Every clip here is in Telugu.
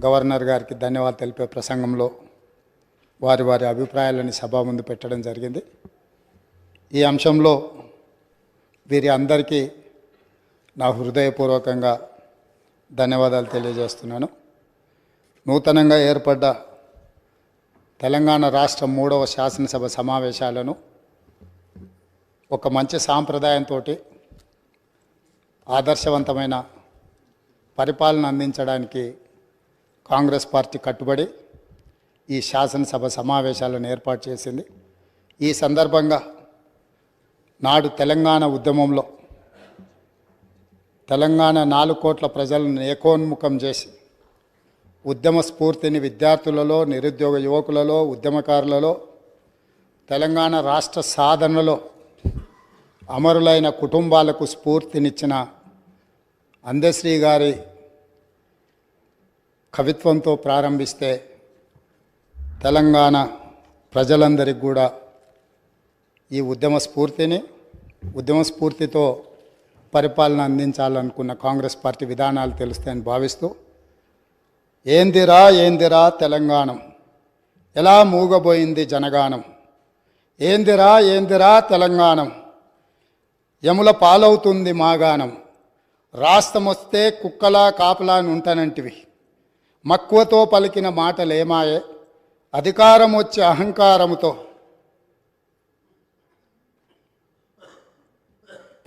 గవర్నర్ గారికి ధన్యవాదాలు తెలిపే ప్రసంగంలో వారి వారి అభిప్రాయాలను సభ ముందు పెట్టడం జరిగింది. ఈ అంశంలో వీరి అందరికీ నా హృదయపూర్వకంగా ధన్యవాదాలు తెలియజేస్తున్నాను. నూతనంగా ఏర్పడ్డ తెలంగాణ రాష్ట్రం 3వ శాసనసభ సమావేశాలను ఒక మంచి సాంప్రదాయంతో ఆదర్శవంతమైన పరిపాలన అందించడానికి కాంగ్రెస్ పార్టీ కట్టుబడి ఈ శాసనసభ సమావేశాలను ఏర్పాటు చేసింది. ఈ సందర్భంగా నాడు తెలంగాణ ఉద్యమంలో తెలంగాణ 4 కోట్ల ప్రజలను ఏకోన్ముఖం చేసి ఉద్యమ స్ఫూర్తిని విద్యార్థులలో, నిరుద్యోగ యువకులలో, ఉద్యమకారులలో, తెలంగాణ రాష్ట్ర సాధనలో అమరులైన కుటుంబాలకు స్ఫూర్తినిచ్చిన అందశ్రీ గారి కవిత్వంతో ప్రారంభిస్తే తెలంగాణ ప్రజలందరికీ కూడా ఈ ఉద్యమ స్ఫూర్తితో పరిపాలన అందించాలనుకున్న కాంగ్రెస్ పార్టీ విధానాలు తెలుస్తాయని భావిస్తూ ఏందిరా ఏందిరా తెలంగాణం, ఎలా మూగబోయింది జనగానం, ఏందిరా ఏందిరా తెలంగాణం, యముల పాలవుతుంది మాగానం, రాష్ట్రమొస్తే కుక్కలా కాపలా నుంటనంటివి, మక్కువతో పలికిన మాటలేమాయే, అధికారం వచ్చే అహంకారముతో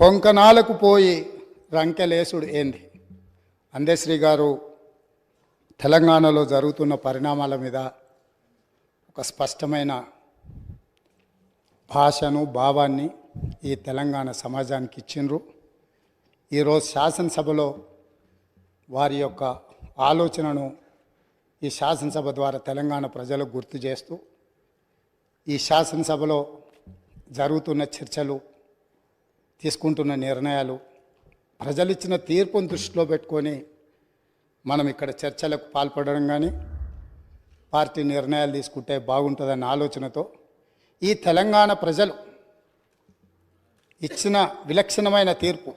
పొంకనాలకు పోయి రంకెలేసుడు ఏంది. అందశ్రీ గారు తెలంగాణలో జరుగుతున్న పరిణామాల మీద ఒక స్పష్టమైన భాషను, భావాన్ని ఈ తెలంగాణ సమాజానికి ఇచ్చిండ్రు. ఈరోజు శాసనసభలో వారి యొక్క ఆలోచనను ఈ శాసనసభ ద్వారా తెలంగాణ ప్రజలకు గుర్తు చేస్తూ ఈ శాసనసభలో జరుగుతున్న చర్చలు, తీసుకుంటున్న నిర్ణయాలు, ప్రజలిచ్చిన తీర్పును దృష్టిలో పెట్టుకొని మనం ఇక్కడ చర్చలకు పాల్పడడం కానీ పార్టీ నిర్ణయాలు తీసుకుంటే బాగుంటుందన్న ఆలోచనతో ఈ తెలంగాణ ప్రజలు ఇచ్చిన విలక్షణమైన తీర్పు,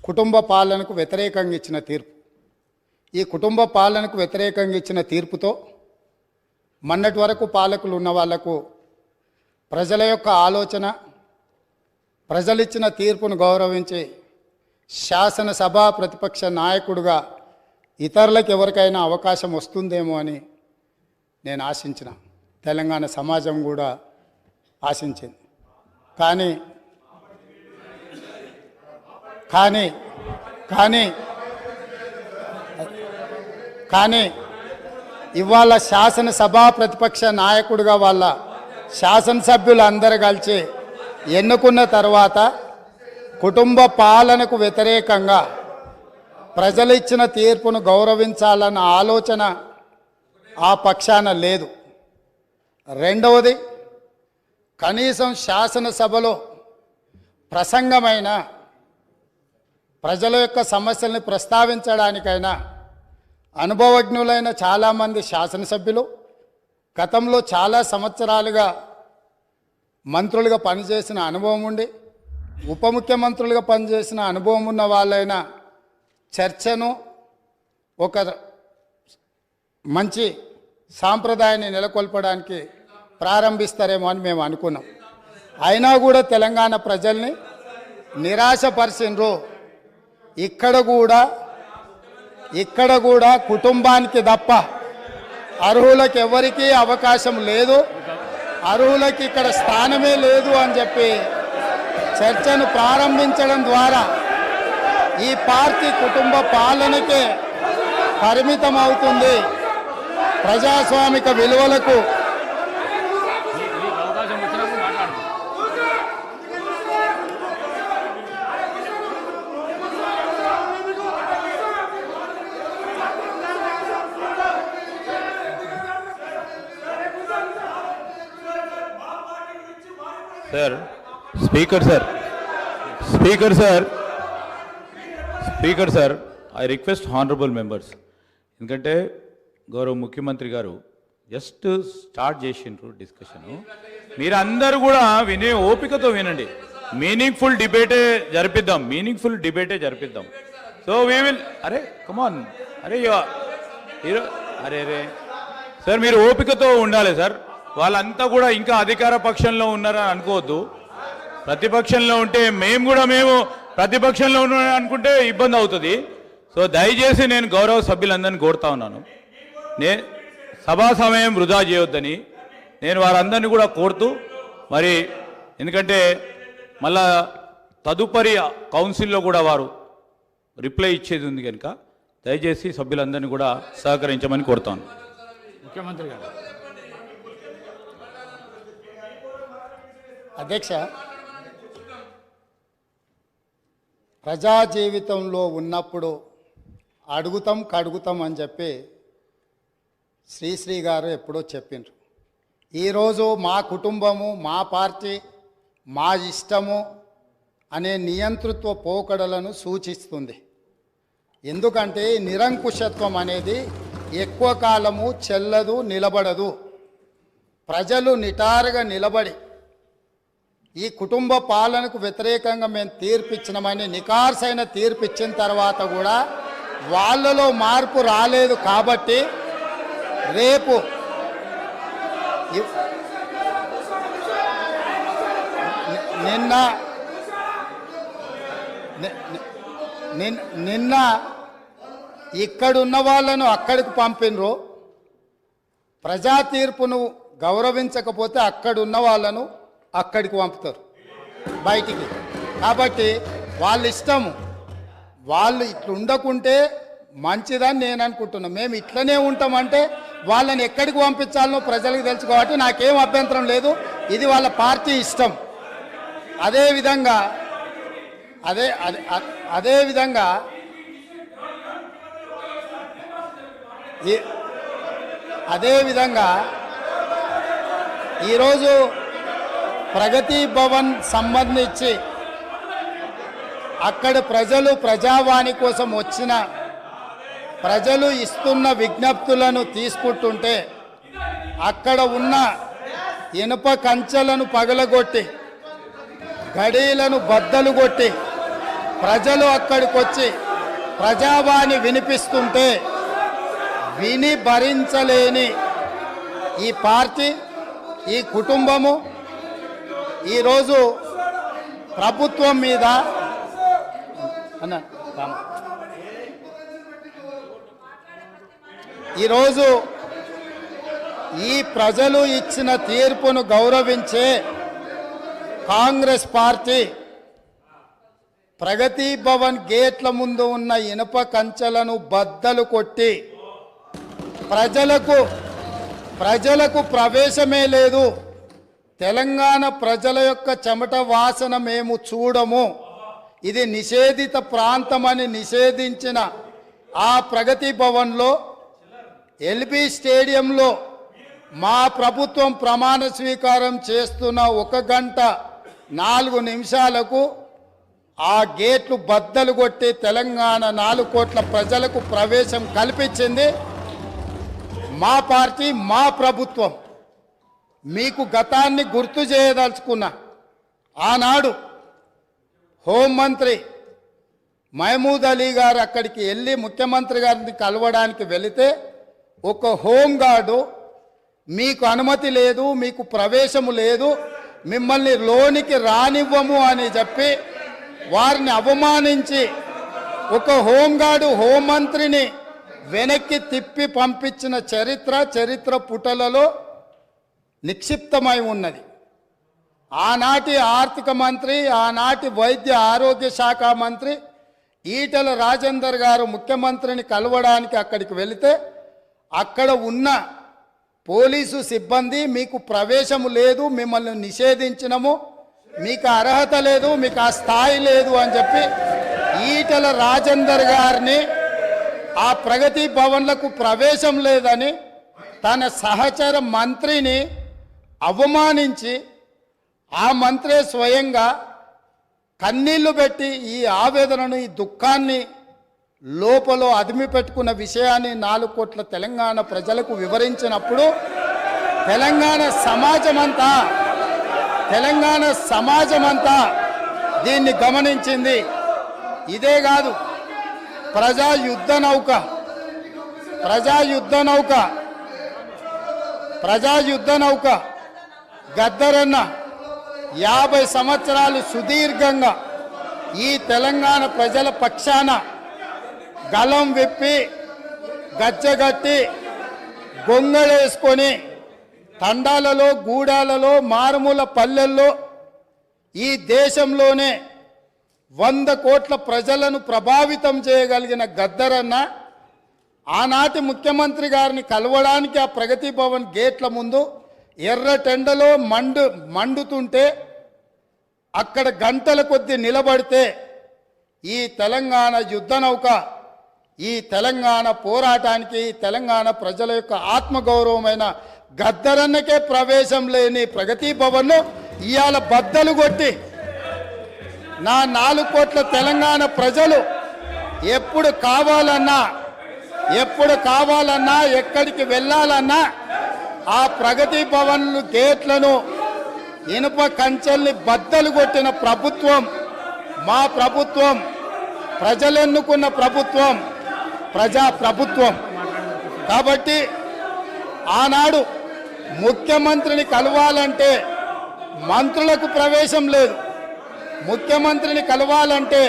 కుటుంబ పాలనకు వ్యతిరేకంగా ఇచ్చిన తీర్పు, ఈ కుటుంబ పాలనకు వ్యతిరేకంగా ఇచ్చిన తీర్పుతో మొన్నటి వరకు పాలకులు ఉన్న వాళ్లకు ప్రజల యొక్క ఆలోచన, ప్రజలిచ్చిన తీర్పును గౌరవించి శాసనసభ ప్రతిపక్ష నాయకుడిగా ఇతరులకు ఎవరికైనా అవకాశం వస్తుందేమో అని నేను ఆశించిన, తెలంగాణ సమాజం కూడా ఆశించింది. కానీ కానీ కానీ కానీ ఇవాళ శాసనసభ ప్రతిపక్ష నాయకుడిగా వాళ్ళ శాసనసభ్యులు అందరూ కలిసి ఎన్నుకున్న తర్వాత కుటుంబ పాలనకు వ్యతిరేకంగా ప్రజలు ఇచ్చిన తీర్పును గౌరవించాలన్న ఆలోచన ఆ పక్షాన లేదు. రెండవది, కనీసం శాసనసభలో ప్రసంగమైన ప్రజల యొక్క సమస్యల్ని ప్రస్తావించడానికైనా అనుభవజ్ఞులైన చాలామంది శాసనసభ్యులు, గతంలో చాలా సంవత్సరాలుగా మంత్రులుగా పనిచేసిన అనుభవం ఉండి ఉప ముఖ్యమంత్రులుగా పనిచేసిన అనుభవం ఉన్న వాళ్ళైనా చర్చను ఒక మంచి సాంప్రదాయాన్ని నెలకొల్పడానికి ప్రారంభిస్తారేమో అని మేము అనుకున్నాం. అయినా కూడా తెలంగాణ ప్రజల్ని నిరాశపరిచిండ్రు. ఇక్కడ కూడా కుటుంబానికి తప్ప అర్హులకు ఎవరికీ అవకాశం లేదు, అర్హులకి ఇక్కడ స్థానమే లేదు అని చెప్పి చర్చను ప్రారంభించడం ద్వారా ఈ పార్టీ కుటుంబ పాలనకే పరిమితం అవుతుంది. ప్రజాస్వామిక విలువలకు Sir, Speaker sir, I request honorable members. ఎందుకంటే గౌరవ ముఖ్యమంత్రి గారు జస్ట్ స్టార్ట్ చేసిండ్రు డిస్కషన్. మీరు అందరూ కూడా వినే ఓపికతో వినండి. మీనింగ్ఫుల్ డిబేటే జరిపిద్దాం. సో వీ విల్, అరే కమాన్, అరే అరే రే సార్, మీరు ఓపికతో ఉండాలి సార్. వాళ్ళంతా కూడా ఇంకా అధికార పక్షంలో ఉన్నారని అనుకోవద్దు. ప్రతిపక్షంలో ఉంటే మేము ప్రతిపక్షంలో ఉన్నా అనుకుంటే ఇబ్బంది అవుతుంది. సో దయచేసి నేను గౌరవ సభ్యులందరినీ కోరుతా ఉన్నాను, సభా సమయం వృధా చేయొద్దని నేను వారందరినీ కూడా కోరుతూ, మరి ఎందుకంటే మళ్ళా తదుపరి కౌన్సిల్లో కూడా వారు రిప్లై ఇచ్చేది ఉంది కనుక దయచేసి సభ్యులందరినీ కూడా సహకరించమని కోరుతాను. ముఖ్యమంత్రి గారు. అధ్యక్ష, ప్రజా జీవితంలో ఉన్నప్పుడు అడుగుతాం కడుగుతాం అని చెప్పి శ్రీశ్రీ గారు ఎప్పుడో చెప్పిండ్రు. ఈరోజు మా కుటుంబము, మా పార్టీ, మా ఇష్టము అనే నియంతృత్వ పోకడలను సూచిస్తుంది. ఎందుకంటే నిరంకుశత్వం అనేది ఎక్కువ కాలము చెల్లదు, నిలబడదు. ప్రజలు నిటారుగా నిలబడి ఈ కుటుంబ పాలనకు వ్యతిరేకంగా మేము తీర్పిచ్చినామని నికార్సైన తీర్పిచ్చిన తర్వాత కూడా వాళ్ళలో మార్పు రాలేదు. కాబట్టి రేపు నిన్న ఇక్కడున్న వాళ్ళను అక్కడికి పంపినరు. ప్రజా తీర్పును గౌరవించకపోతే అక్కడున్న వాళ్ళను అక్కడికి పంపుతారు బయటికి. కాబట్టి వాళ్ళ ఇష్టము, వాళ్ళు ఇట్లా ఉండకుంటే మంచిదని నేను అనుకుంటున్నాను. మేము ఇట్లనే ఉంటామంటే వాళ్ళని ఎక్కడికి పంపించాలనో ప్రజలకు తెలుసు కాబట్టి నాకేం అభ్యంతరం లేదు. ఇది వాళ్ళ పార్టీ ఇష్టం. అదేవిధంగా ఈరోజు ప్రగతి భవన్ సంబంధించి అక్కడ ప్రజలు ప్రజావాణి కోసం వచ్చిన ప్రజలు ఇస్తున్న విజ్ఞప్తులను తీసుకుంటుంటే అక్కడ ఉన్న ఇనుప కంచెలను పగలగొట్టి గడీలను బద్దలు కొట్టి ప్రజలు అక్కడికి వచ్చి ప్రజావాణి వినిపిస్తుంటే విని భరించలేని ఈ పార్టీ, ఈ కుటుంబము ఈరోజు ప్రభుత్వం మీద ఈరోజు ఈ ప్రజలు ఇచ్చిన తీర్పును గౌరవించే కాంగ్రెస్ పార్టీ ప్రగతి భవన్ గేట్ల ముందు ఉన్న ఇనుప కంచెలను బద్దలు కొట్టి ప్రజలకు ప్రవేశమే లేదు, తెలంగాణ ప్రజల యొక్క చెమట వాసన మేము చూడము, ఇది నిషేధిత ప్రాంతమని నిషేధించిన ఆ ప్రగతి భవన్లో ఎల్బీ స్టేడియంలో మా ప్రభుత్వం ప్రమాణ స్వీకారం చేస్తున్న 1 గంట 4 నిమిషాలకు ఆ గేట్లు బద్దలు కొట్టి తెలంగాణ 4 కోట్ల ప్రజలకు ప్రవేశం కల్పించింది మా పార్టీ, మా ప్రభుత్వం. మీకు గతాన్ని గుర్తు చేయదలుచుకున్నా. ఆనాడు హోంమంత్రి మహమూద్ అలీ గారు అక్కడికి వెళ్ళి ముఖ్యమంత్రి గారిని కలవడానికి వెళితే ఒక హోంగార్డు మీకు అనుమతి లేదు, మీకు ప్రవేశము లేదు, మిమ్మల్ని లోనికి రానివ్వము అని చెప్పి వారిని అవమానించి ఒక హోంగార్డు హోంమంత్రిని వెనక్కి తిప్పి పంపించిన చరిత్ర పుటలలో నిక్షిప్తమై ఉన్నది. ఆనాటి ఆర్థిక మంత్రి, ఆనాటి వైద్య ఆరోగ్య శాఖ మంత్రి ఈటెల రాజేందర్ గారు ముఖ్యమంత్రిని కలవడానికి అక్కడికి వెళితే అక్కడ ఉన్న పోలీసు సిబ్బంది మీకు ప్రవేశము లేదు, మిమ్మల్ని నిషేధించినము, మీకు అర్హత లేదు, మీకు ఆ స్థాయి లేదు అని చెప్పి ఈటెల రాజేందర్ గారిని ఆ ప్రగతి భవన్లకు ప్రవేశం లేదని తన సహచర మంత్రిని అవమానించి ఆ మంత్రే స్వయంగా కన్నీళ్లు పెట్టి ఈ ఆవేదనను, ఈ దుఃఖాన్ని లోపల అదిమి పెట్టుకున్న విషయాన్ని 4 కోట్ల తెలంగాణ ప్రజలకు వివరించినప్పుడు తెలంగాణ సమాజమంతా దీన్ని గమనించింది. ఇదే కాదు, ప్రజా యుద్ధ నౌక ప్రజా యుద్ధ నౌక గద్దరన్న 50 సంవత్సరాలు సుదీర్ఘంగా ఈ తెలంగాణ ప్రజల పక్షాన గలం విప్పి గచ్చగట్టి గొంగళేసుకొని తండాలలో గూడాలలో మారుమూల పల్లెల్లో ఈ దేశంలోనే 100 కోట్ల ప్రజలను ప్రభావితం చేయగలిగిన గద్దరన్న ఆనాటి ముఖ్యమంత్రి గారిని కలవడానికి ఆ ప్రగతి భవన్ గేట్ల ముందు ఎర్ర టెండలో మండుతుంటే అక్కడ గంటల కొద్ది నిలబడితే ఈ తెలంగాణ యుద్ధ నౌక ఈ తెలంగాణ పోరాటానికి తెలంగాణ ప్రజల యొక్క ఆత్మగౌరవమైన గద్దరన్నకే ప్రవేశం లేని ప్రగతి భవన్ను ఇవాళ బద్దలు కొట్టి నా 4 కోట్ల తెలంగాణ ప్రజలు ఎప్పుడు కావాలన్నా ఎక్కడికి వెళ్ళాలన్నా ఆ ప్రగతి భవన్లు గేట్లను ఇనుప కంచెల్ని బద్దలు కొట్టిన ప్రభుత్వం మా ప్రభుత్వం, ప్రజలెన్నుకున్న ప్రభుత్వం, ప్రజా ప్రభుత్వం. కాబట్టి ఆనాడు ముఖ్యమంత్రిని కలవాలంటే మంత్రులకు ప్రవేశం లేదు. ముఖ్యమంత్రిని కలవాలంటే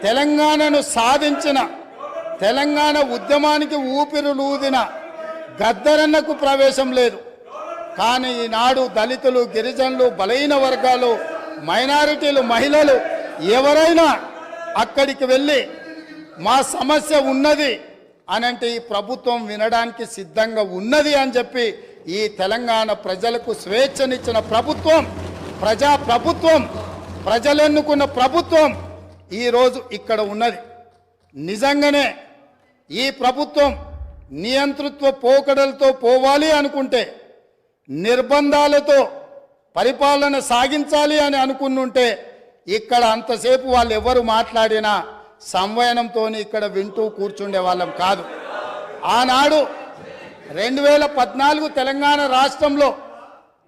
తెలంగాణను సాధించిన తెలంగాణ ఉద్యమానికి ఊపిరులూదిన గద్దరన్నకు ప్రవేశం లేదు. కానీ ఈనాడు దళితులు, గిరిజనులు, బలహీన వర్గాలు, మైనారిటీలు, మహిళలు ఎవరైనా అక్కడికి వెళ్ళి మా సమస్య ఉన్నది అనంటే ఈ ప్రభుత్వం వినడానికి సిద్ధంగా ఉన్నది అని చెప్పి ఈ తెలంగాణ ప్రజలకు స్వేచ్ఛనిచ్చిన ప్రభుత్వం, ప్రజా ప్రభుత్వం, ప్రజలెన్నుకున్న ప్రభుత్వం ఈరోజు ఇక్కడ ఉన్నది. నిజంగానే ఈ ప్రభుత్వం నియంతృత్వ పోకడలతో పోవాలి అనుకుంటే, నిర్బంధాలతో పరిపాలన సాగించాలి అని అనుకున్నుంటే ఇక్కడ అంతసేపు వాళ్ళు ఎవరు మాట్లాడినా సంవయనంతో ఇక్కడ వింటూ కూర్చుండే వాళ్ళం కాదు. ఆనాడు 2014 తెలంగాణ రాష్ట్రంలో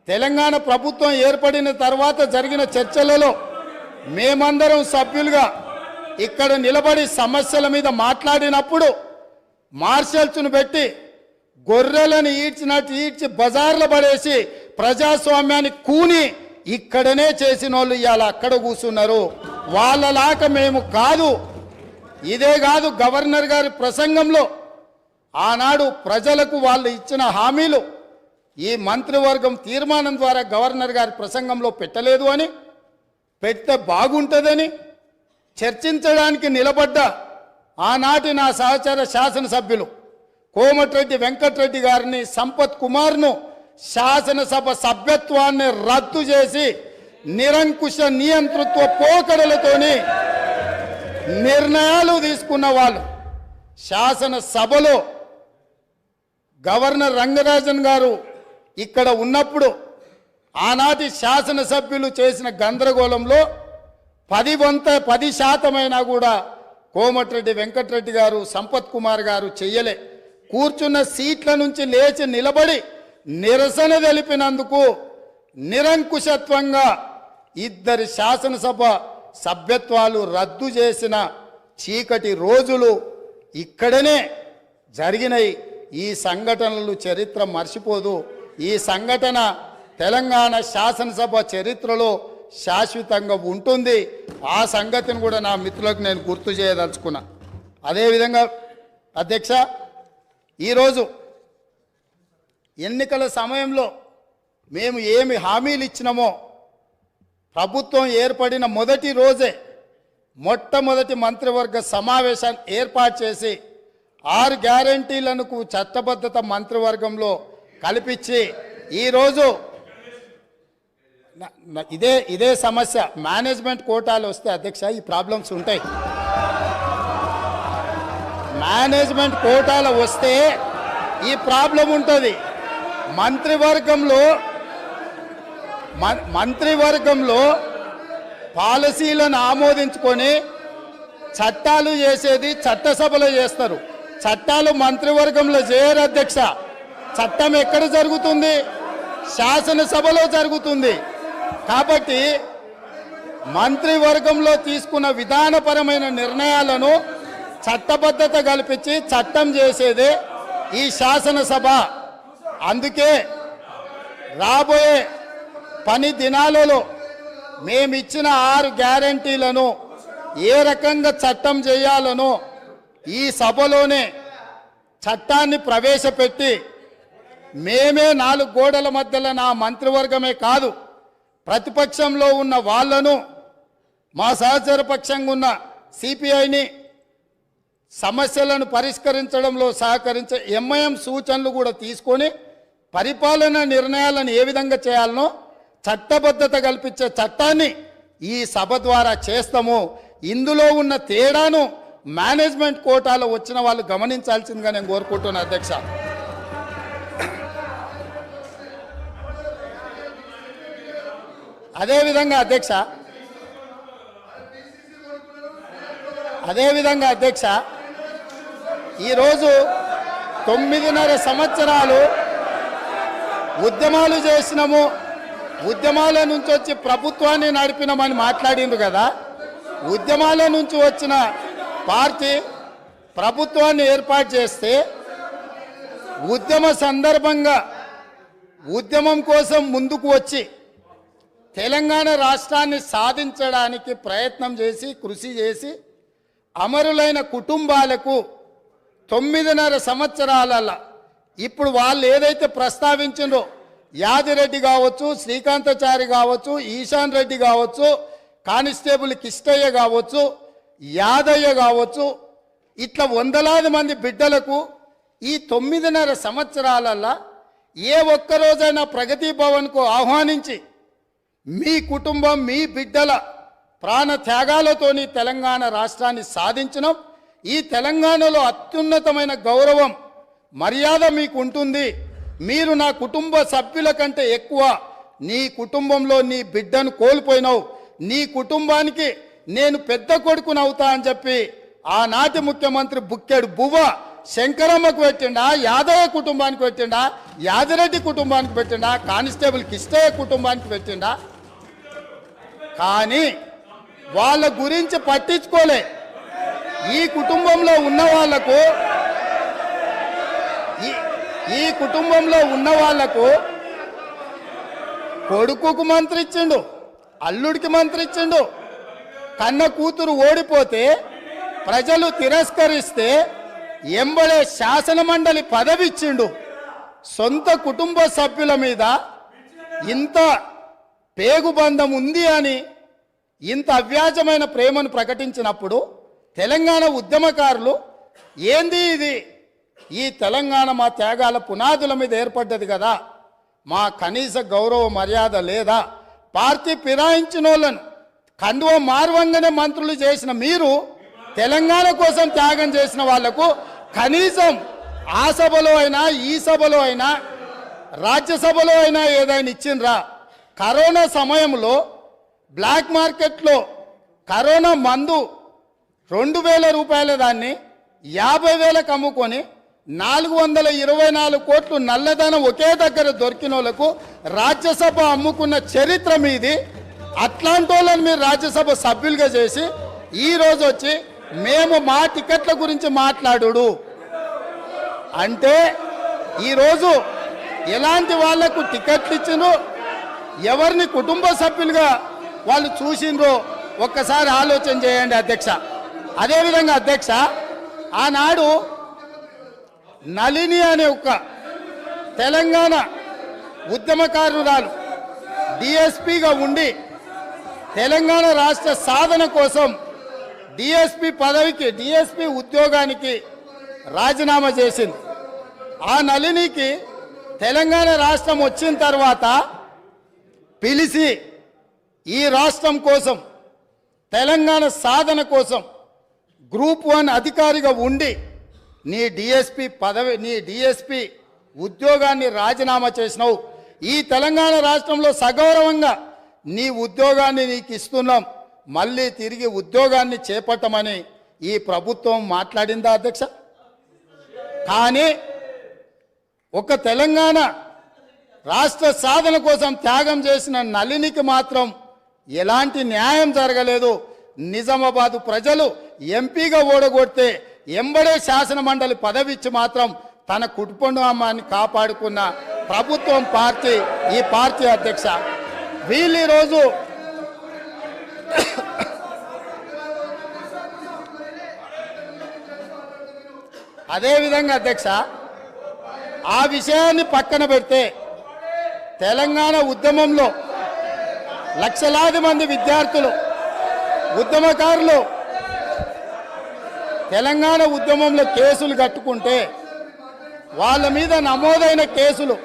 తెలంగాణ ప్రభుత్వం ఏర్పడిన తర్వాత జరిగిన చర్చలలో మేమందరం సభ్యులుగా ఇక్కడ నిలబడి సమస్యల మీద మాట్లాడినప్పుడు మార్షల్స్ను పెట్టి గొర్రెలను ఈడ్చినట్టు ఈడ్చి బజార్లో పడేసి ప్రజాస్వామ్యాన్ని కూని ఇక్కడనే చేసిన వాళ్ళు ఇవాళ అక్కడ కూర్చున్నారు. వాళ్ళలాక మేము కాదు. ఇదే కాదు, గవర్నర్ గారి ప్రసంగంలో ఆనాడు ప్రజలకు వాళ్ళు ఇచ్చిన హామీలు ఈ మంత్రివర్గం తీర్మానం ద్వారా గవర్నర్ గారి ప్రసంగంలో పెట్టలేదు అని, పెడితే బాగుంటుందని చర్చించడానికి నిలబడ్డ ఆనాటి నా సహచర శాసనసభ్యులు కోమటిరెడ్డి వెంకటరెడ్డి గారిని, సంపత్ కుమార్ను శాసనసభ సభ్యత్వాన్ని రద్దు చేసి నిరంకుశ నియంతృత్వ పోకడలతోని నిర్ణయాలు తీసుకున్న వాళ్ళు శాసనసభలో గవర్నర్ రంగరాజన్ గారు ఇక్కడ ఉన్నప్పుడు ఆనాటి శాసనసభ్యులు చేసిన గందరగోళంలో 10% కూడా కోమటిరెడ్డి వెంకటరెడ్డి గారు, సంపత్ కుమార్ గారు చెయ్యలే. కూర్చున్న సీట్ల నుంచి లేచి నిలబడి నిరసన తెలిపినందుకు నిరంకుశత్వంగా 2 శాసనసభ సభ్యత్వాలు రద్దు చేసిన చీకటి రోజులు ఇక్కడనే జరిగినాయి. ఈ సంఘటనలు చరిత్ర మర్చిపోదు. ఈ సంఘటన తెలంగాణ శాసనసభ చరిత్రలో శాశ్వతంగా ఉంటుంది. ఆ సంగతిని కూడా నా మిత్రులకు నేను గుర్తు చేయదలుచుకున్నా. అదేవిధంగా అధ్యక్ష, ఈరోజు ఎన్నికల సమయంలో మేము ఏమి హామీలు ఇచ్చినామో ప్రభుత్వం ఏర్పడిన మొదటి రోజే మొట్టమొదటి మంత్రివర్గ సమావేశాన్ని ఏర్పాటు చేసి 6 గ్యారంటీలను చట్టబద్ధత మంత్రివర్గంలో కల్పించి ఈరోజు ఇదే సమస్య మేనేజ్మెంట్ కోటాలు వస్తే అధ్యక్ష ఈ ప్రాబ్లమ్స్ ఉంటాయి. మేనేజ్మెంట్ కోటాలు వస్తే ఈ ప్రాబ్లం ఉంటుంది. మంత్రివర్గంలో పాలసీలను ఆమోదించుకొని చట్టాలు చేసేది చట్టసభలో చేస్తారు. చట్టాలు మంత్రివర్గంలో చేయరు అధ్యక్ష. చట్టం ఎక్కడ జరుగుతుంది? శాసనసభలో జరుగుతుంది. కాబట్టి మంత్రివర్గంలో తీసుకున్న విధానపరమైన నిర్ణయాలను చట్టబద్ధత కల్పించి చట్టం చేసేదే ఈ శాసనసభ. అందుకే రాబోయే పని దినాలలో మేమిచ్చిన 6 గ్యారంటీలను ఏ రకంగా చట్టం చేయాలనో ఈ సభలోనే చట్టాన్ని ప్రవేశపెట్టి మేమే 4 గోడల మధ్యలో నా మంత్రివర్గమే కాదు ప్రతిపక్షంలో ఉన్న వాళ్ళను మా సహచర పక్షంగా ఉన్న సిపిఐని సమస్యలను పరిష్కరించడంలో సహకరించే ఎంఐఎం సూచనలు కూడా తీసుకొని పరిపాలన నిర్ణయాలను ఏ విధంగా చేయాలనో చట్టబద్ధత కల్పించే చట్టాన్ని ఈ సభ ద్వారా చేస్తాము. ఇందులో ఉన్న తేడాను మేనేజ్మెంట్ కోటాలో వచ్చిన వాళ్ళు గమనించాల్సిందిగా నేను కోరుకుంటున్నాను అధ్యక్ష. అదేవిధంగా అధ్యక్ష ఈరోజు 9.5 సంవత్సరాలు ఉద్యమాలు చేసినాము, ఉద్యమాల నుంచి వచ్చి ప్రభుత్వాన్ని నడిపినామని మాట్లాడిండ్రు కదా. ఉద్యమాల నుంచి వచ్చిన పార్టీ ప్రభుత్వాన్ని ఏర్పాటు చేస్తే ఉద్యమ సందర్భంగా ఉద్యమం కోసం ముందుకు వచ్చి తెలంగాణ రాష్ట్రాన్ని సాధించడానికి ప్రయత్నం చేసి కృషి చేసి అమరులైన కుటుంబాలకు 9.5 సంవత్సరాల ఇప్పుడు వాళ్ళు ఏదైతే ప్రస్తావించిండ్రో యాదిరెడ్డి కావచ్చు, శ్రీకాంతాచారి కావచ్చు, ఈశాన్ రెడ్డి కావచ్చు, కానిస్టేబుల్ కిష్టయ్య కావచ్చు, యాదయ్య కావచ్చు, ఇట్లా వందలాది మంది బిడ్డలకు ఈ 9.5 సంవత్సరాలల్లో ఏ ఒక్కరోజైనా ప్రగతి భవన్కు ఆహ్వానించి మీ కుటుంబం మీ బిడ్డల ప్రాణ త్యాగాలతోని తెలంగాణ రాష్ట్రాన్ని సాధించడం, ఈ తెలంగాణలో అత్యున్నతమైన గౌరవం మర్యాద మీకు ఉంటుంది. మీరు నా కుటుంబ సభ్యుల కంటే ఎక్కువ నీ కుటుంబంలో నీ బిడ్డను కోల్పోయినావు, నీ కుటుంబానికి నేను పెద్ద కొడుకునవుతా అని చెప్పి ఆనాటి ముఖ్యమంత్రి బుక్కెడు బువ్వ శంకరమ్మకు పెట్టిండా, యాదయ్య కుటుంబానికి పెట్టిండా, యాదిరెడ్డి కుటుంబానికి పెట్టిండా, కానిస్టేబుల్ కిష్టయ్య కుటుంబానికి పెట్టిండా. కానీ వాళ్ళ గురించి పట్టించుకోలే. ఈ కుటుంబంలో ఉన్న వాళ్లకు కొడుకుకు మంత్రి ఇచ్చిండు, అల్లుడికి మంత్రి ఇచ్చిండు. కన్న కూతురు ఓడిపోతే ప్రజలు తిరస్కరిస్తే ఎంబడే శాసన మండలి పదవి ఇచ్చిండు. సొంత కుటుంబ సభ్యుల మీద ఇంత పేగుబంధం ఉంది అని ఇంత అవ్యాజమైన ప్రేమను ప్రకటించినప్పుడు తెలంగాణ ఉద్యమకారులు ఏంది ఇది, ఈ తెలంగాణ మా త్యాగాల పునాదుల మీద ఏర్పడ్డది కదా, మా కనీస గౌరవ మర్యాద లేదా, పార్టీ ఫిరాయించిన వాళ్ళను కండువ మార్వంగానే మంత్రులు చేసిన మీరు తెలంగాణ కోసం త్యాగం చేసిన వాళ్లకు కనీసం ఆ సభలో అయినా ఈ సభలో అయినా రాజ్యసభలో అయినా ఏదైనా ఇచ్చిండ్రా? కరోనా సమయంలో బ్లాక్ మార్కెట్లో కరోనా మందు 2,000 రూపాయల దాన్ని 50,000కు అమ్ముకొని 424 కోట్లు నల్లధనం ఒకే దగ్గర దొరికిన వాళ్ళకు రాజ్యసభ అమ్ముకున్న చరిత్ర మీది. అట్లాంటి వాళ్ళని మీరు రాజ్యసభ సభ్యులుగా చేసి ఈరోజు వచ్చి మేము మా టికెట్ల గురించి మాట్లాడు అంటే ఈరోజు ఎలాంటి వాళ్లకు టికెట్లు ఇచ్చిండ్రో, ఎవరిని కుటుంబ సభ్యులుగా వాళ్ళు చూసిండ్రో ఒక్కసారి ఆలోచన చేయండి అధ్యక్ష. అదేవిధంగా అధ్యక్ష, ఆనాడు నళిని అనే ఒక తెలంగాణ ఉద్యమకారురాలు డిఎస్పీగా ఉండి తెలంగాణ రాష్ట్ర సాధన కోసం డిఎస్పీ పదవికి డిఎస్పీ ఉద్యోగానికి రాజీనామా చేసింది. ఆ నళినికి తెలంగాణ రాష్ట్రం వచ్చిన తర్వాత పిలిచి ఈ రాష్ట్రం కోసం తెలంగాణ సాధన కోసం గ్రూప్ 1 అధికారిగా ఉండి నీ డిఎస్పీ ఉద్యోగాన్ని రాజీనామా చేసినావు. ఈ తెలంగాణ రాష్ట్రంలో సగౌరవంగా నీ ఉద్యోగాన్ని నీకు ఇస్తున్నాం, మళ్ళీ తిరిగి ఉద్యోగాన్ని చేపట్టమని ఈ ప్రభుత్వం మాట్లాడిందా అధ్యక్ష? కానీ ఒక తెలంగాణ రాష్ట్ర సాధన కోసం త్యాగం చేసిన నళినికి మాత్రం ఎలాంటి న్యాయం జరగలేదు. నిజామాబాదు ప్రజలు ఎంపీగా ఓడగొడితే ఎంబడే శాసన మండలి పదవి ఇచ్చి మాత్రం తన కుటుంబాన్ని కాపాడుకున్న ప్రభుత్వం పార్టీ ఈ పార్టీ అధ్యక్ష. వీళ్ళు ఈరోజు అదేవిధంగా అధ్యక్ష ఆ విషయాన్ని పక్కన పెడితే తెలంగాణ ఉద్యమంలో లక్షలాది మంది విద్యార్థులు ఉద్యమకారులు తెలంగాణ ఉద్యమంలో కేసులు కట్టుకుంటే వాళ్ళ మీద నమోదైన కేసులు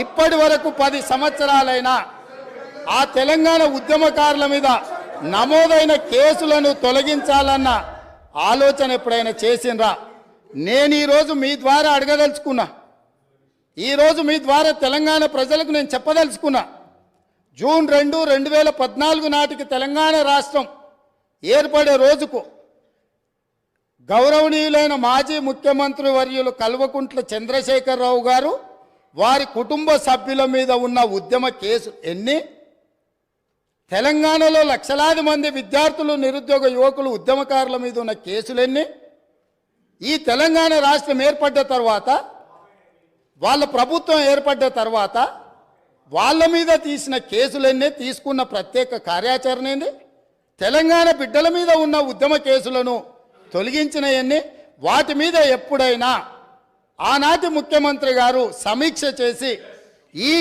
ఇప్పటి వరకు 10 సంవత్సరాలైనా ఆ తెలంగాణ ఉద్యమకారుల మీద నమోదైన కేసులను తొలగించాలన్న ఆలోచన ఎప్పుడైనా చేసిండ్రా? నేను ఈరోజు మీ ద్వారా అడగదలుచుకున్నా, ఈరోజు మీ ద్వారా తెలంగాణ ప్రజలకు నేను చెప్పదలుచుకున్నా. జూన్ 2, 2014 నాటికి తెలంగాణ రాష్ట్రం ఏర్పడే రోజుకు గౌరవనీయులైన మాజీ ముఖ్యమంత్రి వర్యులు కల్వకుంట్ల చంద్రశేఖరరావు గారు వారి కుటుంబ సభ్యుల మీద ఉన్న ఉద్యమ కేసు ఎన్ని? తెలంగాణలో లక్షలాది మంది విద్యార్థులు నిరుద్యోగ యువకులు ఉద్యమకారుల మీద ఉన్న కేసులు ఎన్ని? ఈ తెలంగాణ రాష్ట్రం ఏర్పడ్డ తర్వాత వాళ్ళ ప్రభుత్వం ఏర్పడ్డ తర్వాత వాళ్ళ మీద తీసిన కేసులన్నీ, తీసుకున్న ప్రత్యేక కార్యాచరణ ఏంది? తెలంగాణ బిడ్డల మీద ఉన్న ఉద్యమ కేసులను తొలగించినవన్నీ, వాటి మీద ఎప్పుడైనా ఆనాటి ముఖ్యమంత్రి గారు సమీక్ష చేసి ఈ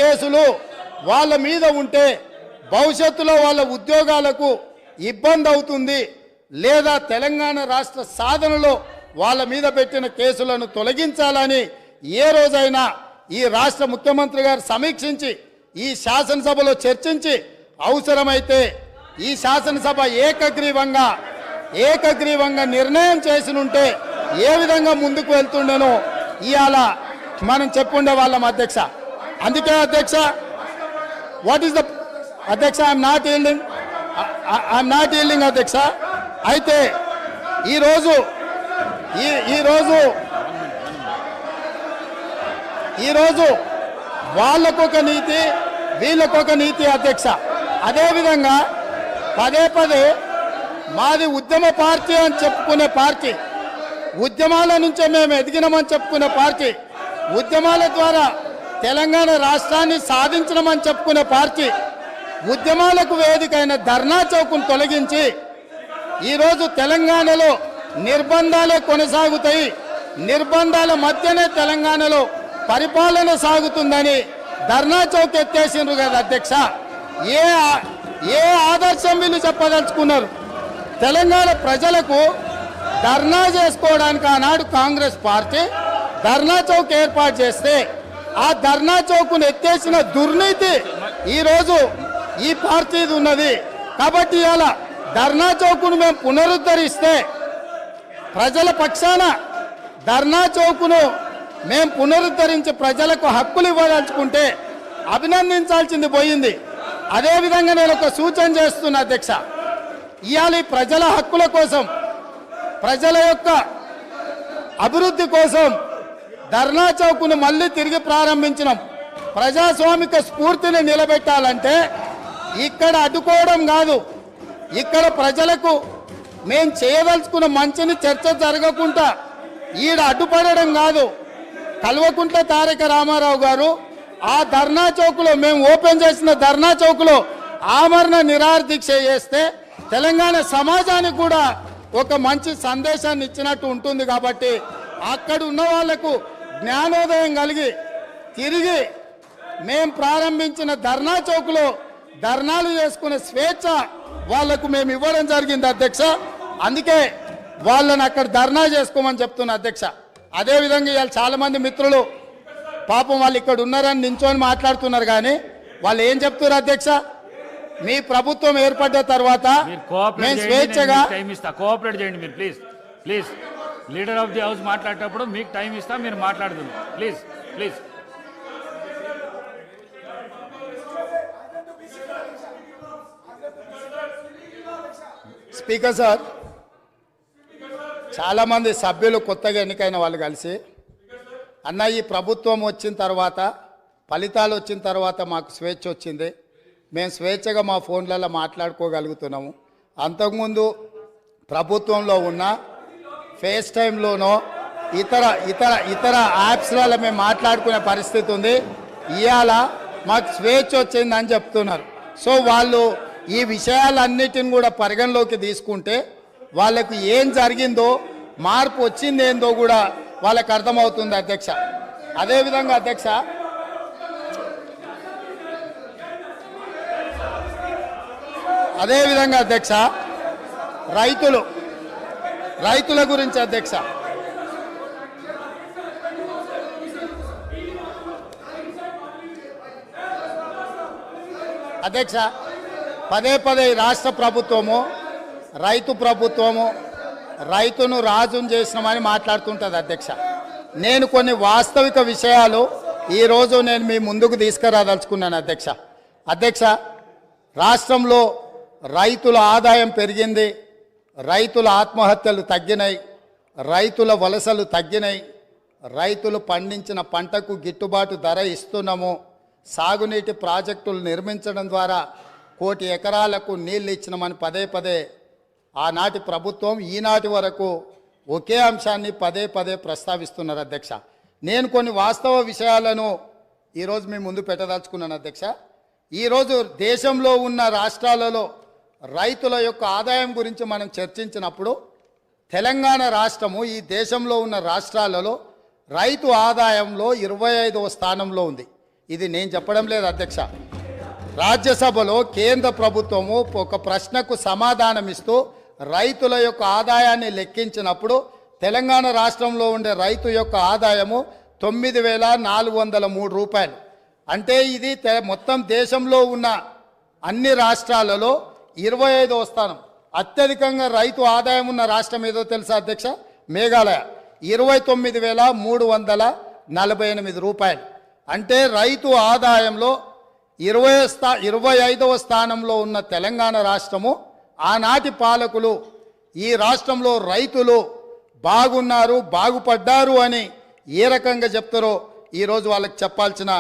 కేసులు వాళ్ళ మీద ఉంటే భవిష్యత్తులో వాళ్ళ ఉద్యోగాలకు ఇబ్బంది అవుతుంది, లేదా తెలంగాణ రాష్ట్ర సాధనలో వాళ్ళ మీద పెట్టిన కేసులను తొలగించాలని ఏ రోజైనా ఈ రాష్ట్ర ముఖ్యమంత్రి గారు సమీక్షించి ఈ శాసనసభలో చర్చించి అవసరమైతే ఈ శాసనసభ ఏకగ్రీవంగా నిర్ణయం చేసినుంటే ఏ విధంగా ముందుకు వెళ్తుండేనో ఇవాళ మనం చెప్పుండే వాళ్ళం అధ్యక్ష. అందుకే అధ్యక్ష, వాట్ ఈస్ ద అధ్యక్ష, ఐఎమ్ నాట్ ఈల్డింగ్ అధ్యక్ష. అయితే ఈరోజు వాళ్ళకొక నీతి, వీళ్ళకొక నీతి అధ్యక్ష. అదేవిధంగా పదే మాది ఉద్యమ పార్టీ అని చెప్పుకునే పార్టీ, ఉద్యమాల నుంచే మేము ఎదిగినామని చెప్పుకునే పార్టీ, ఉద్యమాల ద్వారా తెలంగాణ రాష్ట్రాన్ని సాధించడమని చెప్పుకునే పార్టీ, ఉద్యమాలకు వేదికైన ధర్నా చౌక్ను తొలగించి ఈరోజు తెలంగాణలో నిర్బంధాలే కొనసాగుతాయి, నిర్బంధాల మధ్యనే తెలంగాణలో పరిపాలన సాగుతుందని ధర్నా చౌక్ ఎత్తేసిండ్రు కదా అధ్యక్ష. ఏ ఆదర్శం వీళ్ళు చెప్పదలుచుకున్నారు? తెలంగాణ ప్రజలకు ధర్నా చేసుకోవడానికి ఆనాడు కాంగ్రెస్ పార్టీ ధర్నా చౌక్ ఏర్పాటు చేస్తే ఆ ధర్నా చౌక్ను ఎత్తేసిన దుర్నీతి ఈరోజు ఈ పార్టీది ఉన్నది. కాబట్టి ఇలా ధర్నా చౌక్ను మేము పునరుద్ధరిస్తే, ప్రజల పక్షాన ధర్నా చౌక్ను మేము పునరుద్ధరించి ప్రజలకు హక్కులు ఇవ్వదలుచుకుంటే అభినందించాల్సింది పోయింది. అదేవిధంగా నేను ఒక సూచన చేస్తున్నా అధ్యక్ష, ఇవాళ ప్రజల హక్కుల కోసం, ప్రజల యొక్క అభివృద్ధి కోసం ధర్నా చౌక్ను మళ్ళీ తిరిగి ప్రారంభించినాం. ప్రజాస్వామిక స్ఫూర్తిని నిలబెట్టాలంటే ఇక్కడ అడ్డుకోవడం కాదు, ఇక్కడ ప్రజలకు మేము చేయదలుచుకున్న మంచిని చర్చ జరగకుండా ఈడ అడ్డుపడడం కాదు. కల్వకుంట్ల తారక రామారావు గారు ఆ ధర్నా చౌక్లో, మేము ఓపెన్ చేసిన ధర్నా చౌక్లో ఆమరణ నిరాహార దీక్ష చేస్తే తెలంగాణ సమాజానికి కూడా ఒక మంచి సందేశాన్ని ఇచ్చినట్టు ఉంటుంది. కాబట్టి అక్కడ ఉన్న వాళ్లకు జ్ఞానోదయం కలిగి తిరిగి మేము ప్రారంభించిన ధర్నా చౌక్లో ధర్నాలు చేసుకునే స్వేచ్ఛ వాళ్లకు మేము ఇవ్వడం జరిగింది అధ్యక్ష. అందుకే వాళ్ళని అక్కడ ధర్నా చేసుకోమని చెప్తున్నా అధ్యక్ష. అదేవిధంగా ఇవాళ చాలామంది మిత్రులు పాపం వాళ్ళు ఇక్కడ ఉన్నారని నించొని మాట్లాడుతున్నారు, కానీ వాళ్ళు ఏం చెప్తున్నారు అధ్యక్ష? మీ ప్రభుత్వం ఏర్పడ్డ తర్వాత మేము స్వేచ్ఛగా కోఆపరేట్ చేయండి మీరు, please. Leader of the house మాట్లాడేటప్పుడు మీకు టైం ఇస్తా, మీరు మాట్లాడుతుంది ప్లీజ్. స్పీకర్ సార్, చాలామంది సభ్యులు కొత్తగా ఎన్నికైన వాళ్ళు కలిసి అన్న ఈ ప్రభుత్వం వచ్చిన తర్వాత, ఫలితాలు వచ్చిన తర్వాత మాకు స్వేచ్ఛ వచ్చింది, మేము స్వేచ్ఛగా మా ఫోన్లలో మాట్లాడుకోగలుగుతున్నాము. అంతకుముందు ప్రభుత్వంలో ఉన్న ఫేస్ టైంలోనో ఇతర యాప్స్లలో మేము మాట్లాడుకునే పరిస్థితి ఉంది. ఇవాళ మాకు స్వేచ్ఛ వచ్చిందని చెప్తున్నారు. సో వాళ్ళు ఈ విషయాలన్నిటిని కూడా పరిగణలోకి తీసుకుంటే వాళ్ళకు ఏం జరిగిందో, మార్పు వచ్చింది ఏందో కూడా వాళ్ళకి అర్థమవుతుంది అధ్యక్ష. అదేవిధంగా అధ్యక్ష రైతుల గురించి అధ్యక్ష, పదే రాష్ట్ర ప్రభుత్వము రైతును రాజును చేసినామని మాట్లాడుతుంటుంది అధ్యక్ష. నేను కొన్ని వాస్తవిక విషయాలు ఈరోజు నేను మీ ముందుకు తీసుకురాదలుచుకున్నాను అధ్యక్ష. రాష్ట్రంలో రైతుల ఆదాయం పెరిగింది, రైతుల ఆత్మహత్యలు తగ్గినాయి, రైతుల వలసలు తగ్గినాయి, రైతులు పండించిన పంటకు గిట్టుబాటు ధర ఇస్తున్నాము, సాగునీటి ప్రాజెక్టులు నిర్మించడం ద్వారా 1 కోటి ఎకరాలకు నీళ్ళు ఇచ్చినామని పదే ఆనాటి ప్రభుత్వం ఈనాటి వరకు ఒకే అంశాన్ని పదే ప్రస్తావిస్తున్నారు అధ్యక్ష. నేను కొన్ని వాస్తవ విషయాలను ఈరోజు మీ ముందు పెట్టదలుచుకున్నాను అధ్యక్ష. ఈరోజు దేశంలో ఉన్న రాష్ట్రాలలో రైతుల యొక్క ఆదాయం గురించి మనం చర్చించినప్పుడు తెలంగాణ రాష్ట్రము ఈ దేశంలో ఉన్న రాష్ట్రాలలో రైతు ఆదాయంలో 25వ స్థానంలో ఉంది. ఇది నేను చెప్పడం లేదు అధ్యక్ష. రాజ్యసభలో కేంద్ర ప్రభుత్వము ఒక ప్రశ్నకు సమాధానం ఇస్తూ రైతుల యొక్క ఆదాయాన్ని లెక్కించినప్పుడు తెలంగాణ రాష్ట్రంలో ఉండే రైతు యొక్క ఆదాయము 9,403 రూపాయలు. అంటే ఇది మొత్తం దేశంలో ఉన్న అన్ని రాష్ట్రాలలో 25వ స్థానం. అత్యధికంగా రైతు ఆదాయం ఉన్న రాష్ట్రం ఏదో తెలుసా అధ్యక్ష? మేఘాలయ 29,348 రూపాయలు. అంటే రైతు ఆదాయంలో 25వ స్థానంలో ఉన్న తెలంగాణ రాష్ట్రము, ఆనాటి పాలకులు ఈ రాష్ట్రంలో రైతులు బాగున్నారు, బాగుపడ్డారు అని ఏ రకంగా చెప్తారో ఈరోజు వాళ్ళకి చెప్పాల్సిన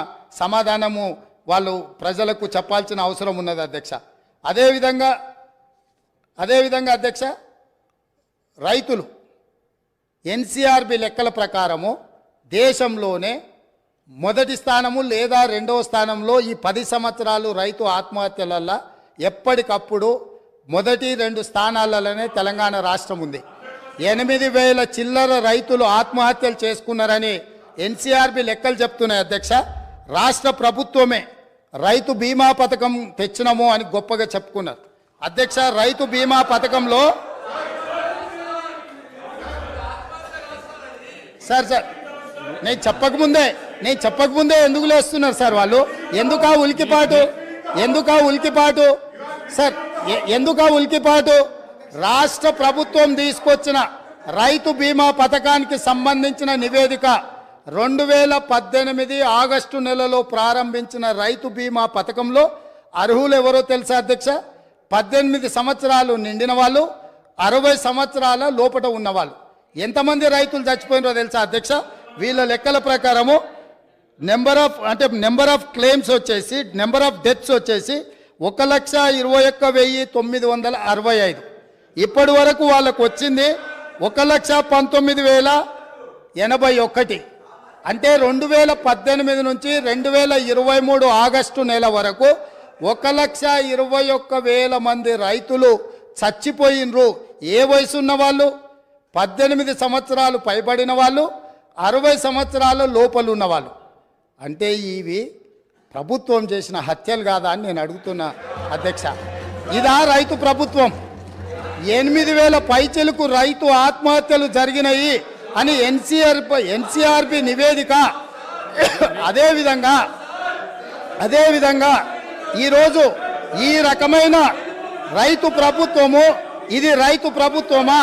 సమాధానము వాళ్ళు ప్రజలకు చెప్పాల్సిన అవసరం ఉన్నది అధ్యక్ష. అదేవిధంగా అధ్యక్ష, రైతులు ఎన్సీఆర్బి లెక్కల ప్రకారము దేశంలోనే మొదటి స్థానము లేదా 2వ స్థానంలో ఈ 10 సంవత్సరాలు రైతు ఆత్మహత్యలల్లో ఎప్పటికప్పుడు మొదటి 2 స్థానాలలోనే తెలంగాణ రాష్ట్రం ఉంది. 8,000 చిల్లర రైతులు ఆత్మహత్యలు చేసుకున్నారని ఎన్సీఆర్బి లెక్కలు చెప్తున్నాయి అధ్యక్ష. రాష్ట్ర ప్రభుత్వమే రైతు బీమా పథకం తెచ్చినాము అని గొప్పగా చెప్పుకున్నారు అధ్యక్ష. రైతు బీమా పథకంలో సార్ నేను చెప్పకముందే ఎందుకు లేస్తున్నారు సార్ వాళ్ళు? ఎందుకా ఉలికిపాటు? రాష్ట్ర ప్రభుత్వం తీసుకొచ్చిన రైతు బీమా పథకానికి సంబంధించిన నివేదిక 2018 ఆగస్టు నెలలో ప్రారంభించిన రైతు బీమా పథకంలో అర్హులు ఎవరో తెలుసా అధ్యక్ష? 18 సంవత్సరాలు నిండిన వాళ్ళు, 60 సంవత్సరాల లోపట ఉన్నవాళ్ళు. ఎంతమంది రైతులు చచ్చిపోయినారో తెలుసా అధ్యక్ష? వీళ్ళ లెక్కల ప్రకారము నెంబర్ ఆఫ్ క్లెయిమ్స్ వచ్చేసి, నెంబర్ ఆఫ్ డెత్స్ వచ్చేసి 1,21,965. ఇప్పటి వరకు వాళ్ళకు వచ్చింది 1,19,081. అంటే 2018 నుంచి 2023 ఆగస్టు నెల వరకు 1,21,000 మంది రైతులు చచ్చిపోయినరు. ఏ వయసు ఉన్న వాళ్ళు? 18 సంవత్సరాలు పైబడిన వాళ్ళు, 60 సంవత్సరాల లోపల ఉన్నవాళ్ళు. అంటే ఇవి ప్రభుత్వం చేసిన హత్యలు కాదా అని నేను అడుగుతున్నా అధ్యక్ష. ఇదా రైతు ప్రభుత్వం? 8,000 పైచలకు రైతు ఆత్మహత్యలు జరిగినాయి అని ఎన్సీఆర్బి నివేదిక. అదేవిధంగా ఈరోజు ఈ రకమైన రైతు ప్రభుత్వము, ఇది రైతు ప్రభుత్వమా?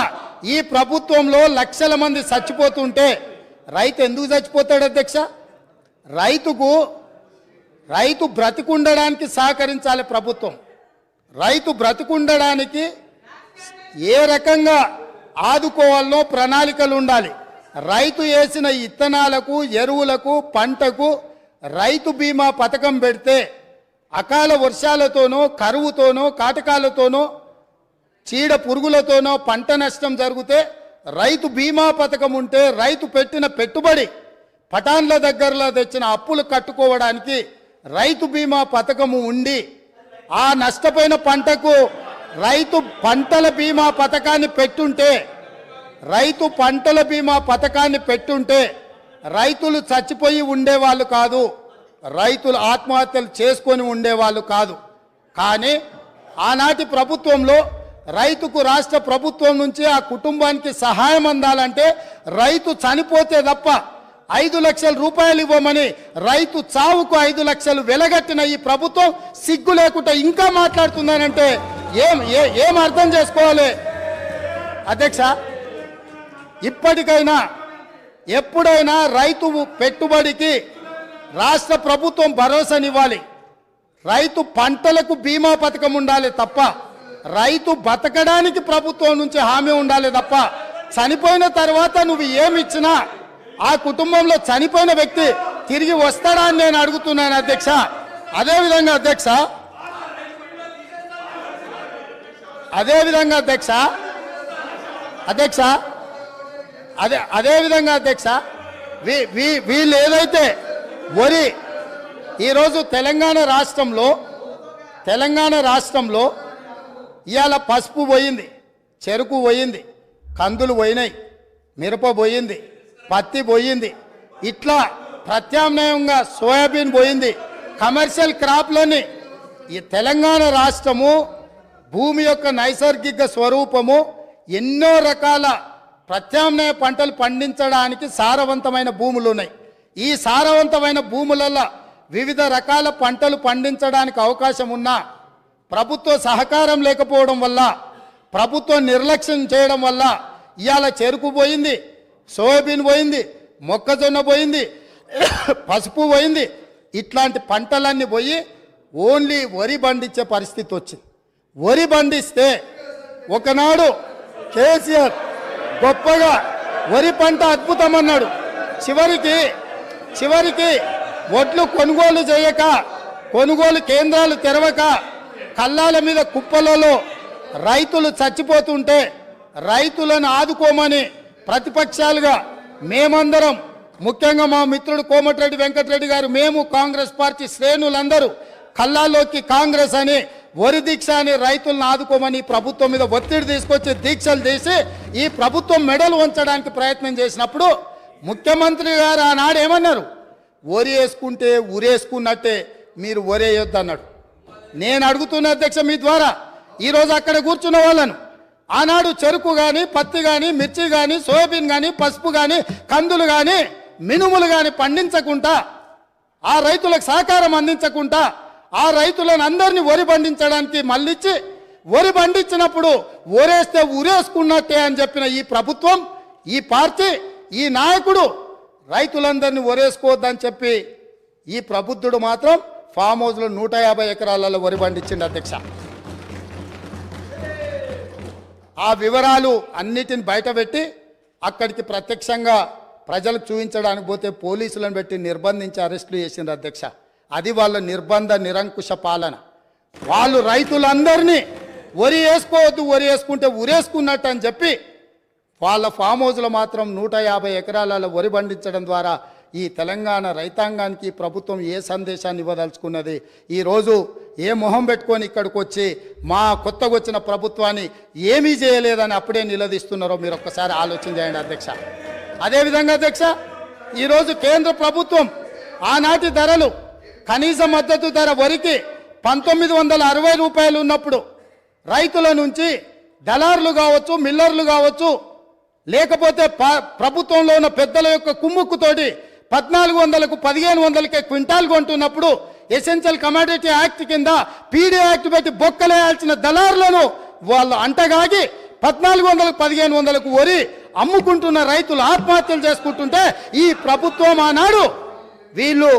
ఈ ప్రభుత్వంలో లక్షల మంది చచ్చిపోతుంటే రైతు ఎందుకు చచ్చిపోతాడు అధ్యక్ష? రైతు బ్రతికుండడానికి సహకరించాలి ప్రభుత్వం. రైతు బ్రతికుండడానికి ఏ రకంగా ఆదుకోవాలనో ప్రణాళికలు ఉండాలి. రైతు వేసిన ఇత్తనాలకు, ఎరువులకు, పంటకు రైతు బీమా పథకం పెడితే అకాల వర్షాలతోనో, కరువుతోనో, కాటకాలతోనో, చీడ పురుగులతోనో పంట నష్టం జరిగితే రైతు బీమా పథకం ఉంటే రైతు పెట్టిన పెట్టుబడి పటాన్ల దగ్గరలో తెచ్చిన అప్పులు కట్టుకోవడానికి రైతు బీమా పథకము ఉండి ఆ నష్టపోయిన పంటకు రైతు పంటల బీమా పథకాన్ని పెట్టుంటే రైతులు చచ్చిపోయి ఉండేవాళ్ళు కాదు, రైతులు ఆత్మహత్యలు చేసుకొని ఉండేవాళ్ళు కాదు. కానీ ఆనాటి ప్రభుత్వంలో రైతుకు రాష్ట్ర ప్రభుత్వం నుంచి ఆ కుటుంబానికి సహాయం అందాలంటే రైతు చనిపోతే తప్ప 5 లక్షల రూపాయలు ఇవ్వమని రైతు చావుకు 5 లక్షలు వెలగట్టిన ఈ ప్రభుత్వం సిగ్గు లేకుండా ఇంకా మాట్లాడుతుందనంటే ఏం అర్థం చేసుకోవాలి అధ్యక్ష? ఇప్పటికైనా ఎప్పుడైనా రైతు పెట్టుబడికి రాష్ట్ర ప్రభుత్వం భరోసానివ్వాలి. రైతు పంటలకు బీమా పథకం ఉండాలి తప్ప, రైతు బతకడానికి ప్రభుత్వం నుంచి హామీ ఉండాలి తప్ప, చనిపోయిన తర్వాత నువ్వు ఏమిచ్చినా ఆ కుటుంబంలో చనిపోయిన వ్యక్తి తిరిగి వస్తాడా అని నేను అడుగుతున్నాను అధ్యక్ష. అదేవిధంగా అధ్యక్ష వీళ్ళు ఏదైతే వరి ఈరోజు తెలంగాణ రాష్ట్రంలో ఇవాళ పసుపు పోయింది, చెరుకు పోయింది, కందులు పోయినాయి, మిరప పోయింది, పత్తి పోయింది, ఇట్లా ప్రత్యామ్నాయంగా సోయాబీన్ పోయింది. కమర్షియల్ క్రాప్లని ఈ తెలంగాణ రాష్ట్రము భూమి యొక్క నైసర్గిక స్వరూపము ఎన్నో రకాల ప్రత్యామ్నాయ పంటలు పండించడానికి సారవంతమైన భూములు ఉన్నాయి. ఈ సారవంతమైన భూములలో వివిధ రకాల పంటలు పండించడానికి అవకాశం ఉన్నా ప్రభుత్వ సహకారం లేకపోవడం వల్ల, ప్రభుత్వం నిర్లక్ష్యం చేయడం వల్ల ఇవాళ చెరుకు పోయింది, సోయాబీన్ పోయింది, మొక్కజొన్న పోయింది, పసుపు పోయింది. ఇట్లాంటి పంటలన్నీ పోయి ఓన్లీ వరి పండించే పరిస్థితి వచ్చింది. వరి పండిస్తే ఒకనాడు కేసీఆర్ గొప్పగా వరి పంట అద్భుతం అన్నాడు. చివరికి వడ్లు కొనుగోలు చేయక, కొనుగోలు కేంద్రాలు తెరవక, కల్లాల మీద కుప్పలలో రైతులు చచ్చిపోతుంటే రైతులను ఆదుకోమని ప్రతిపక్షాలుగా మేమందరం, ముఖ్యంగా మా మిత్రుడు కోమటిరెడ్డి వెంకటరెడ్డి గారు, మేము కాంగ్రెస్ పార్టీ శ్రేణులందరూ కల్లాలోకి కాంగ్రెస్ అని వరి దీక్ష అని రైతులను ఆదుకోమని ప్రభుత్వం మీద ఒత్తిడి తీసుకొచ్చి దీక్షలు తీసి ఈ ప్రభుత్వం మెడలు వంచడానికి ప్రయత్నం చేసినప్పుడు ముఖ్యమంత్రి గారు ఆనాడు ఏమన్నారు? వరి వేసుకుంటే ఉరేసుకున్నట్టే, మీరు వరేయొద్దు అన్నాడు. నేను అడుగుతున్న అధ్యక్ష మీ ద్వారా ఈరోజు అక్కడ కూర్చున్న వాళ్ళను, ఆనాడు చెరుకు కానీ, పత్తి కానీ, మిర్చి కానీ, సోయాబీన్ కానీ, పసుపు కానీ, కందులు కానీ, మినుములు కానీ పండించకుండా, ఆ రైతులకు సహకారం అందించకుండా, ఆ రైతులను అందరినీ వరి పండించడానికి మళ్ళించి వరి పండించినప్పుడు ఒరేస్తే ఉరేసుకున్నట్టే అని చెప్పిన ఈ ప్రభుత్వం, ఈ పార్టీ, ఈ నాయకుడు రైతులందరినీ ఒరేసుకోవద్దని చెప్పి ఈ ప్రబుద్ధుడు మాత్రం ఫామ్ హౌస్లో 150 ఎకరాలలో వరి పండించింది అధ్యక్ష. ఆ వివరాలు అన్నిటిని బయటపెట్టి అక్కడికి ప్రత్యక్షంగా ప్రజలకు చూపించడానికి పోతే పోలీసులను పెట్టి నిర్బంధించి అరెస్టులు చేసింది అధ్యక్ష. అది వాళ్ళ నిర్బంధ నిరంకుశ పాలన. వాళ్ళు రైతులందరినీ వరి వేసుకోవద్దు, వరి వేసుకుంటే ఉరేసుకున్నట్టు అని చెప్పి వాళ్ళ ఫామ్ హౌస్లో మాత్రం 150 ఎకరాలలో వరి పండించడం ద్వారా ఈ తెలంగాణ రైతాంగానికి ప్రభుత్వం ఏ సందేశాన్ని ఇవ్వదలుచుకున్నది? ఈరోజు ఏ మొహం పెట్టుకొని ఇక్కడికి వచ్చి మా కొత్తగా వచ్చిన ప్రభుత్వాన్ని ఏమీ చేయలేదని అప్పుడే నిలదీస్తున్నారో మీరు ఒక్కసారి ఆలోచన చేయండి అధ్యక్ష. అదేవిధంగా అధ్యక్ష, ఈరోజు కేంద్ర ప్రభుత్వం ఆనాటి ధరలు, కనీస మద్దతు ధర వరికి 1960 రూపాయలు ఉన్నప్పుడు రైతుల నుంచి దళారులు కావచ్చు, మిల్లర్లు కావచ్చు, లేకపోతే ప్రభుత్వంలో ఉన్న పెద్దల యొక్క కుమ్ముక్కుతోటి 1400కు 1500కే క్వింటాల్ కొంటున్నప్పుడు ఎసెన్షియల్ కమోడిటీ యాక్ట్ కింద పీడీ యాక్ట్ పెట్టి బొక్కలేయాల్సిన దళారులను వాళ్ళు అంటగాగి 1400కు 1500కు వరి అమ్ముకుంటున్న రైతులు ఆత్మహత్యలు చేసుకుంటుంటే ఈ ప్రభుత్వం ఆనాడు వీళ్ళు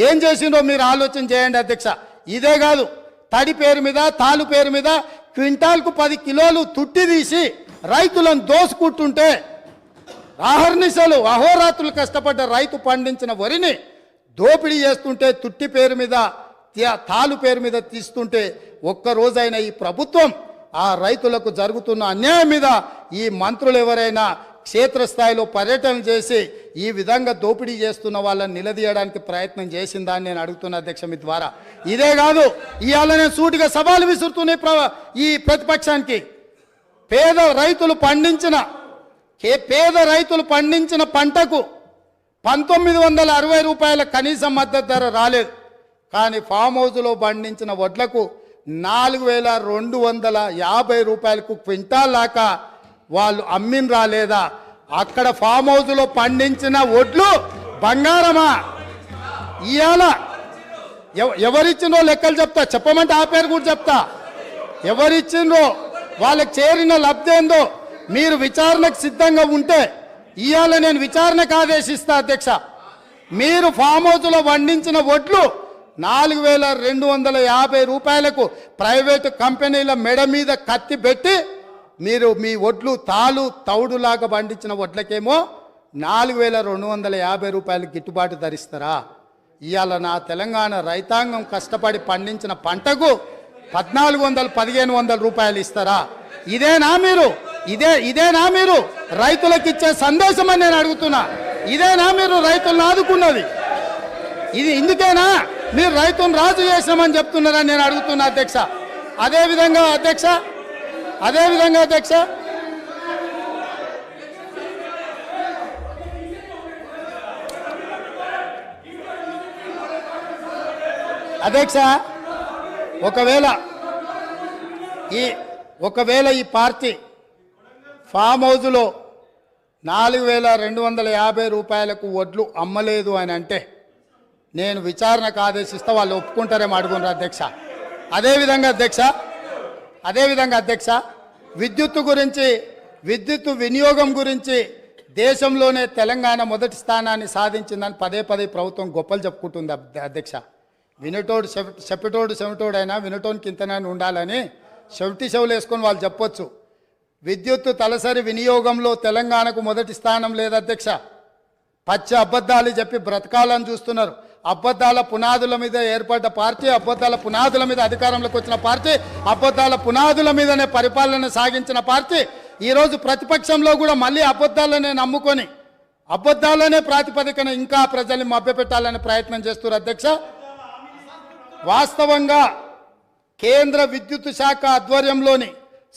ఏం చేసిందో మీరు ఆలోచన చేయండి అధ్యక్ష. ఇదే కాదు, తడి పేరు మీద, తాలు పేరు మీద క్వింటాల్కు 10 కిలోలు తుట్టి తీసి రైతులను దోసుకుంటుంటే, అహర్నిశలు అహోరాత్రులు కష్టపడ్డ రైతు పండించిన వరిని దోపిడీ చేస్తుంటే, తుట్టి పేరు మీద, తాలు పేరు మీద తీస్తుంటే ఒక్కరోజైనా ఈ ప్రభుత్వం ఆ రైతులకు జరుగుతున్న అన్యాయం మీద ఈ మంత్రులు ఎవరైనా క్షేత్రస్థాయిలో పర్యటన చేసి ఈ విధంగా దోపిడీ చేస్తున్న వాళ్ళని నిలదీయడానికి ప్రయత్నం చేసిందా అని నేను అడుగుతున్నా అధ్యక్ష మీ ద్వారా. ఇదే కాదు, ఇవాళ నేను సూటిగా సవాలు విసురుతున్న ఈ ప్రతిపక్షానికి పేద రైతులు పండించిన పంటకు 1960 రూపాయల కనీస మద్దతు ధర రాలేదు. కానీ ఫామ్ హౌస్లో పండించిన వడ్లకు 4250 రూపాయలకు క్వింటాల్ లాగా వాళ్ళు అమ్మిన రాలేదా? అక్కడ ఫామ్ హౌస్లో పండించిన వడ్లు బంగారమా? ఇవాళ ఎవరిచ్చిందో లెక్కలు చెప్తా, చెప్పమంటే ఆ పేరు కూడా చెప్తా. ఎవరిచ్చిందో వాళ్ళకి చేరిన లబ్ధి ఏందో మీరు విచారణకు సిద్ధంగా ఉంటే ఇవాళ నేను విచారణకు ఆదేశిస్తా అధ్యక్ష. మీరు ఫామ్ హౌస్లో పండించిన వడ్లు 4250 రూపాయలకు ప్రైవేటు కంపెనీల మెడ మీద కత్తి పెట్టి మీరు మీ వడ్లు తౌడులాగా పండించిన వడ్లకేమో 4250 రూపాయలు గిట్టుబాటు ధరిస్తారా? ఇవాళ నా తెలంగాణ రైతాంగం కష్టపడి పండించిన పంటకు 1400-1500 రూపాయలు ఇస్తారా? ఇదేనా మీరు రైతులకు ఇచ్చే సందేశం అని నేను అడుగుతున్నా. ఇదేనా మీరు రైతులను ఆదుకున్నది? ఇది ఇందుకేనా మీరు రైతును రాజు చేసామని చెప్తున్నారని నేను అడుగుతున్నా అధ్యక్ష. అదేవిధంగా అధ్యక్ష ఒకవేళ ఈ పార్టీ ఫామ్ హౌస్లో 4250 రూపాయలకు వడ్లు అమ్మలేదు అని అంటే నేను విచారణకు ఆదేశిస్తా, వాళ్ళు ఒప్పుకుంటారేమో అడుగునరా అధ్యక్ష. అదేవిధంగా అధ్యక్ష విద్యుత్తు వినియోగం గురించి దేశంలోనే తెలంగాణ మొదటి స్థానాన్ని సాధించిందని పదే ప్రభుత్వం గొప్పలు చెప్పుకుంటుంది అధ్యక్ష. వినటోడు చెవిటోడు అయినా వినటోనికి ఇంతనని ఉండాలని చెవులు వేసుకొని వాళ్ళు చెప్పొచ్చు. విద్యుత్తు తలసరి వినియోగంలో తెలంగాణకు మొదటి స్థానం లేదు అధ్యక్ష. పచ్చి అబద్ధాలు చెప్పి బ్రతకాలని చూస్తున్నారు. అబద్ధాల పునాదుల మీద ఏర్పడ్డ పార్టీ, అబద్ధాల పునాదుల మీద అధికారంలోకి వచ్చిన పార్టీ, అబద్ధాల పునాదుల మీదనే పరిపాలన సాగించిన పార్టీ ఈరోజు ప్రతిపక్షంలో కూడా మళ్ళీ అబద్ధాలనే నమ్ముకొని అబద్ధాలనే ప్రాతిపదికన ఇంకా ప్రజల్ని మభ్యపెట్టాలని ప్రయత్నం చేస్తున్నారు అధ్యక్ష. వాస్తవంగా కేంద్ర విద్యుత్ శాఖ ఆధ్వర్యంలోని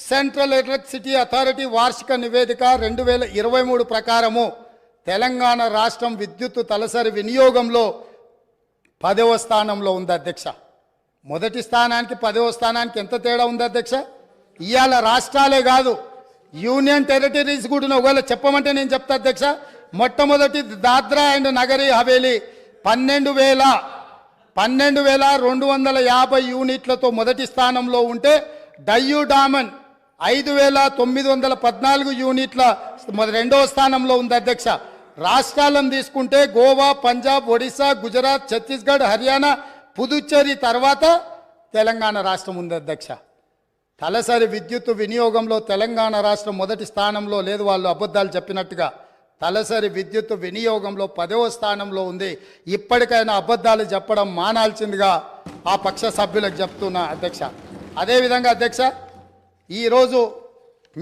సెంట్రల్ ఎలక్ట్రిసిటీ అథారిటీ వార్షిక నివేదిక 2023 ప్రకారము తెలంగాణ రాష్ట్రం విద్యుత్తు తలసరి వినియోగంలో 10వ స్థానంలో ఉంది అధ్యక్ష. మొదటి స్థానానికి 10వ స్థానానికి ఎంత తేడా ఉంది అధ్యక్ష? ఇవాళ రాష్ట్రాలే కాదు, యూనియన్ టెరిటరీస్ కూడా ఒకవేళ చెప్పమంటే నేను చెప్తా అధ్యక్ష. మొట్టమొదటి దాద్రా అండ్ నగరీ హవేలీ 12,250 యూనిట్లతో మొదటి స్థానంలో ఉంటే డయ్యూ డామన్ 5,914 యూనిట్ల రెండవ స్థానంలో ఉంది అధ్యక్ష. రాష్ట్రాలను తీసుకుంటే గోవా, పంజాబ్, ఒడిశా, గుజరాత్, ఛత్తీస్గఢ్, హర్యానా, పుదుచ్చేరి తర్వాత తెలంగాణ రాష్ట్రం ఉంది అధ్యక్ష. తలసరి విద్యుత్ వినియోగంలో తెలంగాణ రాష్ట్రం మొదటి స్థానంలో లేదు, వాళ్ళు అబద్ధాలు చెప్పినట్టుగా. తలసరి విద్యుత్ వినియోగంలో 10వ స్థానంలో ఉంది. ఇప్పటికైనా అబద్ధాలు చెప్పడం మానాల్సిందిగా ఆ పక్ష సభ్యులకు చెప్తున్నా అధ్యక్ష. అదేవిధంగా అధ్యక్ష, ఈరోజు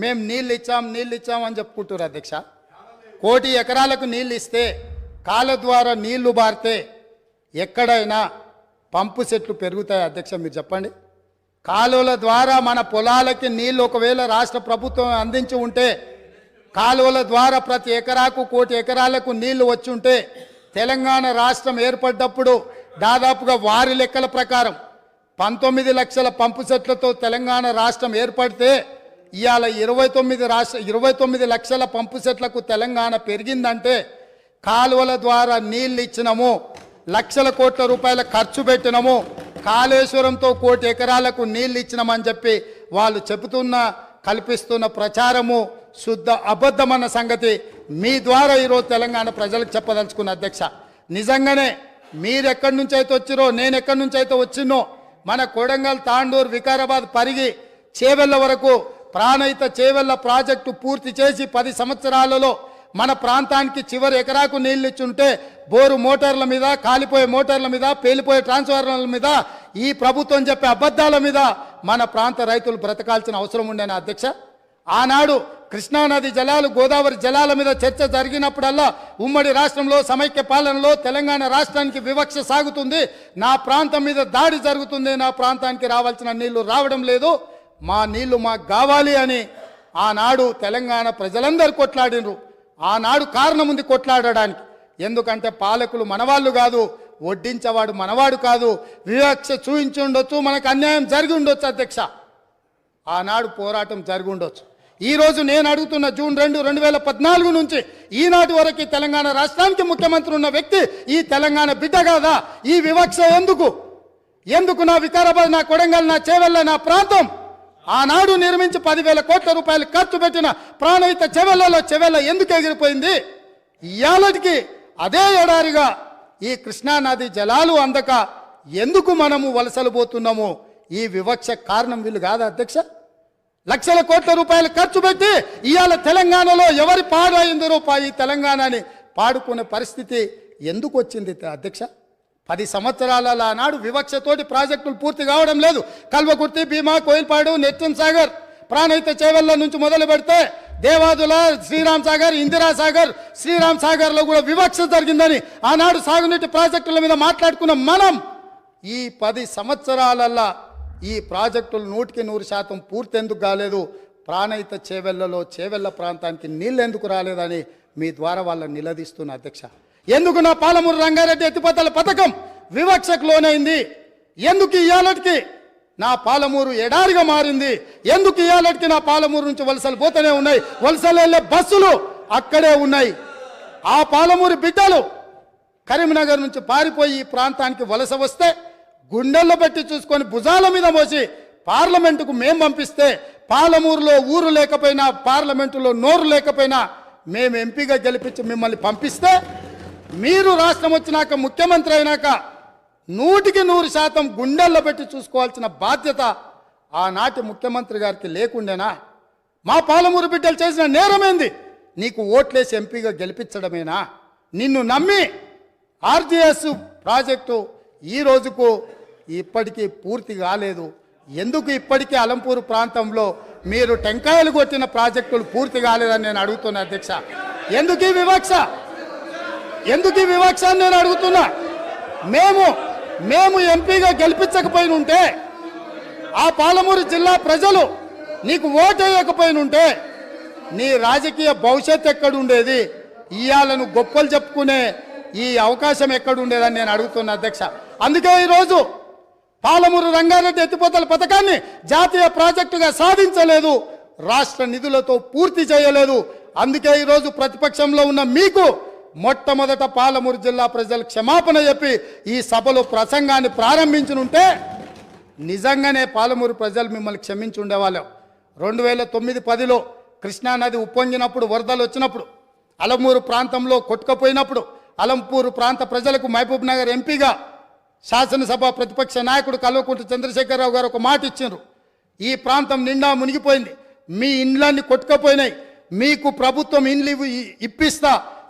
మేము నీళ్ళు ఇచ్చామని చెప్పుకుంటున్నారు అధ్యక్ష. 1 కోటి ఎకరాలకు నీళ్ళు ఇస్తే కాళ్ళ ద్వారా నీళ్లు బారితే ఎక్కడైనా పంపు సెట్లు పెరుగుతాయి అధ్యక్ష? మీరు చెప్పండి. కాలువల ద్వారా మన పొలాలకి నీళ్ళు ఒకవేళ రాష్ట్ర ప్రభుత్వం అందించి ఉంటే, కాలువల ద్వారా ప్రతి ఎకరాకు 1 కోటి ఎకరాలకు నీళ్లు వచ్చి ఉంటే, తెలంగాణ రాష్ట్రం ఏర్పడ్డప్పుడు దాదాపుగా వారి లెక్కల ప్రకారం 19 లక్షల పంపు సెట్లతో తెలంగాణ రాష్ట్రం ఏర్పడితే ఇవాళ 29 లక్షల పంపు సెట్లకు తెలంగాణ పెరిగిందంటే కాలువల ద్వారా నీళ్ళు ఇచ్చినాము, లక్షల కోట్ల రూపాయల ఖర్చు పెట్టినాము, కాళేశ్వరంతో 1 కోటి ఎకరాలకు నీళ్ళు ఇచ్చినామని చెప్పి వాళ్ళు కల్పిస్తున్న ప్రచారము శుద్ధ అబద్ధమన్న సంగతి మీ ద్వారా ఈరోజు తెలంగాణ ప్రజలకు చెప్పదలుచుకున్న అధ్యక్ష. నిజంగానే మీరెక్కడి నుంచి అయితే వచ్చిరో, నేను ఎక్కడి నుంచి అయితే వచ్చినో, మన కొడంగల్, తాండూరు, వికారాబాద్, పరిగి, చేవెళ్ళ వరకు ప్రాణహిత చేవెళ్ళ ప్రాజెక్టు పూర్తి చేసి 10 సంవత్సరాలలో మన ప్రాంతానికి చివరి ఎకరాకు నీళ్ళు ఇచ్చుంటే బోరు మోటార్ల మీద, కాలిపోయే మోటార్ల మీద, పేలిపోయే ట్రాన్స్ఫార్మర్ల మీద, ఈ ప్రభుత్వం చెప్పే అబద్ధాల మీద మన ప్రాంత రైతులు బ్రతకాల్సిన అవసరం ఉండేనా అధ్యక్ష? ఆనాడు కృష్ణానది జలాలు గోదావరి జలాల మీద చర్చ జరిగినప్పుడల్లా ఉమ్మడి రాష్ట్రంలో సమైక్య పాలనలో తెలంగాణ రాష్ట్రానికి వివక్ష సాగుతుంది, నా ప్రాంతం మీద దాడి జరుగుతుంది, నా ప్రాంతానికి రావాల్సిన నీళ్లు రావడం లేదు, మా నీళ్లు మాకు కావాలి అని ఆనాడు తెలంగాణ ప్రజలందరూ కొట్లాడినరు. ఆనాడు కారణం ఉంది కొట్లాడడానికి. ఎందుకంటే పాలకులు మనవాళ్ళు కాదు, వడ్డించేవాడు మనవాడు కాదు, వివక్ష చూపించి ఉండొచ్చు, మనకు అన్యాయం జరిగి ఉండొచ్చు అధ్యక్ష, ఆనాడు పోరాటం జరిగి ఉండొచ్చు. ఈరోజు నేను అడుగుతున్న జూన్ 2, 2014 నుంచి ఈనాటి వరకు తెలంగాణ రాష్ట్రానికి ముఖ్యమంత్రి ఉన్న వ్యక్తి ఈ తెలంగాణ బిడ్డ కాదా? ఈ వివక్ష ఎందుకు నా వికారాబాద్, నా కొడంగల్, నా చేవెళ్ళ, నా ప్రాంతం ఆనాడు నిర్మించి 10,000 కోట్ల రూపాయలు ఖర్చు పెట్టిన ప్రాణహిత చెవెళ్ళ ఎందుకు ఎగిరిపోయింది? ఇయాలటికి అదే ఎడారిగా ఈ కృష్ణానది జలాలు అందక ఎందుకు మనము వలసలు పోతున్నాము? ఈ వివక్ష కారణం వీళ్ళు కాదా అధ్యక్ష? లక్షల కోట్ల రూపాయలు ఖర్చు పెట్టి ఇవాళ తెలంగాణలో ఎవరి పాడైందరో ఈ తెలంగాణని పాడుకునే పరిస్థితి ఎందుకు వచ్చింది అధ్యక్ష? 10 సంవత్సరాల నాడు వివక్షతోటి ప్రాజెక్టులు పూర్తి కావడం లేదు. కల్వకుర్తి, భీమా, కోయిల్పాడు, నెచ్చన్ సాగర్, ప్రాణహిత చేవెళ్ళ నుంచి మొదలు పెడితే దేవాదుల, శ్రీరామ్ సాగర్, ఇందిరా సాగర్, శ్రీరామ్ సాగర్లో కూడా వివక్ష జరిగిందని ఆనాడు సాగునీటి ప్రాజెక్టుల మీద మాట్లాడుకున్న మనం ఈ 10 సంవత్సరాలల్లా ఈ ప్రాజెక్టులు 100% పూర్తి ఎందుకు కాలేదు? ప్రాణహిత చేవెళ్ళ ప్రాంతానికి నీళ్ళు ఎందుకు రాలేదని మీ ద్వారా వాళ్ళని నిలదీస్తున్న అధ్యక్ష. ఎందుకు నా పాలమూరు రంగారెడ్డి ఎత్తిపోతల పథకం వివక్షకు లోనైంది? ఎందుకు ఇయాలటికి నా పాలమూరు ఎడారిగా మారింది? ఎందుకు ఇయాలటికి నా పాలమూరు నుంచి వలసలు పోతూనే ఉన్నాయి, వలసలు వెళ్ళే బస్సులు అక్కడే ఉన్నాయి? ఆ పాలమూరు బిడ్డలు కరీంనగర్ నుంచి పారిపోయి ఈ ప్రాంతానికి వలస వస్తే గుండెల్లో పెట్టి చూసుకొని భుజాల మీద మోసి పార్లమెంటుకు మేము పంపిస్తే, పాలమూరులో ఊరు లేకపోయినా పార్లమెంటులో నోరు లేకపోయినా మేము ఎంపీగా గెలిపించి మిమ్మల్ని పంపిస్తే మీరు రాష్ట్రం వచ్చినాక ముఖ్యమంత్రి అయినాక 100% గుండెల్లో పెట్టి చూసుకోవాల్సిన బాధ్యత ఆనాటి ముఖ్యమంత్రి గారికి లేకుండేనా? మా పాలమూరు బిడ్డలు చేసిన నేరమేంది? నీకు ఓట్లేసి ఎంపీగా గెలిపించడమేనా? నిన్ను నమ్మి ఆర్జీఎస్ ప్రాజెక్టు ఈ రోజుకు ఇప్పటికీ పూర్తి కాలేదు. ఎందుకు ఇప్పటికీ అలంపూరు ప్రాంతంలో మీరు టెంకాయలు కొట్టిన ప్రాజెక్టులు పూర్తి కాలేదని నేను అడుగుతున్నా అధ్యక్ష. ఎందుకు ఈ వివక్ష అని నేను అడుగుతున్నా. మేము ఎంపీగా గెలిపించకపోయిన ఉంటే, ఆ పాలమూరు జిల్లా ప్రజలు నీకు ఓటు వేయకపోయినుంటే నీ రాజకీయ భవిష్యత్తు ఎక్కడుండేది? ఇయాలను గొప్పలు చెప్పుకునే ఈ అవకాశం ఎక్కడుండేదని నేను అడుగుతున్నా అధ్యక్ష. అందుకే ఈరోజు పాలమూరు రంగారెడ్డి ఎత్తిపోతల పథకాన్ని జాతీయ ప్రాజెక్టుగా సాధించలేదు, రాష్ట్ర నిధులతో పూర్తి చేయలేదు. అందుకే ఈరోజు ప్రతిపక్షంలో ఉన్న మీకు మొట్టమొదట పాలమూరు జిల్లా ప్రజలు క్షమాపణ చెప్పి ఈ సభలో ప్రసంగాన్ని ప్రారంభించనుంటే నిజంగానే పాలమూరు ప్రజలు మిమ్మల్ని క్షమించి ఉండేవాళ్ళం. 2009-10లో కృష్ణానది ఉప్పొంగినప్పుడు, వరదలు వచ్చినప్పుడు, అలంపూరు ప్రాంతంలో కొట్టుకుపోయినప్పుడు అలంపూరు ప్రాంత ప్రజలకు మహబూబ్ నగర్ ఎంపీగా శాసనసభ ప్రతిపక్ష నాయకుడు కల్వకుంట్ల చంద్రశేఖరరావు గారు ఒక మాట ఇచ్చిండ్రు. ఈ ప్రాంతం నిండా మునిగిపోయింది, మీ ఇండ్లన్నీ కొట్టుకుపోయినాయి, మీకు ప్రభుత్వం ఇండ్లు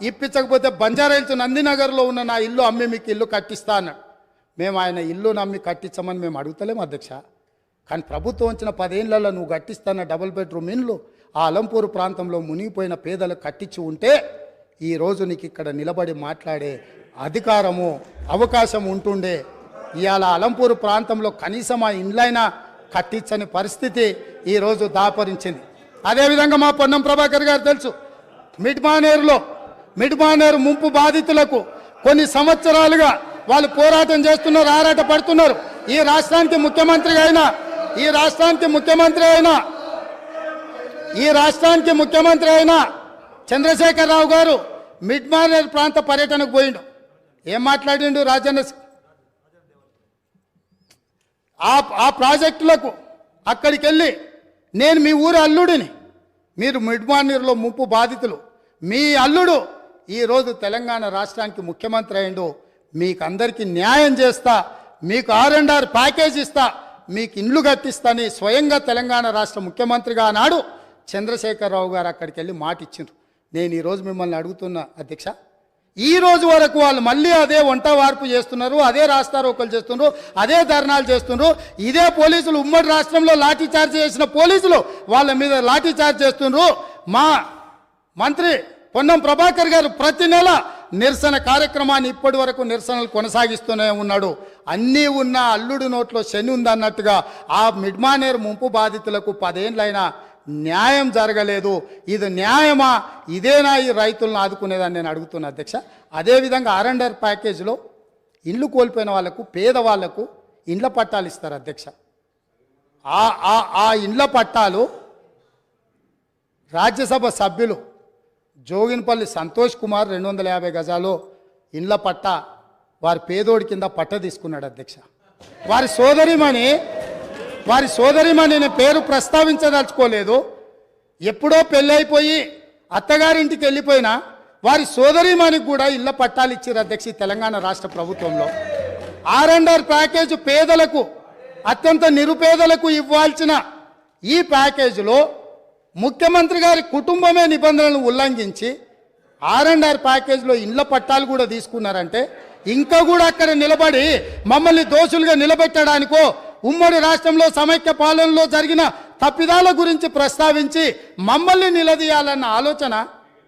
ఇప్పించకపోతే బంజారాహిల్స్ నందినగర్లో ఉన్న నా ఇల్లు అమ్మి మీకు ఇల్లు కట్టిస్తా అన్నాడు. మేము ఆయన ఇల్లు నమ్మి కట్టించమని మేము అడుగుతలేము అధ్యక్ష. కానీ ప్రభుత్వం వచ్చిన 10 ఏళ్లలో నువ్వు కట్టిస్తాన్న డబుల్ బెడ్రూమ్ ఇండ్లు ఆ అలంపూరు ప్రాంతంలో మునిగిపోయిన పేదలకు కట్టించి ఉంటే ఈరోజు నీకు ఇక్కడ నిలబడి మాట్లాడే అధికారము, అవకాశం ఉంటుండే. ఇవాళ అలంపూరు ప్రాంతంలో కనీసం ఆ ఇండ్లైనా కట్టించని పరిస్థితి ఈరోజు దాపరించింది. అదేవిధంగా మా పొన్నం ప్రభాకర్ గారు తెలుసు, మిడ్మానేరు ముంపు బాధితులకు కొన్ని సంవత్సరాలుగా వాళ్ళు పోరాటం చేస్తున్నారు, ఆరాట పడుతున్నారు. ఈ రాష్ట్రానికి ముఖ్యమంత్రి అయిన చంద్రశేఖరరావు గారు మిడ్మానేరు ప్రాంత పర్యటనకు పోయిండు. ఏం మాట్లాడిండు? రాజన్న ఆ ప్రాజెక్టులకు అక్కడికి వెళ్ళి, నేను మీ ఊరి అల్లుడిని, మీరు మిడ్మానేరులో ముంపు బాధితులు, మీ అల్లుడు ఈరోజు తెలంగాణ రాష్ట్రానికి ముఖ్యమంత్రి అయిండు, మీకు అందరికీ న్యాయం చేస్తా, మీకు R&R ప్యాకేజ్ ఇస్తా, మీకు ఇండ్లు కట్టిస్తాని స్వయంగా తెలంగాణ రాష్ట్ర ముఖ్యమంత్రిగా నాడు చంద్రశేఖరరావు గారు అక్కడికి వెళ్ళి మాట ఇచ్చిండ్రు. నేను ఈరోజు మిమ్మల్ని అడుగుతున్నా అధ్యక్ష, ఈ రోజు వరకు వాళ్ళు మళ్ళీ అదే వంట వార్పు చేస్తున్నారు, అదే రాస్తారోకలు చేస్తున్నారు, అదే ధర్నాలు చేస్తున్నారు. ఇదే పోలీసులు ఉమ్మడి రాష్ట్రంలో లాఠీ చార్జ్ చేసిన పోలీసులు వాళ్ళ మీద లాఠీ చార్జ్ చేస్తున్నారు. మా మంత్రి పొన్నం ప్రభాకర్ గారు ప్రతి నెల నిరసన కార్యక్రమాన్ని ఇప్పటి వరకు నిరసనలు కొనసాగిస్తూనే ఉన్నాడు. అన్నీ ఉన్న అల్లుడు నోట్లో శని ఉందన్నట్టుగా ఆ మిడ్మానేర్ ముంపు బాధితులకు 10 ఏళ్ళైనా న్యాయం జరగలేదు. ఇది న్యాయమా? ఇదేనా ఈ రైతులను ఆదుకునేదని నేను అడుగుతున్నా అధ్యక్ష. అదేవిధంగా ఆర్ఎండ్ఆర్ ప్యాకేజీలో ఇల్లు కోల్పోయిన వాళ్లకు, పేదవాళ్లకు ఇండ్ల పట్టాలు ఇస్తారు అధ్యక్ష. ఆ ఇండ్ల పట్టాలు రాజ్యసభ సభ్యులు జోగిన్పల్లి సంతోష్ కుమార్ 250 గజాలు ఇండ్ల పట్ట వారి పేదోడి కింద పట్ట తీసుకున్నాడు అధ్యక్ష. వారి సోదరిమణి నేను పేరు ప్రస్తావించదలుచుకోలేదు. ఎప్పుడో పెళ్ళైపోయి అత్తగారింటికి వెళ్ళిపోయినా వారి సోదరిమణికి కూడా ఇళ్ల పట్టాలు ఇచ్చారు అధ్యక్ష తెలంగాణ రాష్ట్ర ప్రభుత్వంలో. ఆర్ఎండ్ఆర్ ప్యాకేజ్ పేదలకు, అత్యంత నిరుపేదలకు ఇవ్వాల్సిన ఈ ప్యాకేజీలో ముఖ్యమంత్రి గారి కుటుంబమే నిబంధనలను ఉల్లంఘించి ఆర్ఎండ్ఆర్ ప్యాకేజ్లో ఇండ్ల పట్టాలు కూడా తీసుకున్నారంటే ఇంకా కూడా అక్కడ నిలబడి మమ్మల్ని దోషులుగా నిలబెట్టడానికో, ఉమ్మడి రాష్ట్రంలో సమైక్య పాలనలో జరిగిన తప్పిదాల గురించి ప్రస్తావించి మమ్మల్ని నిలదీయాలన్న ఆలోచన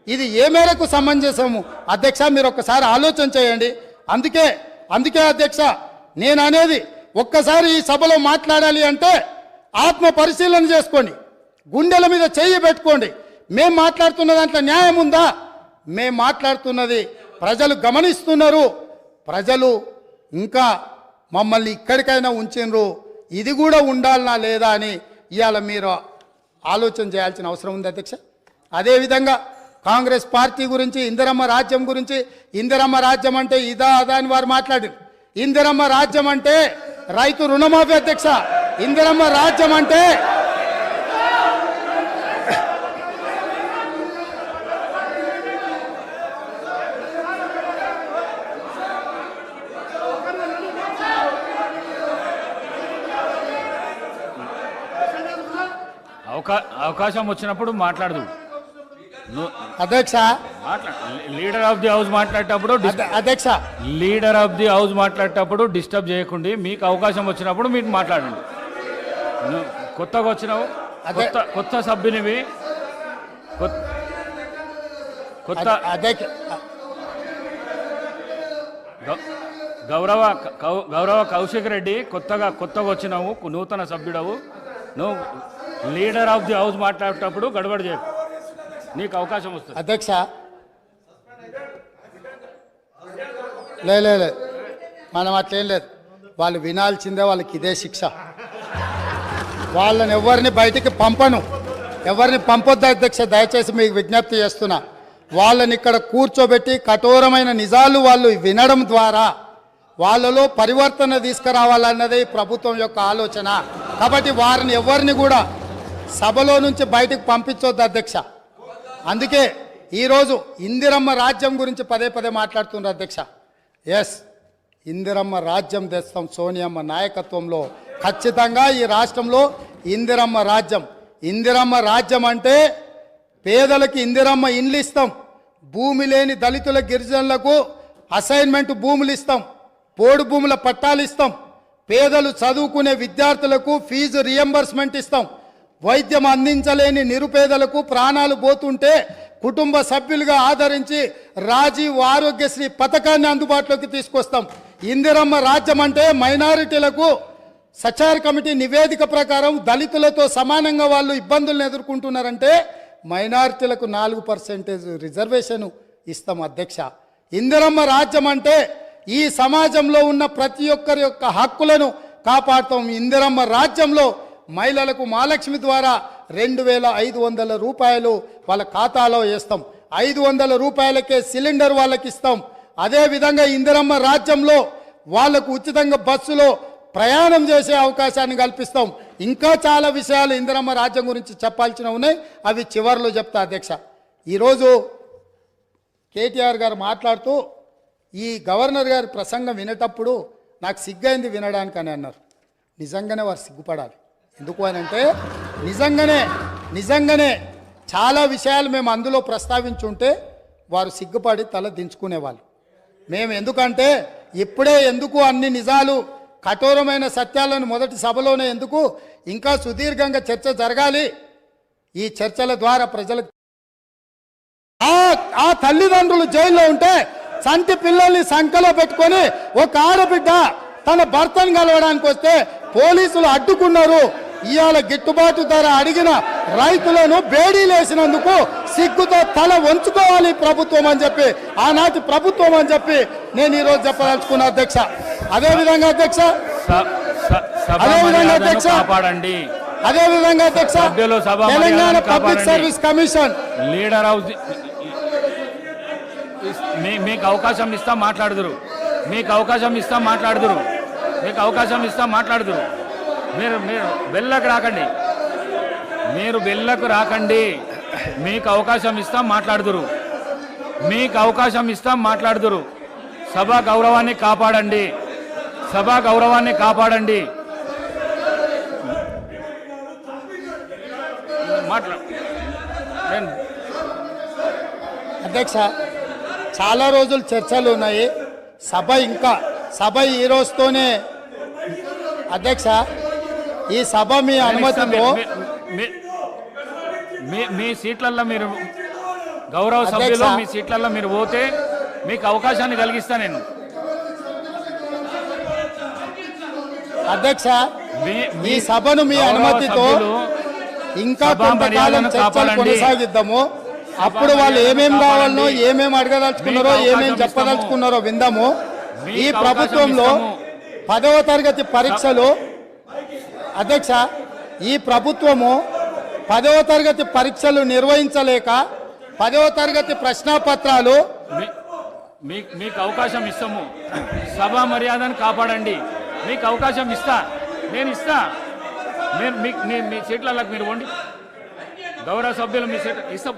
ఇది ఏ మేరకు సమంజసము అధ్యక్ష? మీరు ఒక్కసారి ఆలోచన చేయండి. అందుకే అధ్యక్ష నేను అనేది, ఒక్కసారి ఈ సభలో మాట్లాడాలి అంటే ఆత్మ పరిశీలన చేసుకోండి, గుండెల మీద చెయ్యి పెట్టుకోండి. మేం మాట్లాడుతున్న దాంట్లో న్యాయం ఉందా? మేం మాట్లాడుతున్నది ప్రజలు గమనిస్తున్నారు. ప్రజలు ఇంకా మమ్మల్ని ఇక్కడికైనా ఉంచినరు, ఇది కూడా ఉండాలనా లేదా అని ఇవాళ మీరు ఆలోచన చేయాల్సిన అవసరం ఉంది అధ్యక్ష. అదేవిధంగా కాంగ్రెస్ పార్టీ గురించి, ఇందిరమ్మ రాజ్యం గురించి, ఇందిరమ్మ రాజ్యం అంటే ఇదా అదా అని వారు మాట్లాడారు. ఇందిరమ్మ రాజ్యం అంటే రైతు రుణమాఫీ అధ్యక్ష. ఇందిరమ్మ రాజ్యం అంటే అవకాశం వచ్చినప్పుడు మాట్లాడదు అధ్యక్ష. లీడర్ ఆఫ్ ది హౌస్ మాట్లాడేటప్పుడు అధ్యక్ష, లీడర్ ఆఫ్ ది హౌస్ మాట్లాడేటప్పుడు డిస్టర్బ్ చేయకుండా మీకు అవకాశం వచ్చినప్పుడు మీరు మాట్లాడండి. కొత్తగా వచ్చినావు, కొత్త సభ్యునివి, కొత్త గౌరవ కౌశిక్ రెడ్డి కొత్తగా వచ్చినావు, నూతన సభ్యుడవు. నువ్వు లీడర్ ఆఫ్ ది హౌస్ మాట్లాడేటప్పుడు గడబడి చేయకు, నీకు అవకాశం వస్తుంది అధ్యక్ష. లేదు మనం అట్లేం లేదు, వాళ్ళు వినాల్సిందే, వాళ్ళకి ఇదే శిక్ష. వాళ్ళని ఎవరిని బయటికి పంపను, ఎవరిని పంపొద్దు అధ్యక్ష. దయచేసి మీకు విజ్ఞప్తి చేస్తున్నా, వాళ్ళని ఇక్కడ కూర్చోబెట్టి కఠోరమైన నిజాలు వాళ్ళు వినడం ద్వారా వాళ్ళలో పరివర్తన తీసుకురావాలన్నదే ప్రభుత్వం యొక్క ఆలోచన. కాబట్టి వారిని ఎవరిని కూడా సభలో నుంచి బయటకు పంపించొద్దు అధ్యక్ష. అందుకే ఈరోజు ఇందిరమ్మ రాజ్యం గురించి పదే మాట్లాడుతున్నారు అధ్యక్ష. ఎస్, ఇందిరమ్మ రాజ్యం తెస్తాం సోనియమ్మ నాయకత్వంలో. ఖచ్చితంగా ఈ రాష్ట్రంలో ఇందిరమ్మ రాజ్యం. ఇందిరమ్మ రాజ్యం అంటే పేదలకు ఇందిరమ్మ ఇండ్లు ఇస్తాం, భూమి లేని దళితుల గిరిజనులకు అసైన్మెంట్ భూములు ఇస్తాం, పోడు భూముల పట్టాలు ఇస్తాం, పేదలు చదువుకునే విద్యార్థులకు ఫీజు రియంబర్స్మెంట్ ఇస్తాం, వైద్యం అందించలేని నిరుపేదలకు ప్రాణాలు పోతుంటే కుటుంబ సభ్యులుగా ఆదరించి రాజీవ్ ఆరోగ్యశ్రీ పథకాన్ని అందుబాటులోకి తీసుకొస్తాం. ఇందిరమ్మ రాజ్యం అంటే మైనారిటీలకు సచార్ కమిటీ నివేదిక ప్రకారం దళితులతో సమానంగా వాళ్ళు ఇబ్బందులను ఎదుర్కొంటున్నారంటే మైనారిటీలకు 4% రిజర్వేషన్ ఇస్తాం అధ్యక్ష. ఇందిరమ్మ రాజ్యం అంటే ఈ సమాజంలో ఉన్న ప్రతి ఒక్కరి యొక్క హక్కులను కాపాడుతాం. ఇందిరమ్మ రాజ్యంలో మహిళలకు మహాలక్ష్మి ద్వారా 2500 రూపాయలు వాళ్ళ ఖాతాలో వేస్తాం, 500 రూపాయలకే సిలిండర్ వాళ్ళకి ఇస్తాం. అదేవిధంగా ఇందిరమ్మ రాజ్యంలో వాళ్లకు ఉచితంగా బస్సులో ప్రయాణం చేసే అవకాశాన్ని కల్పిస్తాం. ఇంకా చాలా విషయాలు ఇందిరమ్మ రాజ్యం గురించి చెప్పాల్సిన ఉన్నాయి, అవి చివరిలో చెప్తా అధ్యక్ష. ఈరోజు కేటీఆర్ గారు మాట్లాడుతూ ఈ గవర్నర్ గారి ప్రసంగం వినేటప్పుడు నాకు సిగ్గైంది వినడానికి అని అన్నారు. నిజంగానే వారు సిగ్గుపడాలి. ఎందుకు అని అంటే నిజంగానే చాలా విషయాలు మేము అందులో ప్రస్తావించుంటే వారు సిగ్గుపడి తల దించుకునేవాళ్ళు. మేము ఎందుకంటే ఇప్పుడే ఎందుకు అన్ని నిజాలు కఠోరమైన సత్యాలను మొదటి సభలోనే ఎందుకు, ఇంకా సుదీర్ఘంగా చర్చ జరగాలి. ఈ చర్చల ద్వారా ప్రజలకు ఆ తల్లిదండ్రులు జైల్లో ఉంటే చంటి పిల్లల్ని సంకలో పెట్టుకొని ఒక ఆడబిడ్డ తన భర్తను కలవడానికి వస్తే పోలీసులు అడ్డుకున్నారు. ఇవాళ గిట్టుబాటు ధర అడిగిన రైతులను బేడీలేసినందుకు సిగ్గుతో తల వంచుకోవాలి ప్రభుత్వం అని చెప్పి, ఆనాటి ప్రభుత్వం అని చెప్పి నేను ఈరోజు చెప్పదలుచుకున్నా అధ్యక్ష. అదేవిధంగా అధ్యక్ష Telangana public service commission leader house మీకు అవకాశం ఇస్తా మాట్లాడుదురు, మీకు అవకాశం ఇస్తా మాట్లాడుదురు, మీకు అవకాశం ఇస్తా మాట్లాడుదురు. మీరు వెళ్ళకు రాకండి, మీరు వెళ్ళకు రాకండి. మీకు అవకాశం ఇస్తాం మాట్లాడుదురు, మీకు అవకాశం ఇస్తాం మాట్లాడుదురు. సభా గౌరవాన్ని కాపాడండి, సభా గౌరవాన్ని కాపాడండి. అధ్యక్ష చాలా రోజులు చర్చలు ఉన్నాయి. సభ ఈ రోజుతోనే అధ్యక్ష, ఈ సభ మీ అనుమతితో మీ సీట్లలో మీరు గౌరవ సభ్యులు మీ సీట్లలో మీరు పోతే మీకు అవకాశాన్ని కలిగిస్తా నేను. అధ్యక్ష ఈ సభను మీ అనుమతితో ఇంకా కొంతకాలం చర్చలు కొనసాగిద్దాము. అప్పుడు వాళ్ళు ఏమేం కావాలనో, ఏమేం అడగదలుచుకున్నారో, ఏమేం చెప్పదలుచుకున్నారో విందాము. ఈ ప్రభుత్వంలో 10వ తరగతి పరీక్షలు అధ్యక్ష, ఈ ప్రభుత్వము 10వ తరగతి పరీక్షలు నిర్వహించలేక 10వ తరగతి ప్రశ్నాపత్రాలు మీకు అవకాశం ఇస్తాము. సభా మర్యాదను కాపాడండి. మీకు అవకాశం ఇస్తా, నేను ఇస్తా. మీ సీట్లలో మీరు వండి గౌరవ సభ్యులు మీ సీట్ ఇస్తా.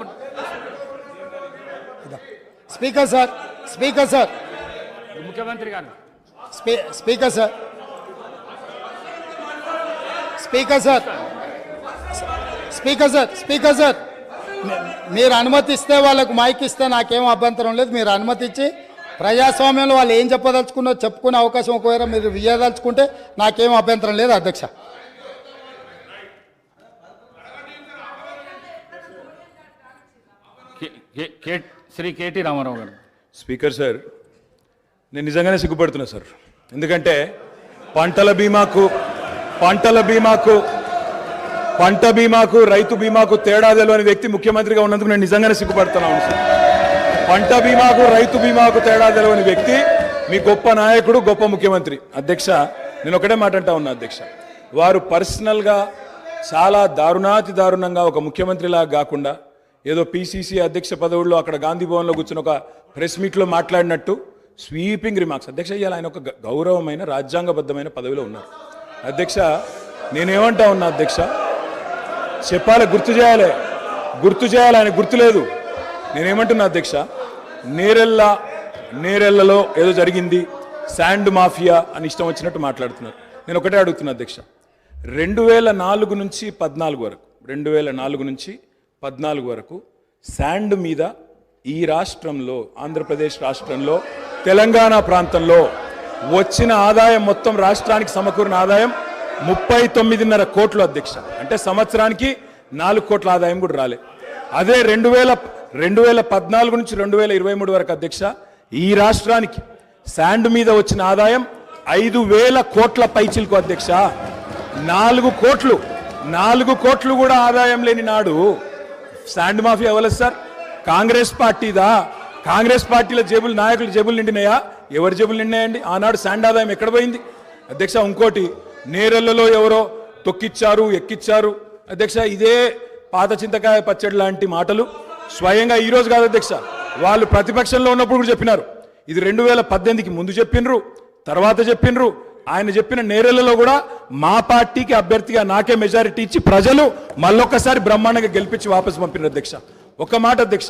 స్పీకర్ సార్, స్పీకర్ సార్, ముఖ్యమంత్రి గారు, speaker sir, speaker sir, speaker sir, speaker sir, మీరు అనుమతిస్తే వాళ్ళకు మైక్ ఇస్తే నాకేం అభ్యంతరం లేదు. మీరు అనుమతించి ప్రజాస్వామ్యంలో వాళ్ళు ఏం చెప్పదలుచుకున్నో చెప్పుకునే అవకాశం ఒకవేళ మీరు ఇవ్వదలుచుకుంటే నాకేం అభ్యంతరం లేదు అధ్యక్ష. శ్రీ కేటీ రామారావు గారు. స్పీకర్ సార్, నేను నిజంగానే సిగ్గుపడుతున్నా సార్. ఎందుకంటే పంట బీమాకు రైతు బీమాకు తేడా తెలియని వ్యక్తి ముఖ్యమంత్రిగా ఉన్నందుకు నేను నిజంగానే సిగ్గుపడుతున్నాను సార్. పంట బీమాకు రైతు బీమాకు తేడా తెలియని వ్యక్తి మీ గొప్ప నాయకుడు, గొప్ప ముఖ్యమంత్రి. అధ్యక్ష, నేను ఒకటే మాట అంటా ఉన్నా అధ్యక్ష, వారు పర్సనల్గా చాలా దారుణంగా ఒక ముఖ్యమంత్రిలాగా కాకుండా ఏదో పిసిసి అధ్యక్ష పదవుల్లో అక్కడ గాంధీ భవన్లో కూర్చుని ఒక ప్రెస్ మీట్లో మాట్లాడినట్టు స్వీపింగ్ రిమార్క్స్. అధ్యక్ష, ఇవాళ ఆయన ఒక గౌరవమైన రాజ్యాంగబద్ధమైన పదవిలో ఉన్నారు. అధ్యక్ష, నేనేమంటా ఉన్నా అధ్యక్ష, చెప్పాలి, గుర్తు చేయాలి, ఆయన గుర్తులేదు. నేనేమంటున్నా అధ్యక్ష, నేరెళ్లలో ఏదో జరిగింది, శాండ్ మాఫియా అని ఇష్టం వచ్చినట్టు మాట్లాడుతున్నారు. నేను ఒకటే అడుగుతున్నా అధ్యక్ష, 2004 నుంచి 14 వరకు శాండ్ మీద ఈ రాష్ట్రంలో, ఆంధ్రప్రదేశ్ రాష్ట్రంలో, తెలంగాణ ప్రాంతంలో వచ్చిన ఆదాయం, మొత్తం రాష్ట్రానికి సమకూరిన ఆదాయం 39.5 కోట్లు అధ్యక్ష. అంటే సంవత్సరానికి 4 కోట్ల ఆదాయం కూడా రాలే. అదే 2014 నుంచి 2023 వరకు అధ్యక్ష, ఈ రాష్ట్రానికి శాండ్ మీద వచ్చిన ఆదాయం 5,000 కోట్ల పైచిలకు అధ్యక్ష. 4 కోట్లు కూడా ఆదాయం లేని నాడు శాండ్ మాఫియా అవ్వలేదు సార్. కాంగ్రెస్ పార్టీదా? కాంగ్రెస్ పార్టీల జేబులు, నాయకుల జేబులు నిండినాయా? ఎవరి జేబులు నిండినాయండి? ఆనాడు శాండ్ ఆదాయం ఎక్కడ పోయింది అధ్యక్ష? ఇంకోటి, నేరెళ్లలో ఎవరో తొక్కిచ్చారు, ఎక్కిచ్చారు అధ్యక్ష. ఇదే పాత చింతకాయ పచ్చడి లాంటి మాటలు స్వయంగా ఈ రోజు కాదు అధ్యక్ష, వాళ్ళు ప్రతిపక్షంలో ఉన్నప్పుడు కూడా చెప్పినారు. ఇది 2018కి ముందు చెప్పినరు, తర్వాత చెప్పినరు. ఆయన చెప్పిన నేరెళ్లలో కూడా మా పార్టీకి అభ్యర్థిగా నాకే మెజారిటీ ఇచ్చి ప్రజలు మళ్ళొక్కసారి బ్రహ్మాండంగా గెలిపించి వాపసు పంపినారు అధ్యక్ష. ఒక మాట అధ్యక్ష,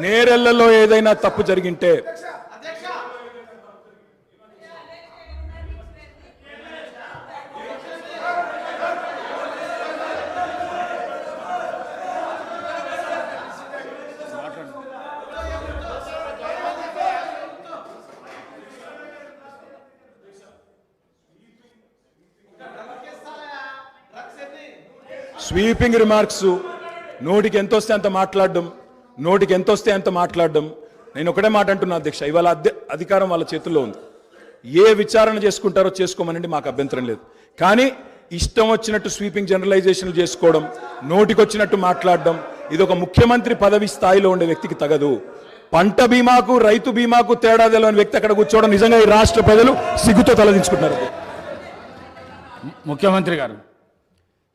నేరెళ్లలో ఏదైనా తప్పు జరిగింటే స్వీపింగ్ రిమార్క్స్, నోటికి ఎంత వస్తే అంత మాట్లాడడం, నోటికి ఎంత వస్తే అంత మాట్లాడడం. నేను ఒకటే మాట అంటున్నా అధ్యక్ష, ఇవాళ అధికారం వాళ్ళ చేతుల్లో ఉంది. ఏ విచారణ చేసుకుంటారో చేసుకోమనండి, మాకు అభ్యంతరం లేదు. కానీ ఇష్టం వచ్చినట్టు స్వీపింగ్ జనరలైజేషన్లు చేసుకోవడం, నోటికొచ్చినట్టు మాట్లాడడం, ఇది ఒక ముఖ్యమంత్రి పదవి స్థాయిలో ఉండే వ్యక్తికి తగదు. పంట బీమాకు రైతు బీమాకు తేడా తెలియని వ్యక్తి అక్కడ కూర్చోవడం నిజంగా ఈ రాష్ట్ర ప్రజలు సిగ్గుతో తలదించుకుంటున్నారు. ముఖ్యమంత్రి గారు.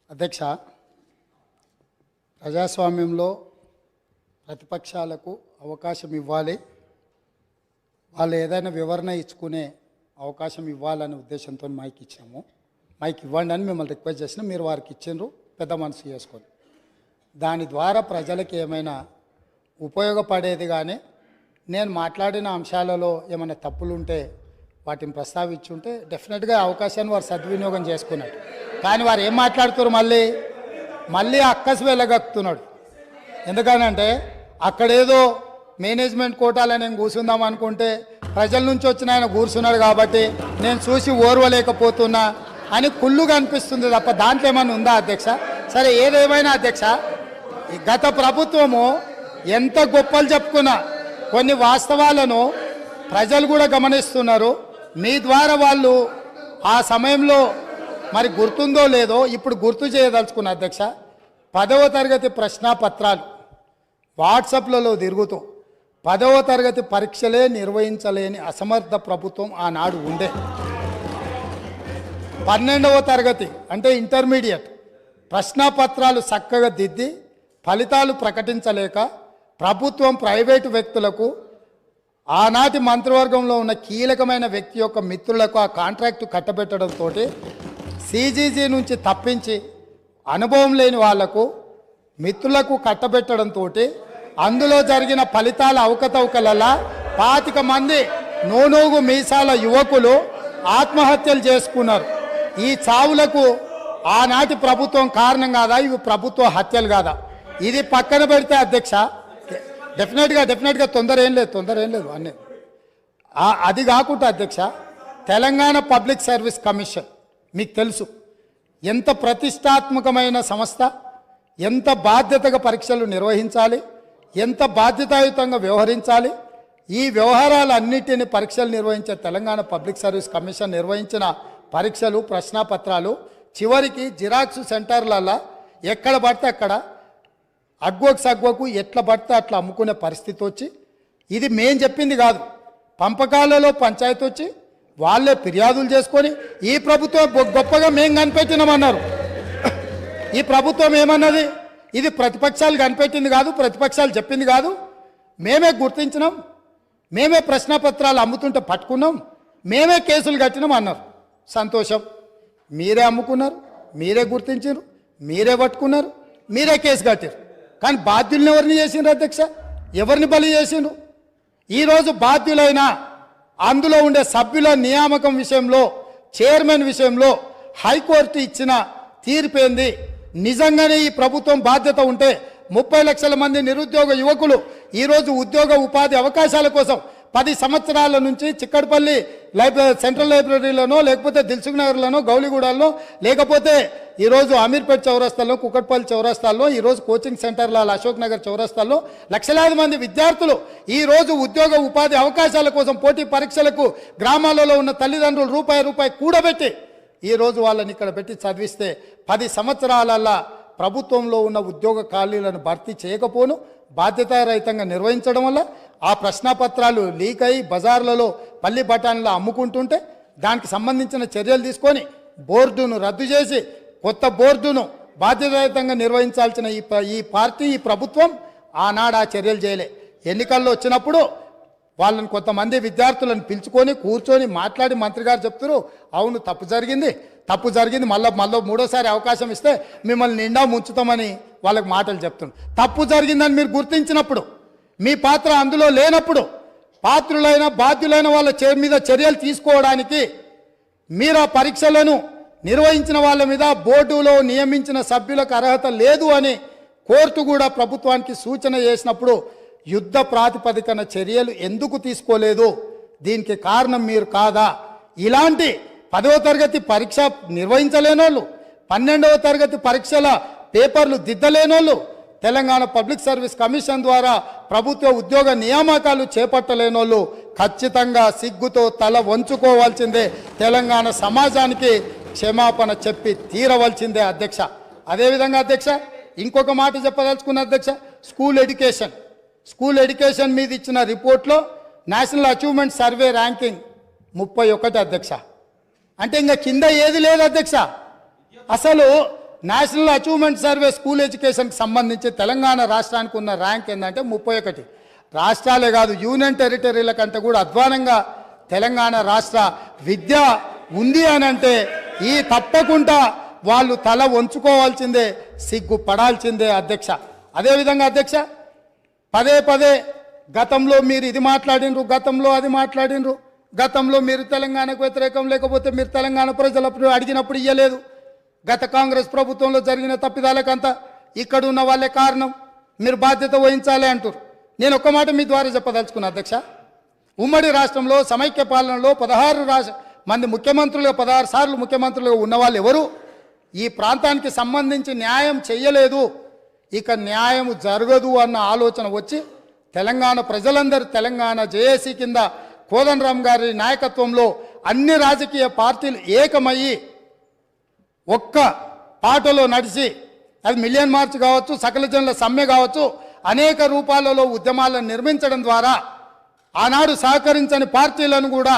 అధ్యక్ష, ప్రజాస్వామ్యంలో ప్రతిపక్షాలకు అవకాశం ఇవ్వాలి, వాళ్ళు ఏదైనా వివరణ ఇచ్చుకునే అవకాశం ఇవ్వాలనే ఉద్దేశంతో మైక్ ఇచ్చాము. మైక్ ఇవ్వండి అని మిమ్మల్ని రిక్వెస్ట్ చేసినా మీరు వారికి ఇచ్చిండ్రు, పెద్ద మనసు చేసుకొని. దాని ద్వారా ప్రజలకు ఏమైనా ఉపయోగపడేది కానీ నేను మాట్లాడిన అంశాలలో ఏమైనా తప్పులుంటే వాటిని ప్రస్తావించుంటే డెఫినెట్గా అవకాశాన్ని వారు సద్వినియోగం చేసుకున్నట్టు. కానీ వారు ఏం మాట్లాడుతారు, మళ్ళీ అక్కసు వెళ్ళగక్కుతున్నాడు. ఎందుకనంటే అక్కడేదో మేనేజ్మెంట్ కోటాలో నేను కూర్చుందాం అనుకుంటే ప్రజల నుంచి వచ్చిన ఆయన కూర్చున్నాడు కాబట్టి నేను చూసి ఓర్వలేకపోతున్నా అని కుళ్ళుగా అనిపిస్తుంది తప్ప దాంట్లో ఏమైనా ఉందా అధ్యక్ష? సరే, ఏదేమైనా అధ్యక్ష, ఈ గత ప్రభుత్వము ఎంత గొప్పలు చెప్పుకున్నా కొన్ని వాస్తవాలను ప్రజలు కూడా గమనిస్తున్నారు. మీ ద్వారా వాళ్ళు ఆ సమయంలో మరి గుర్తుందో లేదో ఇప్పుడు గుర్తు చేయదలుచుకున్న అధ్యక్ష, 10వ తరగతి ప్రశ్నాపత్రాలు వాట్సాప్లలో తిరుగుతూ 10వ తరగతి పరీక్షలే నిర్వహించలేని అసమర్థ ప్రభుత్వం ఆనాడు ఉండే. 12వ తరగతి అంటే ఇంటర్మీడియట్ ప్రశ్నాపత్రాలు చక్కగా దిద్ది ఫలితాలు ప్రకటించలేక ప్రభుత్వం ప్రైవేటు వ్యక్తులకు ఆనాటి మంత్రివర్గంలో ఉన్న కీలకమైన వ్యక్తి యొక్క మిత్రులకు ఆ కాంట్రాక్టు కట్టబెట్టడంతో సిజీజీ నుంచి తప్పించి అనుభవం లేని వాళ్లకు మిత్రులకు కట్టబెట్టడంతో అందులో జరిగిన ఫలితాల అవకతవకలలా 25 మంది నూనూగు మీసాల యువకులు ఆత్మహత్యలు చేసుకున్నారు. ఈ చావులకు ఆనాటి ప్రభుత్వం కారణం కాదా? ఇవి ప్రభుత్వ హత్యలు కాదా? ఇది పక్కన పెడితే అధ్యక్ష, డెఫినెట్గా తొందర ఏం లేదు అన్నీ. అది కాకుండా అధ్యక్ష, తెలంగాణ పబ్లిక్ సర్వీస్ కమిషన్ మీకు తెలుసు ఎంత ప్రతిష్టాత్మకమైన సంస్థ, ఎంత బాధ్యతగా పరీక్షలు నిర్వహించాలి, ఎంత బాధ్యతాయుతంగా వ్యవహరించాలి. ఈ వ్యవహారాలన్నిటిని పరీక్షలు నిర్వహించే తెలంగాణ పబ్లిక్ సర్వీస్ కమిషన్ నిర్వహించిన పరీక్షలు ప్రశ్నాపత్రాలు చివరికి జిరాక్స్ సెంటర్లలో ఎక్కడ పడితే అక్కడ అగ్వకు సగ్వకు ఎట్లా పడితే అట్లా అమ్ముకునే పరిస్థితి వచ్చి, ఇది మేం చెప్పింది కాదు, పంపకాలలో పంచాయతీ వచ్చి వాళ్ళే ఫిర్యాదులు చేసుకొని ఈ ప్రభుత్వం గొప్పగా మేం కనిపెట్టినామన్నారు. ఈ ప్రభుత్వం ఏమన్నది? ఇది ప్రతిపక్షాలు కనిపెట్టింది కాదు, ప్రతిపక్షాలు చెప్పింది కాదు, మేమే గుర్తించినాం, మేమే ప్రశ్నపత్రాలు అమ్ముతుంటే పట్టుకున్నాం, మేమే కేసులు కట్టినాం అన్నారు. సంతోషం, మీరే అమ్ముకున్నారు, మీరే గుర్తించారు, మీరే పట్టుకున్నారు, మీరే కేసు కట్టారు. కానీ బాధ్యులను ఎవరిని చేసిండ్రు అధ్యక్ష? ఎవరిని బలి చేసిండ్రు? ఈరోజు బాధ్యులైన అందులో ఉండే సభ్యుల నియామకం విషయంలో, చైర్మన్ విషయంలో హైకోర్టు ఇచ్చిన తీర్పేంది? నిజంగానే ఈ ప్రభుత్వం బాధ్యత ఉంటే 30 లక్షల మంది నిరుద్యోగ యువకులు ఈరోజు ఉద్యోగ ఉపాధి అవకాశాల కోసం 10 సంవత్సరాల నుంచి చిక్కడపల్లి సెంట్రల్ లైబ్రరీలోనో లేకపోతే దిల్సుఖ్ నగర్లోనో గౌలిగూడలో లేకపోతే ఈరోజు అమీర్పేట్ చౌరస్తాల్లో కుకట్పల్లి చౌరస్తాల్లో ఈరోజు కోచింగ్ సెంటర్ల అశోక్ నగర్ చౌరస్తాల్లో లక్షలాది మంది విద్యార్థులు ఈరోజు ఉద్యోగ ఉపాధి అవకాశాల కోసం పోటీ పరీక్షలకు గ్రామాలలో ఉన్న తల్లిదండ్రులు రూపాయి కూడబెట్టి ఈరోజు వాళ్ళని ఇక్కడ పెట్టి చదివిస్తే 10 సంవత్సరాలల్లా ప్రభుత్వంలో ఉన్న ఉద్యోగ ఖాళీలను భర్తీ చేయకపోను బాధ్యతారహితంగా నిర్వహించడం వల్ల ఆ ప్రశ్నపత్రాలు లీక్ అయి బజార్లలో పల్లి బఠానీలో అమ్ముకుంటుంటే దానికి సంబంధించిన చర్యలు తీసుకొని బోర్డును రద్దు చేసి కొత్త బోర్డును బాధ్యతారహితంగా నిర్వహించాల్సిన ఈ పార్టీ, ఈ ప్రభుత్వం ఆనాడు ఆ చర్యలు చేయలే. ఎన్నికల్లో వచ్చినప్పుడు వాళ్ళని కొంతమంది విద్యార్థులను పిలుచుకొని కూర్చొని మాట్లాడి మంత్రి గారు చెప్తారు, అవును తప్పు జరిగింది మళ్ళీ మూడోసారి అవకాశం ఇస్తే మిమ్మల్ని నిండా ముంచుతామని వాళ్ళకి మాటలు చెప్తున్నారు. తప్పు జరిగిందని మీరు గుర్తించినప్పుడు, మీ పాత్ర అందులో లేనప్పుడు పాత్రులైన బాధ్యులైన వాళ్ళ మీద చర్యలు తీసుకోవడానికి మీరు ఆ పరీక్షలను నిర్వహించిన వాళ్ళ మీద బోర్డులో నియమించిన సభ్యులకు అర్హత లేదు అని కోర్టు కూడా ప్రభుత్వానికి సూచన చేసినప్పుడు యుద్ధ ప్రాతిపదికన చర్యలు ఎందుకు తీసుకోలేదు? దీనికి కారణం మీరు కాదా? ఇలాంటి 10వ తరగతి పరీక్ష నిర్వహించలేని వాళ్ళు, 12వ తరగతి పరీక్షల పేపర్లు దిద్దలేనోళ్ళు, తెలంగాణ పబ్లిక్ సర్వీస్ కమిషన్ ద్వారా ప్రభుత్వ ఉద్యోగ నియామకాలు చేపట్టలేనోళ్ళు ఖచ్చితంగా సిగ్గుతో తల వంచుకోవాల్సిందే. తెలంగాణ సమాజానికి క్షమాపణ చెప్పి తీరవలసిందే అధ్యక్ష. అదేవిధంగా అధ్యక్ష ఇంకొక మాట చెప్పదలుచుకున్న అధ్యక్ష, స్కూల్ ఎడ్యుకేషన్ మీద ఇచ్చిన రిపోర్ట్లో నేషనల్ అచీవ్మెంట్ సర్వే ర్యాంకింగ్ 31 అధ్యక్ష. అంటే ఇంకా కింద ఏది లేదు అధ్యక్ష. అసలు నేషనల్ అచీవ్మెంట్ సర్వే స్కూల్ ఎడ్యుకేషన్కి సంబంధించి తెలంగాణ రాష్ట్రానికి ఉన్న ర్యాంక్ ఏంటంటే 31. రాష్ట్రాలే కాదు యూనియన్ టెరిటరీల కంటే కూడా అధ్వానంగా తెలంగాణ రాష్ట్ర విద్య ఉంది అని అంటే ఈ తప్పకుండా వాళ్ళు తల వంచుకోవాల్సిందే, సిగ్గుపడాల్సిందే అధ్యక్ష. అదేవిధంగా అధ్యక్ష పదే గతంలో మీరు ఇది మాట్లాడినరు, గతంలో అది మాట్లాడినరు, గతంలో మీరు తెలంగాణకు వ్యతిరేకం, లేకపోతే మీరు తెలంగాణ ప్రజలప్పుడు అడిగినప్పుడు ఇయ్యలేదు, గత కాంగ్రెస్ ప్రభుత్వంలో జరిగిన తప్పిదాలకంతా ఇక్కడ ఉన్న వాళ్ళే కారణం, మీరు బాధ్యత వహించాలి అంటారు. నేను ఒక్క మాట మీ ద్వారా చెప్పదలుచుకున్నా అధ్యక్ష. ఉమ్మడి రాష్ట్రంలో సమైక్య పాలనలో 16 మంది ముఖ్యమంత్రులుగా 16 సార్లు ముఖ్యమంత్రులుగా ఉన్న వాళ్ళు ఎవరు ఈ ప్రాంతానికి సంబంధించి న్యాయం చెయ్యలేదు, ఇక న్యాయం జరగదు అన్న ఆలోచన వచ్చి తెలంగాణ ప్రజలందరూ తెలంగాణ జేఏసీ కింద కోదండరామ్ గారి నాయకత్వంలో అన్ని రాజకీయ పార్టీలు ఏకమయ్యి ఒక్క పాటలో నడిచి, అది మిలియన్ మార్చ్ కావచ్చు, సకల జనుల సమ్మె కావచ్చు, అనేక రూపాలలో ఉద్యమాలను నిర్మించడం ద్వారా ఆనాడు సహకరించని పార్టీలను కూడా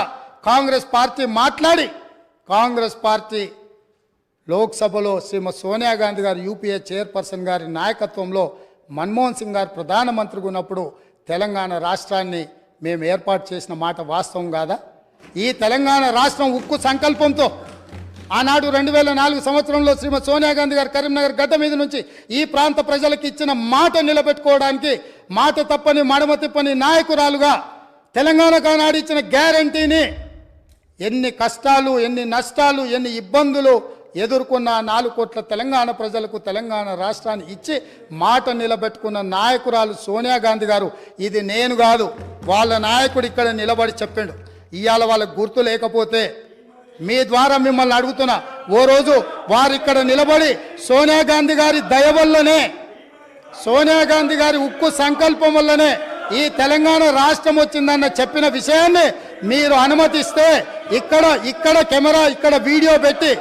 కాంగ్రెస్ పార్టీ మాట్లాడి కాంగ్రెస్ పార్టీ లోక్సభలో శ్రీమతి సోనియా గాంధీ గారు యూపీఏ చైర్పర్సన్ గారి నాయకత్వంలో మన్మోహన్ సింగ్ గారు ప్రధానమంత్రిగా ఉన్నప్పుడు తెలంగాణ రాష్ట్రాన్ని మేము ఏర్పాటు చేసిన మాట వాస్తవం కాదా? ఈ తెలంగాణ రాష్ట్రం ఉక్కు సంకల్పంతో ఆనాడు 2004 సంవత్సరంలో శ్రీమతి సోనియా గాంధీ గారు కరీంనగర్ గడ్డ మీద నుంచి ఈ ప్రాంత ప్రజలకు ఇచ్చిన మాట నిలబెట్టుకోవడానికి మాట తప్పని మడమ తిప్పని నాయకురాలుగా తెలంగాణకు ఆనాడు ఇచ్చిన గ్యారంటీని ఎన్ని కష్టాలు, ఎన్ని నష్టాలు, ఎన్ని ఇబ్బందులు ఎదుర్కొన్న 4 కోట్ల తెలంగాణ ప్రజలకు తెలంగాణ రాష్ట్రాన్ని ఇచ్చి మాట నిలబెట్టుకున్న నాయకురాలు సోనియా గాంధీ గారు. ఇది నేను కాదు, వాళ్ళ నాయకుడు ఇక్కడ నిలబడి చెప్పిండు. ఇవాళ వాళ్ళకు గుర్తు లేకపోతే మీ ద్వారా మిమ్మల్ని అడుగుతున్నా, ఓ రోజు వారు ఇక్కడ నిలబడి సోనియా గాంధీ గారి దయ వల్లనే, సోనియా గాంధీ గారి ఉక్కు సంకల్పం వల్లనే ఈ తెలంగాణ రాష్ట్రం వచ్చిందన్న చెప్పిన విషయాన్ని మీరు అనుమతిస్తే ఇక్కడ కెమెరా, ఇక్కడ వీడియో పెట్టి,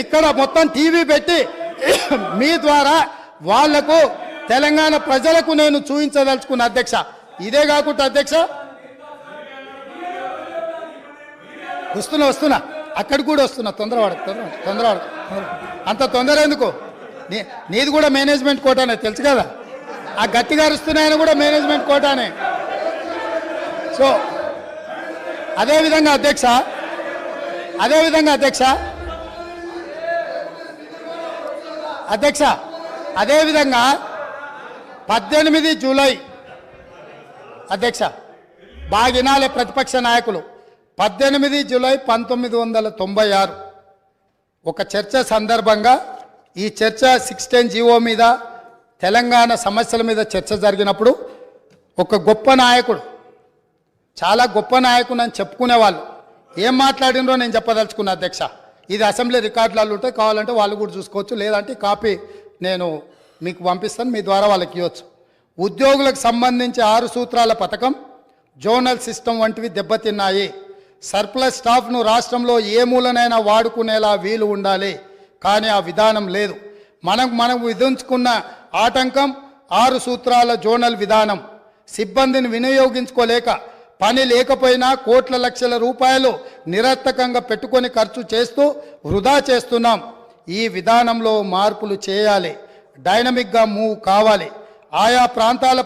ఇక్కడ మొత్తం టీవీ పెట్టి మీ ద్వారా వాళ్లకు తెలంగాణ ప్రజలకు నేను చూపించదలుచుకున్న అధ్యక్ష. ఇదే కాకుండా అధ్యక్ష వస్తున్నా అక్కడికి కూడా వస్తున్నా, తొందరవాడు అంత తొందర ఎందుకు? నీది కూడా మేనేజ్మెంట్ కోటానే తెలుసు కదా, ఆ గట్టిగా అరుస్తున్నాయని కూడా మేనేజ్మెంట్ కోటానే. సో అదేవిధంగా అధ్యక్ష అదేవిధంగా 18 జూలై అధ్యక్ష బాగినాలే ప్రతిపక్ష నాయకులు 18 జూలై 1996 ఒక చర్చ సందర్భంగా, ఈ చర్చ 610 జీవో మీద తెలంగాణ సమస్యల మీద చర్చ జరిగినప్పుడు ఒక గొప్ప నాయకుడు, చాలా గొప్ప నాయకుడు అని చెప్పుకునేవాళ్ళు ఏం మాట్లాడినరో నేను చెప్పదలుచుకున్నా అధ్యక్ష. ఇది అసెంబ్లీ రికార్డులలో ఉంటే కావాలంటే వాళ్ళు కూడా చూసుకోవచ్చు, లేదంటే కాపీ నేను మీకు పంపిస్తాను, మీ ద్వారా వాళ్ళకి ఇవ్వచ్చు. ఉద్యోగులకు సంబంధించి 6 సూత్రాల పథకం, జోనల్ సిస్టమ్ వంటివి దెబ్బతిన్నాయి. సర్ప్లస్ స్టాఫ్ను రాష్ట్రంలో ఏ మూలనైనా వాడుకునేలా వీలు ఉండాలి, కానీ ఆ విధానం లేదు. మనం విధించుకున్న ఆటంకం 6 సూత్రాల జోనల్ విధానం. సిబ్బందిని వినియోగించుకోలేక, పని లేకపోయినా కోట్ల లక్షల రూపాయలు నిరర్థకంగా పెట్టుకొని ఖర్చు చేస్తూ వృధా చేస్తున్నాం. ఈ విధానంలో మార్పులు చేయాలి, డైనమిక్గా మూవ్ కావాలి. ఆయా ప్రాంతాల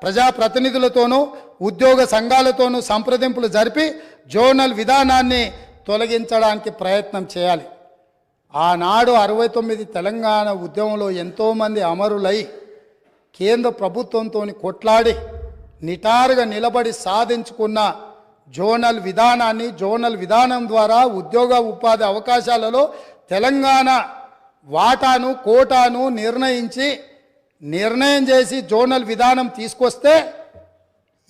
ప్రజాప్రతినిధులతోనూ ఉద్యోగ సంఘాలతోనూ సంప్రదింపులు జరిపి జోనల్ విధానాన్ని తొలగించడానికి ప్రయత్నం చేయాలి. ఆనాడు 69 తెలంగాణ ఉద్యమంలో ఎంతోమంది అమరులై కేంద్ర ప్రభుత్వంతో కొట్లాడి నిటారుగా నిలబడి సాధించుకున్న జోనల్ విధానాన్ని, జోనల్ విధానం ద్వారా ఉద్యోగ ఉపాధి అవకాశాలలో తెలంగాణ వాటాను, కోటాను నిర్ణయం చేసి జోనల్ విధానం తీసుకొస్తే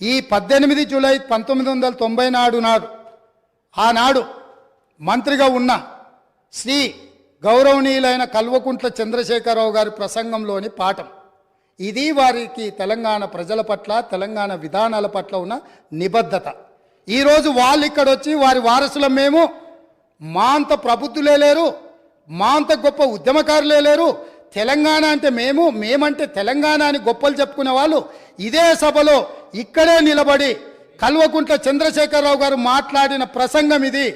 ఈ 18 జూలై 1990 నాడు ఆనాడు మంత్రిగా ఉన్న శ్రీ గౌరవనీయులైన కల్వకుంట్ల చంద్రశేఖరరావు గారి ప్రసంగంలోని పాఠం. ఇది వారికి తెలంగాణ ప్రజల పట్ల, తెలంగాణ విధానాల పట్ల ఉన్న నిబద్ధత. ఈరోజు వాళ్ళు ఇక్కడ వచ్చి వారి వారసులం మేము, మా అంత ప్రబుద్ధులే లేరు, మా అంత గొప్ప ఉద్యమకారులే లేరు, తెలంగాణ అంటే మేమంటే తెలంగాణ అని గొప్పలు చెప్పుకునే వాళ్ళు ఇదే సభలో ఇక్కడే నిలబడి కల్వకుంట్ల చంద్రశేఖరరావు గారు మాట్లాడిన ప్రసంగం ఇది.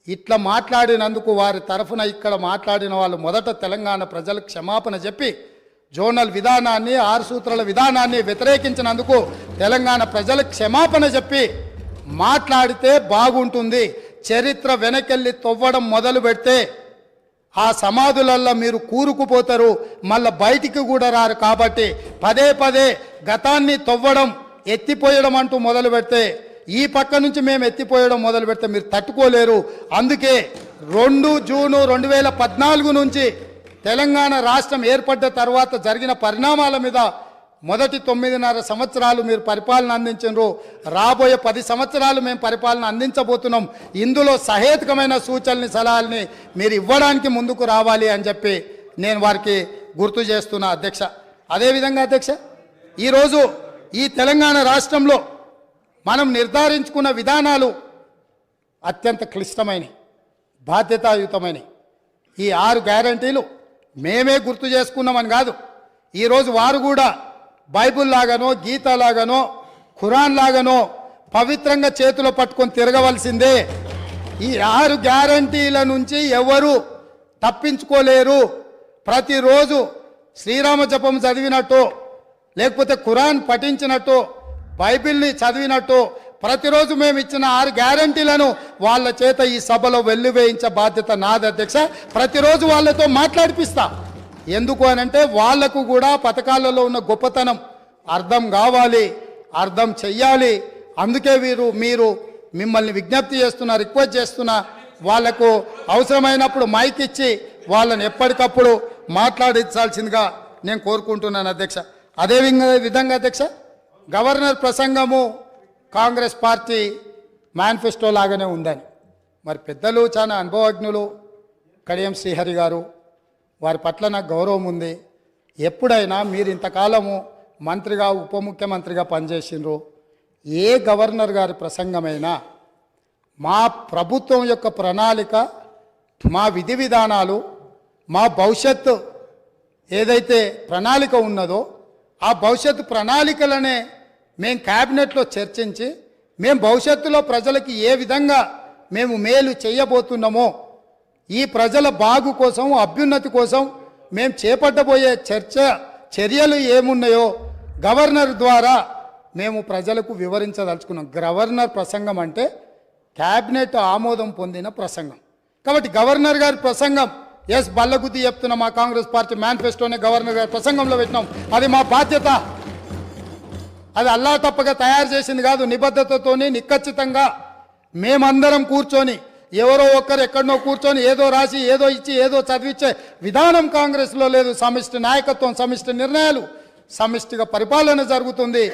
ఇట్లా మాట్లాడినందుకు వారి తరఫున ఇక్కడ మాట్లాడిన వాళ్ళు మొదట తెలంగాణ ప్రజలకు క్షమాపణ చెప్పి జోనల్ విధానాన్ని, 6 సూత్రాల విధానాన్ని వ్యతిరేకించినందుకు తెలంగాణ ప్రజలకు క్షమాపణ చెప్పి మాట్లాడితే బాగుంటుంది. చరిత్ర వెనకెళ్ళి తవ్వడం మొదలు పెడితే ఆ సమాధులల్లో మీరు కూరుకుపోతారు, మళ్ళీ బయటికి కూడా రారు. కాబట్టి పదే పదే గతాన్ని తవ్వడం, ఎత్తిపోయడం అంటూ మొదలు పెడితే, ఈ పక్క నుంచి మేము ఎత్తిపోయడం మొదలు పెడితే మీరు తట్టుకోలేరు. అందుకే 2 జూను 2014 నుంచి తెలంగాణ రాష్ట్రం ఏర్పడ్డ తర్వాత జరిగిన పరిణామాల మీద మొదటి 9.5 సంవత్సరాలు మీరు పరిపాలన అందించారు. రాబోయే 10 సంవత్సరాలు మేము పరిపాలన అందించబోతున్నాం. ఇందులో సహేతుకమైన సూచనల్ని, సలహాలని మీరు ఇవ్వడానికి ముందుకు రావాలి అని చెప్పి నేను వారికి గుర్తు చేస్తున్నా అధ్యక్ష. అదేవిధంగా అధ్యక్ష, ఈరోజు ఈ తెలంగాణ రాష్ట్రంలో మనం నిర్ధారించుకున్న విధానాలు అత్యంత క్లిష్టమైనవి, బాధ్యతాయుతమైనవి. ఈ 6 గ్యారంటీలు మేమే గుర్తు చేసుకున్నామని కాదు, ఈరోజు వారు కూడా బైబుల్ లాగానో, గీత లాగానో, ఖురాన్ లాగానో పవిత్రంగా చేతిలో పట్టుకొని తిరగవలసిందే. ఈ 6 గ్యారంటీల నుంచి ఎవరు తప్పించుకోలేరు. ప్రతిరోజు శ్రీరామ జపం చదివినట్టు, లేకపోతే ఖురాన్ పఠించినట్టు, బైబిల్ని చదివినట్టు ప్రతిరోజు మేము ఇచ్చిన 6 గ్యారంటీలను వాళ్ళ చేత ఈ సభలో వెల్లువేయించే బాధ్యత నాది అధ్యక్ష. ప్రతిరోజు వాళ్ళతో మాట్లాడిపిస్తా. ఎందుకు అనంటే వాళ్లకు కూడా పథకాలలో ఉన్న గొప్పతనం అర్థం కావాలి, అర్థం చెయ్యాలి. అందుకే మీరు మిమ్మల్ని విజ్ఞప్తి చేస్తున్నా, రిక్వెస్ట్ చేస్తున్నా, వాళ్లకు అవసరమైనప్పుడు మైక్ ఇచ్చి వాళ్ళని ఎప్పటికప్పుడు మాట్లాడించాల్సిందిగా నేను కోరుకుంటున్నాను అధ్యక్ష. అదే విధంగా అధ్యక్ష, గవర్నర్ ప్రసంగము కాంగ్రెస్ పార్టీ మేనిఫెస్టో లాగానే ఉందని మరి పెద్దలు, చాలా అనుభవజ్ఞులు కడియం శ్రీహరి గారు, వారి పట్ల నాకు గౌరవం ఉంది. ఎప్పుడైనా మీరు ఇంతకాలము మంత్రిగా, ఉప ముఖ్యమంత్రిగా పనిచేసిండ్రు, ఏ గవర్నర్ గారి ప్రసంగమైనా మా ప్రభుత్వం యొక్క ప్రణాళిక, మా విధి విధానాలు, మా భవిష్యత్తు ఏదైతే ప్రణాళిక ఉన్నదో ఆ భవిష్యత్తు ప్రణాళికలనే మేము క్యాబినెట్లో చర్చించి మేము భవిష్యత్తులో ప్రజలకి ఏ విధంగా మేము మేలు చేయబోతున్నామో, ఈ ప్రజల బాగు కోసం, అభ్యున్నతి కోసం మేము చేపట్టబోయే చర్యలు ఏమున్నాయో గవర్నర్ ద్వారా మేము ప్రజలకు వివరించదలుచుకున్నాం. గవర్నర్ ప్రసంగం అంటే క్యాబినెట్ ఆమోదం పొందిన ప్రసంగం. కాబట్టి గవర్నర్ గారి ప్రసంగం బల్లగుద్ది చెప్తున్న మా కాంగ్రెస్ పార్టీ మేనిఫెస్టోనే గవర్నర్ గారి ప్రసంగంలో పెట్టినాం. అది మా బాధ్యత. అది అల్లా తప్పగా తయారు చేసింది కాదు. నిబద్ధతతోని, నిఖచ్చితంగా మేమందరం కూర్చొని, ఎవరో ఒక్కరు ఎక్కడనో కూర్చొని ఏదో రాసి, ఏదో ఇచ్చి, ఏదో చదివించే విధానం కాంగ్రెస్లో లేదు. సమిష్టి నాయకత్వం, సమిష్టి నిర్ణయాలు, సమిష్టిగా పరిపాలన జరుగుతుంది,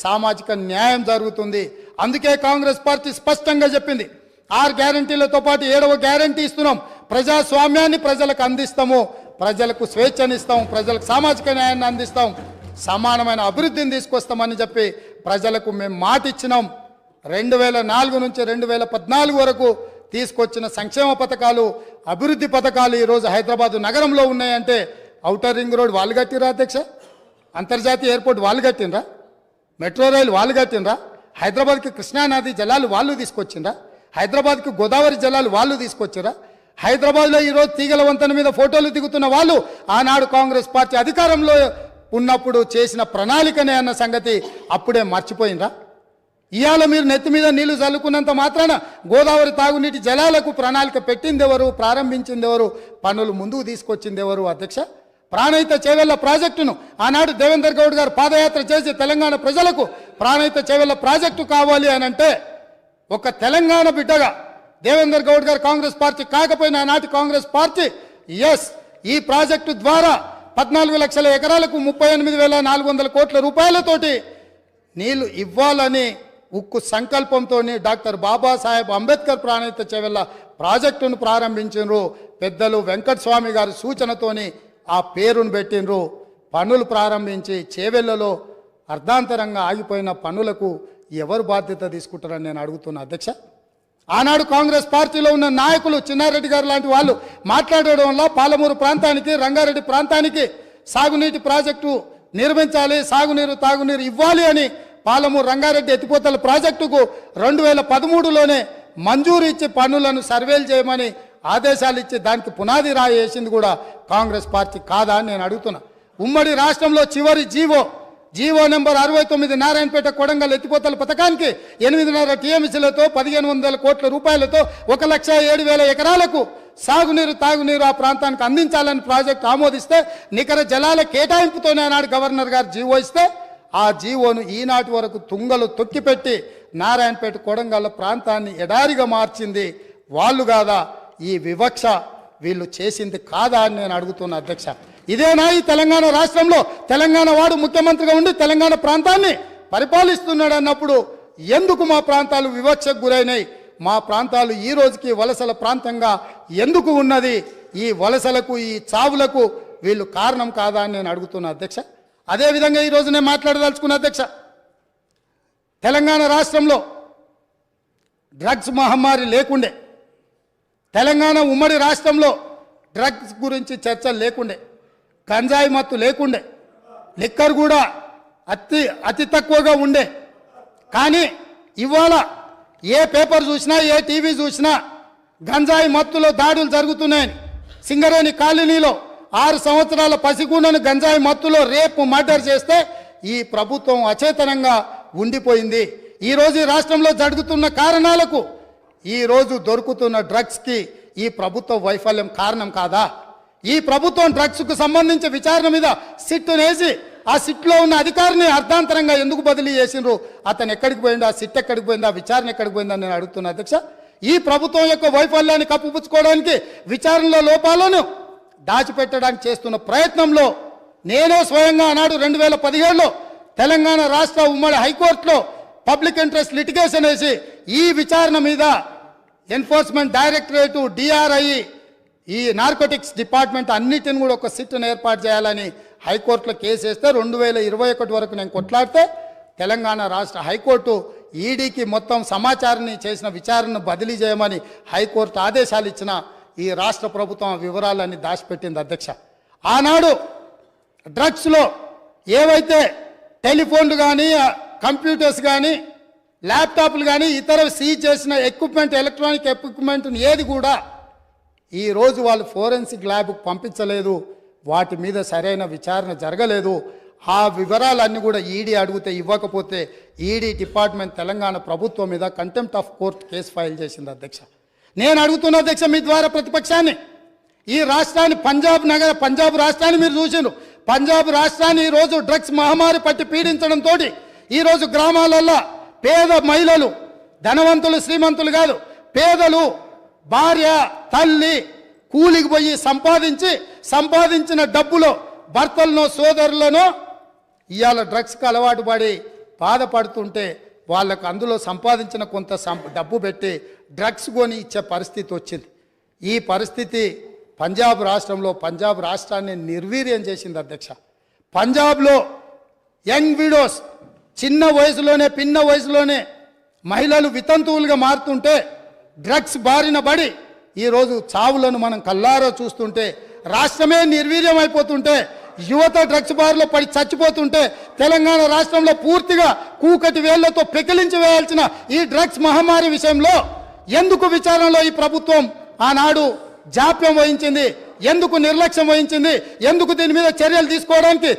సామాజిక న్యాయం జరుగుతుంది. అందుకే కాంగ్రెస్ పార్టీ స్పష్టంగా చెప్పింది, 6 గ్యారంటీలతో పాటు 7వ గ్యారంటీ ఇస్తున్నాం. ప్రజాస్వామ్యాన్ని ప్రజలకు అందిస్తాము, ప్రజలకు స్వేచ్ఛనిస్తాం, ప్రజలకు సామాజిక న్యాయాన్ని అందిస్తాం, సమానమైన అభివృద్ధిని తీసుకొస్తామని చెప్పి ప్రజలకు మేము మాట ఇచ్చినాం. 2004 నుంచి 2014 వరకు తీసుకొచ్చిన సంక్షేమ పథకాలు, అభివృద్ధి పథకాలు ఈరోజు హైదరాబాదు నగరంలో ఉన్నాయంటే ఔటర్ రింగ్ రోడ్ వాళ్ళు కట్టినరా అధ్యక్ష? అంతర్జాతీయ ఎయిర్పోర్ట్ వాళ్ళు కట్టినరా? మెట్రో రైలు వాళ్ళు కట్టినరా? హైదరాబాద్కి కృష్ణానది జలాలు వాళ్ళు తీసుకొచ్చిండ్రా? హైదరాబాద్కి గోదావరి జలాలు వాళ్ళు తీసుకొచ్చిరా? హైదరాబాద్లో ఈరోజు తీగల వంతెన మీద ఫోటోలు దిగుతున్న వాళ్ళు ఆనాడు కాంగ్రెస్ పార్టీ అధికారంలో ఉన్నప్పుడు చేసిన ప్రణాళికనే అన్న సంగతి అప్పుడే మర్చిపోయినరా? ఇవాళ మీరు నెత్తి మీద నీళ్లు చల్లుకున్నంత మాత్రాన గోదావరి తాగునీటి జలాలకు ప్రణాళిక పెట్టింది ఎవరు? ప్రారంభించింది ఎవరు? పనులు ముందుకు తీసుకొచ్చింది ఎవరు అధ్యక్ష? ప్రాణహిత చేవెళ్ల ప్రాజెక్టును ఆనాడు దేవేందర్ గౌడ్ గారు పాదయాత్ర చేసి తెలంగాణ ప్రజలకు ప్రాణహిత చేవెళ్ల ప్రాజెక్టు కావాలి అని అంటే ఒక తెలంగాణ బిడ్డగా దేవేందర్ గౌడ్ గారు కాంగ్రెస్ పార్టీ కాకపోయినా ఆనాటి కాంగ్రెస్ పార్టీ ఈ ప్రాజెక్టు ద్వారా 14 లక్షల ఎకరాలకు 38,400 కోట్ల రూపాయలతోటి నీళ్లు ఇవ్వాలని ఉక్కు సంకల్పంతో డాక్టర్ బాబాసాహెబ్ అంబేద్కర్ ప్రాణహిత చేవెళ్ల ప్రాజెక్టును ప్రారంభించారు. పెద్దలు వెంకటస్వామి గారి సూచనతోని ఆ పేరును పెట్టినరు. పనులు ప్రారంభించి చేవెళ్లలో అర్ధాంతరంగా ఆగిపోయిన పనులకు ఎవరు బాధ్యత తీసుకుంటారని నేను అడుగుతున్నా అధ్యక్ష. ఆనాడు కాంగ్రెస్ పార్టీలో ఉన్న నాయకులు చిన్నారెడ్డి గారు లాంటి వాళ్ళు మాట్లాడడం వల్ల పాలమూరు ప్రాంతానికి, రంగారెడ్డి ప్రాంతానికి సాగునీటి ప్రాజెక్టు నిర్మించాలి, సాగునీరు తాగునీరు ఇవ్వాలి అని పాలమూరు రంగారెడ్డి ఎత్తిపోతల ప్రాజెక్టుకు 2013లోనే మంజూరు ఇచ్చి పనులను సర్వేలు చేయమని ఆదేశాలు ఇచ్చి దానికి పునాది రాయి వేసింది కూడా కాంగ్రెస్ పార్టీ కాదా అని నేను అడుగుతున్నా. ఉమ్మడి రాష్ట్రంలో చివరి జీవో నెంబర్ 69 నారాయణపేట కొడంగల్ ఎత్తిపోతల పథకానికి 8.5 టీఎంసీలతో 1500 కోట్ల రూపాయలతో 1,07,000 ఎకరాలకు సాగునీరు తాగునీరు ఆ ప్రాంతానికి అందించాలని ప్రాజెక్టు ఆమోదిస్తే నికర జలాల కేటాయింపుతోనే ఆనాడు గవర్నర్ గారు జీవో ఇస్తే ఆ జీవోను ఈనాటి వరకు తుంగలు తొక్కిపెట్టి నారాయణపేట కొడంగల్ ప్రాంతాన్ని ఎడారిగా మార్చింది వాళ్ళు కాదా? ఈ వివక్ష వీళ్ళు చేసింది కాదా అని నేను అడుగుతున్నా అధ్యక్ష. ఇదేనా ఈ తెలంగాణ రాష్ట్రంలో తెలంగాణ వాడు ముఖ్యమంత్రిగా ఉండి తెలంగాణ ప్రాంతాన్ని పరిపాలిస్తున్నాడు అన్నప్పుడు ఎందుకు మా ప్రాంతాలు వివక్షకు గురైనాయి? మా ప్రాంతాలు ఈ రోజుకి వలసల ప్రాంతంగా ఎందుకు ఉన్నది? ఈ వలసలకు, ఈ చావులకు వీళ్ళు కారణం కాదా అని నేను అడుగుతున్నా అధ్యక్ష. అదేవిధంగా ఈరోజు నేను మాట్లాడదలుచుకున్న అధ్యక్ష, తెలంగాణ రాష్ట్రంలో డ్రగ్స్ మహమ్మారి లేకుండే, తెలంగాణ ఉమ్మడి రాష్ట్రంలో డ్రగ్స్ గురించి చర్చలు లేకుండే, గంజాయి మత్తు లేకుండే, లిక్కర్ కూడా అతి తక్కువగా ఉండే. కానీ ఇవాళ ఏ పేపర్ చూసినా, ఏ టీవీ చూసినా గంజాయి మత్తులో దాడులు జరుగుతున్నాయని, సింగరేణి కాలనీలో 6 సంవత్సరాల పసిగూడను గంజాయి మత్తులో రేపు మర్డర్ చేస్తే ఈ ప్రభుత్వం అచేతనంగా ఉండిపోయింది. ఈరోజు ఈ రాష్ట్రంలో జరుగుతున్న కారణాలకు, ఈరోజు దొరుకుతున్న డ్రగ్స్కి ఈ ప్రభుత్వ వైఫల్యం కారణం కాదా? ఈ ప్రభుత్వం డ్రగ్స్కు సంబంధించి విచారణ మీద సిట్టు వేసి ఆ సిట్లో ఉన్న అధికారిని అర్ధాంతరంగా ఎందుకు బదిలీ చేసిండ్రు? అతను ఎక్కడికి పోయిండు? ఆ సిట్ ఎక్కడికి పోయింది? ఆ విచారణ ఎక్కడికి పోయిందని నేను అడుగుతున్నా అధ్యక్ష. ఈ ప్రభుత్వం యొక్క వైఫల్యాన్ని కప్పుపుచ్చుకోవడానికి, విచారణలో లోపాలను దాచిపెట్టడానికి చేస్తున్న ప్రయత్నంలో నేనే స్వయంగా ఆనాడు 2017లో తెలంగాణ రాష్ట్ర ఉమ్మడి హైకోర్టులో పబ్లిక్ ఇంట్రెస్ట్ లిటిగేషన్ వేసి ఈ విచారణ మీద ఎన్ఫోర్స్మెంట్ డైరెక్టరేటు, డిఆర్ఐ, ఈ నార్కోటిక్స్ డిపార్ట్మెంట్ అన్నిటిని కూడా ఒక సిట్ను ఏర్పాటు చేయాలని హైకోర్టులో కేసు వేస్తే 2021 వరకు నేను కొట్లాడితే తెలంగాణ రాష్ట్ర హైకోర్టు ఈడీకి మొత్తం సమాచారాన్ని చేసిన విచారణను బదిలీ చేయమని హైకోర్టు ఆదేశాలు ఇచ్చిన ఈ రాష్ట్ర ప్రభుత్వం వివరాలన్నీ దాచిపెట్టింది అధ్యక్ష. ఆనాడు డ్రగ్స్లో ఏవైతే టెలిఫోన్లు కానీ, కంప్యూటర్స్ కానీ, ల్యాప్టాప్లు కానీ, ఇతర సీజ్ చేసిన ఎక్విప్మెంట్, ఎలక్ట్రానిక్ ఎక్విప్మెంట్ ఏది కూడా ఈరోజు వాళ్ళు ఫోరెన్సిక్ ల్యాబ్కు పంపించలేదు. వాటి మీద సరైన విచారణ జరగలేదు. ఆ వివరాలన్నీ కూడా ఈడీ అడిగితే ఇవ్వకపోతే ఈడీ డిపార్ట్మెంట్ తెలంగాణ ప్రభుత్వం మీద contempt of court case file చేసింది అధ్యక్ష. నేను అడుగుతున్న అధ్యక్ష మీ ద్వారా ప్రతిపక్షాన్ని, ఈ రాష్ట్రాన్ని పంజాబ్ రాష్ట్రాన్ని మీరు చూసిండ్రు. పంజాబ్ రాష్ట్రాన్ని ఈరోజు డ్రగ్స్ మహమ్మారి పట్టి పీడించడంతో ఈరోజు గ్రామాలల్లో పేద మహిళలు, ధనవంతులు శ్రీమంతులు కాదు, పేదలు, భార్య, తల్లి కూలికి పోయి సంపాదించిన డబ్బులో భర్తలను, సోదరులను ఇవాళ డ్రగ్స్కి అలవాటు పడి బాధపడుతుంటే వాళ్ళకు అందులో సంపాదించిన కొంత డబ్బు పెట్టి డ్రగ్స్ కొని ఇచ్చే పరిస్థితి వచ్చింది. ఈ పరిస్థితి పంజాబ్ రాష్ట్రాన్ని నిర్వీర్యం చేసింది అధ్యక్ష. పంజాబ్లో యంగ్ విడోస్ చిన్న వయసులోనే మహిళలు వితంతువులుగా మారుతుంటే, డ్రగ్స్ బారిన పడి ఈరోజు చావులను మనం కల్లారా చూస్తుంటే, రాష్ట్రమే నిర్వీర్యం అయిపోతుంటే, యువత డ్రగ్స్ బారిలో పడి చచ్చిపోతుంటే, తెలంగాణ రాష్ట్రంలో పూర్తిగా కూకటి వేళ్లతో పెకిలించి వేయాల్సిన ఈ డ్రగ్స్ మహమ్మారి విషయంలో ఎందుకు విచారణలో ఈ ప్రభుత్వం ఆనాడు జాప్యం వహించింది? ఎందుకు నిర్లక్ష్యం వహించింది? ఎందుకు దీని మీద చర్యలు తీసుకోవడానికి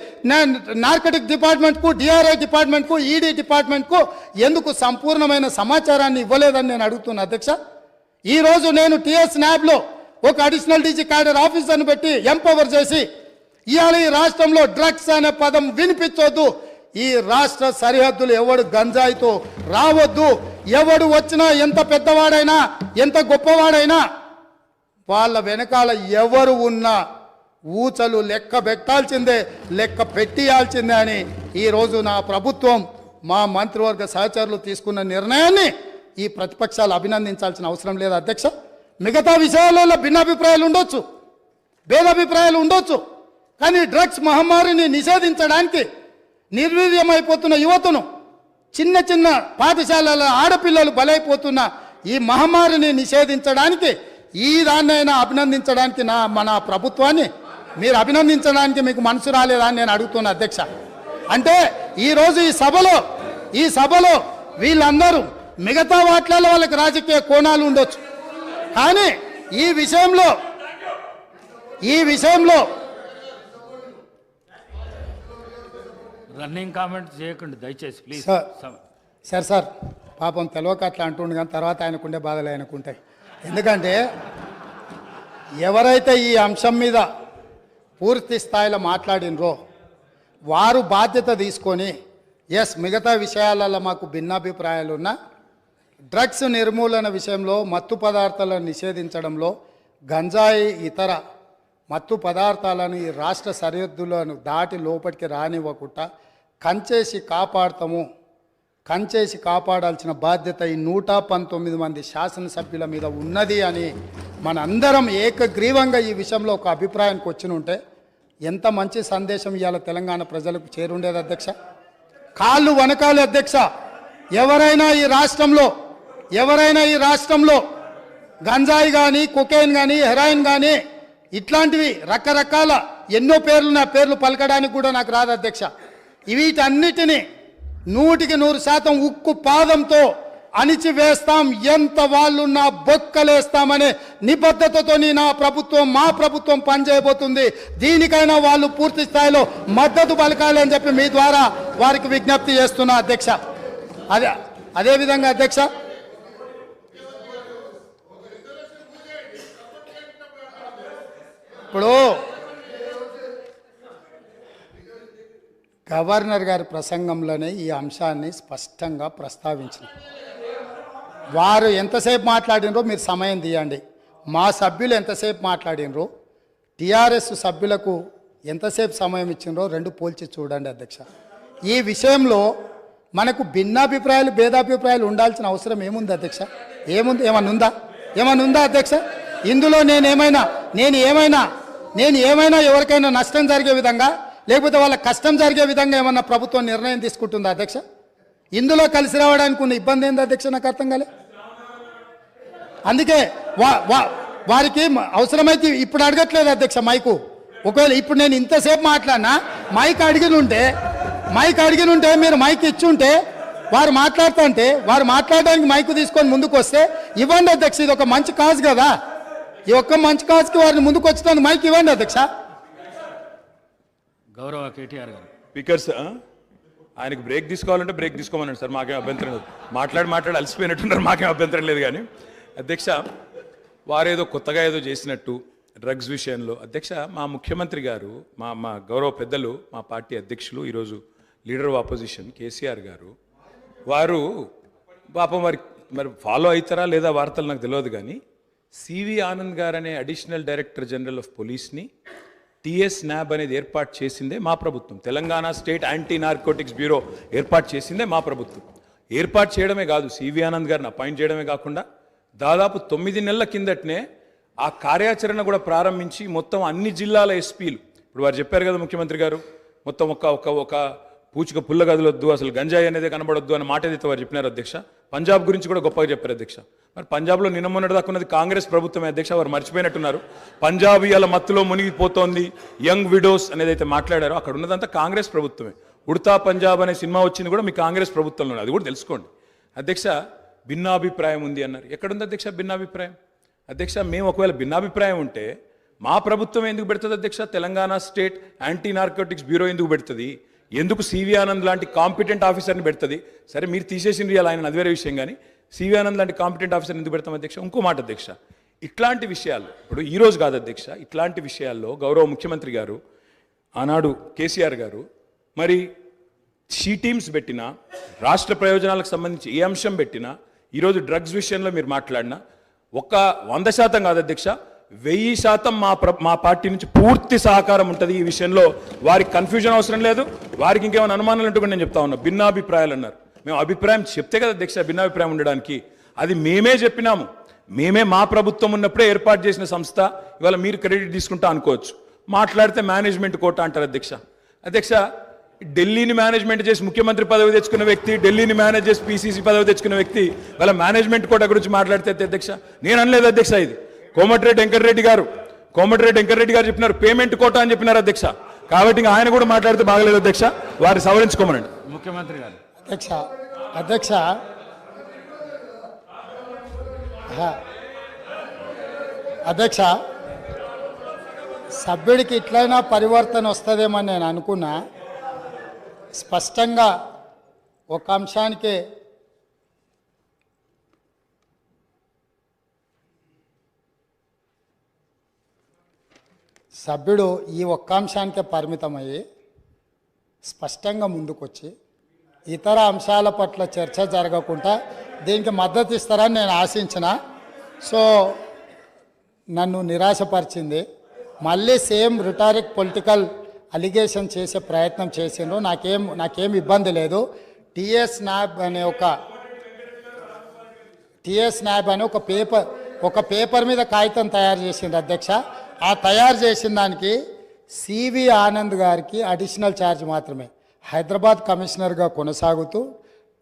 నార్కోటిక్ డిపార్ట్మెంట్కు, డిఆర్ఐ డిపార్ట్మెంట్కు, ఈడీ డిపార్ట్మెంట్కు ఎందుకు సంపూర్ణమైన సమాచారాన్ని ఇవ్వలేదని నేను అడుగుతున్నా అధ్యక్ష. ఈరోజు నేను టీఎస్ న్యాబ్లో ఒక అడిషనల్ డీజీ క్యాడర్ ఆఫీసర్ను పెట్టి ఎంపవర్ చేసి ఇవాళ ఈ రాష్ట్రంలో డ్రగ్స్ అనే పదం వినిపించొద్దు, ఈ రాష్ట్ర సరిహద్దులు ఎవడు గంజాయితో రావద్దు, ఎవడు వచ్చినా ఎంత పెద్దవాడైనా ఎంత గొప్పవాడైనా వాళ్ళ వెనకాల ఎవరు ఉన్నా ఊచలు లెక్క పెట్టాల్సిందే, లెక్క పెట్టియాల్సిందే అని ఈరోజు నా ప్రభుత్వం, మా మంత్రివర్గ సహచరులు తీసుకున్న నిర్ణయాన్ని ఈ ప్రతిపక్షాలు అభినందించాల్సిన అవసరం లేదు అధ్యక్ష. మిగతా విషయాలలో భిన్నాభిప్రాయాలు ఉండొచ్చు, భేదాభిప్రాయాలు ఉండొచ్చు, కానీ డ్రగ్స్ మహమ్మారిని నిషేధించడానికి నిర్వీర్యమైపోతున్న యువతను, చిన్న చిన్న పాఠశాలల ఆడపిల్లలు బలైపోతున్న ఈ మహమ్మారిని నిషేధించడానికి ఈ దాన్నైనా అభినందించడానికి మన ప్రభుత్వాన్ని మీరు అభినందించడానికి మీకు మనసు రాలేదా అని నేను అడుగుతున్నా అధ్యక్ష. అంటే ఈరోజు ఈ సభలో వీళ్ళందరూ మిగతా వాట్లలో వాళ్ళకి రాజకీయ కోణాలు ఉండొచ్చు, కానీ ఈ విషయంలో రన్నింగ్ కామెంట్ చేయకండి దయచేసి ప్లీజ్. సార్ పాపం తెలియక అట్లా అంటుండు, కానీ తర్వాత ఆయనకుండే బాధలు ఆయనకుంటాయి. ఎందుకంటే ఎవరైతే ఈ అంశం మీద పూర్తి స్థాయిలో మాట్లాడినరో వారు బాధ్యత తీసుకొని మిగతా విషయాలలో మాకు భిన్నాభిప్రాయాలు ఉన్నా డ్రగ్స్ నిర్మూలన విషయంలో, మత్తు పదార్థాలను నిషేధించడంలో, గంజాయి ఇతర మత్తు పదార్థాలను ఈ రాష్ట్ర సరిహద్దులను దాటి లోపలికి రానివ్వకుండా కంచేసి కాపాడాల్సిన బాధ్యత ఈ 119 మంది శాసనసభ్యుల మీద ఉన్నది అని మనందరం ఏకగ్రీవంగా ఈ విషయంలో ఒక అభిప్రాయానికి వచ్చినుంటే ఎంత మంచి సందేశం ఇవాళ తెలంగాణ ప్రజలకు చేరుండేది అధ్యక్ష. కాళ్ళు వనకాలి అధ్యక్ష. ఎవరైనా ఈ రాష్ట్రంలో గంజాయి కానీ, కొకైన్ కానీ, హెరాయిన్ కానీ ఇట్లాంటివి రకరకాల ఎన్నో పేర్లు పలకడానికి కూడా నాకు రాదు అధ్యక్ష. వీటన్నిటినీ 100% ఉక్కు పాదంతో అణిచివేస్తాం, ఎంత వాళ్ళున్నా బొక్కలేస్తామనే నిబద్ధతతో మా ప్రభుత్వం పనిచేయబోతుంది. దీనికైనా వాళ్ళు పూర్తి స్థాయిలో మద్దతు పలకాలి అని చెప్పి మీ ద్వారా వారికి విజ్ఞప్తి చేస్తున్నా అధ్యక్ష. అదేవిధంగా అధ్యక్ష, ఇప్పుడు గవర్నర్ గారి ప్రసంగంలోనే ఈ అంశాన్ని స్పష్టంగా ప్రస్తావించిన. వారు ఎంతసేపు మాట్లాడినరో మీరు సమయం తీయండి. మా సభ్యులు ఎంతసేపు మాట్లాడినరో, టీఆర్ఎస్ సభ్యులకు ఎంతసేపు సమయం ఇచ్చినరో రెండు పోల్చి చూడండి అధ్యక్ష. ఈ విషయంలో మనకు భిన్నాభిప్రాయాలు, భేదాభిప్రాయాలు ఉండాల్సిన అవసరం ఏముంది అధ్యక్ష? ఏమన్నా ఉందా అధ్యక్ష? ఇందులో నేను ఏమైనా ఎవరికైనా నష్టం జరిగే విధంగా, లేకపోతే వాళ్ళ కష్టం జరిగే విధంగా ఏమన్నా ప్రభుత్వం నిర్ణయం తీసుకుంటుందా అధ్యక్ష? ఇందులో కలిసి రావడానికి ఉన్న ఇబ్బంది ఏంది అధ్యక్ష? నాకు అర్థం కాలే. అందుకే వారికి అవసరమైతే ఇప్పుడు అడగట్లేదు అధ్యక్ష మైకు. ఒకవేళ ఇప్పుడు నేను ఇంతసేపు మాట్లాడినా మైక్ అడిగిన ఉంటే మీరు మైక్ ఇచ్చుంటే వారు వారు మాట్లాడడానికి మైకు తీసుకొని ముందుకు వస్తే ఇవ్వండి అధ్యక్ష. ఇది ఒక మంచి కాజ్ కదా. ఈ ఒక్క మంచి కాజ్కి వారిని ముందుకు వచ్చినందుకు మైక్ ఇవ్వండి అధ్యక్ష. గౌరవ కేటీఆర్ గారు స్పీకర్స్ ఆయనకు బ్రేక్ తీసుకోవాలంటే బ్రేక్ తీసుకోమన్నాడు సార్. మాకేం అభ్యంతరం లేదు. మాట్లాడి అలసిపోయినట్టున్నారు. మాకేం అభ్యంతరం లేదు. కానీ అధ్యక్ష, వారేదో కొత్తగా ఏదో చేసినట్టు డ్రగ్స్ విషయంలో అధ్యక్ష, మా ముఖ్యమంత్రి గారు, మా గౌరవ పెద్దలు, మా పార్టీ అధ్యక్షులు, ఈరోజు లీడర్ ఆఫ్ ఆపోజిషన్ కేసీఆర్ గారు, వారు పాపం మరి ఫాలో అవుతారా లేదా వార్తలు నాకు తెలియదు, కానీ సివి ఆనంద్ గారు అనే అడిషనల్ డైరెక్టర్ జనరల్ ఆఫ్ పోలీస్ని టిఎస్ న్యాబ్ అనేది ఏర్పాటు చేసిందే మా ప్రభుత్వం. Telangana state anti narcotics bureau ఏర్పాటు చేసిందే మా ప్రభుత్వం. ఏర్పాటు చేయడమే కాదు, సివి ఆనంద్ గారిని అపాయింట్ చేయడమే కాకుండా దాదాపు 9 నెలల కిందటనే ఆ కార్యాచరణ కూడా ప్రారంభించి మొత్తం అన్ని జిల్లాల ఎస్పీలు, ఇప్పుడు వారు చెప్పారు కదా ముఖ్యమంత్రి గారు, మొత్తం ఒక పూచిక పుల్ల గదిలొద్దు, అసలు గంజాయి అనేది కనబడొద్దు అనే మాట ఏదైతే వారు చెప్పినారు అధ్యక్ష. పంజాబ్ గురించి కూడా గొప్పగా చెప్పారు అధ్యక్ష. మరి పంజాబ్లో నిన్న మొన్నటి దాకా ఉన్నది కాంగ్రెస్ ప్రభుత్వమే అధ్యక్ష. వారు మర్చిపోయినట్టున్నారు. పంజాబ్ ఇవాళ మత్తులో మునిగిపోతోంది, యంగ్ విడోస్ అనేది అయితే మాట్లాడారో అక్కడ ఉన్నదంతా కాంగ్రెస్ ప్రభుత్వమే. ఉడతా పంజాబ్ అనే సినిమా వచ్చింది కూడా మీ కాంగ్రెస్ ప్రభుత్వంలో, అది కూడా తెలుసుకోండి అధ్యక్ష. భిన్నాభిప్రాయం ఉంది అన్నారు. ఎక్కడుంది అధ్యక్ష భిన్నాభిప్రాయం? అధ్యక్ష, మేము ఒకవేళ భిన్నాభిప్రాయం ఉంటే మా ప్రభుత్వం ఎందుకు పెడుతుంది అధ్యక్ష? Telangana state anti narcotics bureau ఎందుకు పెడుతుంది? ఎందుకు సివి ఆనంద్ లాంటి కాంపిటెంట్ ఆఫీసర్ని పెడుతుంది? సరే, మీరు తీసేసింది ఆయన, అది వేరే విషయం. కానీ సివి ఆనంద్ లాంటి కాంపిటెంట్ ఆఫీసర్ని ఎందుకు పెడతాం అధ్యక్ష? ఇంకో మాట అధ్యక్ష, ఇట్లాంటి విషయాలు ఇప్పుడు ఈరోజు కాదు అధ్యక్ష, ఇట్లాంటి విషయాల్లో గౌరవ ముఖ్యమంత్రి గారు ఆనాడు కేసీఆర్ గారు మరి టీమ్స్ పెట్టినా, రాష్ట్ర ప్రయోజనాలకు సంబంధించి ఏ అంశం పెట్టినా, ఈరోజు డ్రగ్స్ విషయంలో మీరు మాట్లాడినా 100% కాదు అధ్యక్ష, 1000% మా పార్టీ నుంచి పూర్తి సహకారం ఉంటుంది ఈ విషయంలో. వారికి కన్ఫ్యూజన్ అవసరం లేదు. వారికి ఇంకేమైనా అనుమానాలు ఉంటే నేను చెప్తా ఉన్నా. భిన్నాభిప్రాయాలు అన్నారు. మేము అభిప్రాయం చెప్తే కదా అధ్యక్ష భిన్నాభిప్రాయం ఉండడానికి. అది మేమే చెప్పినాము. మేమే మా ప్రభుత్వం ఉన్నప్పుడే ఏర్పాటు చేసిన సంస్థ, ఇవాళ మీరు క్రెడిట్ తీసుకుంటా అనుకోవచ్చు. మాట్లాడితే మేనేజ్మెంట్ కోట అంటారు అధ్యక్ష. అధ్యక్ష, ఢిల్లీని మేనేజ్మెంట్ చేసి ముఖ్యమంత్రి పదవి తెచ్చుకున్న వ్యక్తి, ఢిల్లీని మేనేజ్ చేసి పీసీసీ పదవి తెచ్చుకున్న వ్యక్తి వాళ్ళ మేనేజ్మెంట్ కోట గురించి మాట్లాడితే అధ్యక్ష నేను అనలేదు అధ్యక్ష. ఇది కోమటిరెడ్డి వెంకటరెడ్డి గారు చెప్పినారు, పేమెంట్ కోట అని చెప్పినారు అధ్యక్ష. కాబట్టి ఇంకా ఆయన కూడా మాట్లాడితే బాగలేదు అధ్యక్ష, వారిని సవరించుకోమనండి. ముఖ్యమంత్రి గారు. అధ్యక్ష అధ్యక్ష సభ్యుడికి ఇట్లయినా పరివర్తన వస్తుందేమని నేను అనుకున్నా. స్పష్టంగా ఒక అంశానికే సభ్యుడు ఈ ఒక్క అంశానికే పరిమితమయ్యి స్పష్టంగా ముందుకొచ్చి ఇతర అంశాల పట్ల చర్చ జరగకుండా దీనికి మద్దతు ఇస్తారని నేను ఆశించిన. సో నన్ను నిరాశపరిచింది. మళ్ళీ సేమ్ రిటారిక్ పొలిటికల్ అలిగేషన్ చేసే ప్రయత్నం చేసిండ్రు. నాకేం ఇబ్బంది లేదు. టిఎస్ నాబ్ అనే ఒక పేపర్ మీద కాగితం తయారు చేసిండ్రు అధ్యక్ష. ఆ తయారు చేసిన దానికి సివి ఆనంద్ గారికి అడిషనల్ ఛార్జ్ మాత్రమే. హైదరాబాద్ కమిషనర్గా కొనసాగుతూ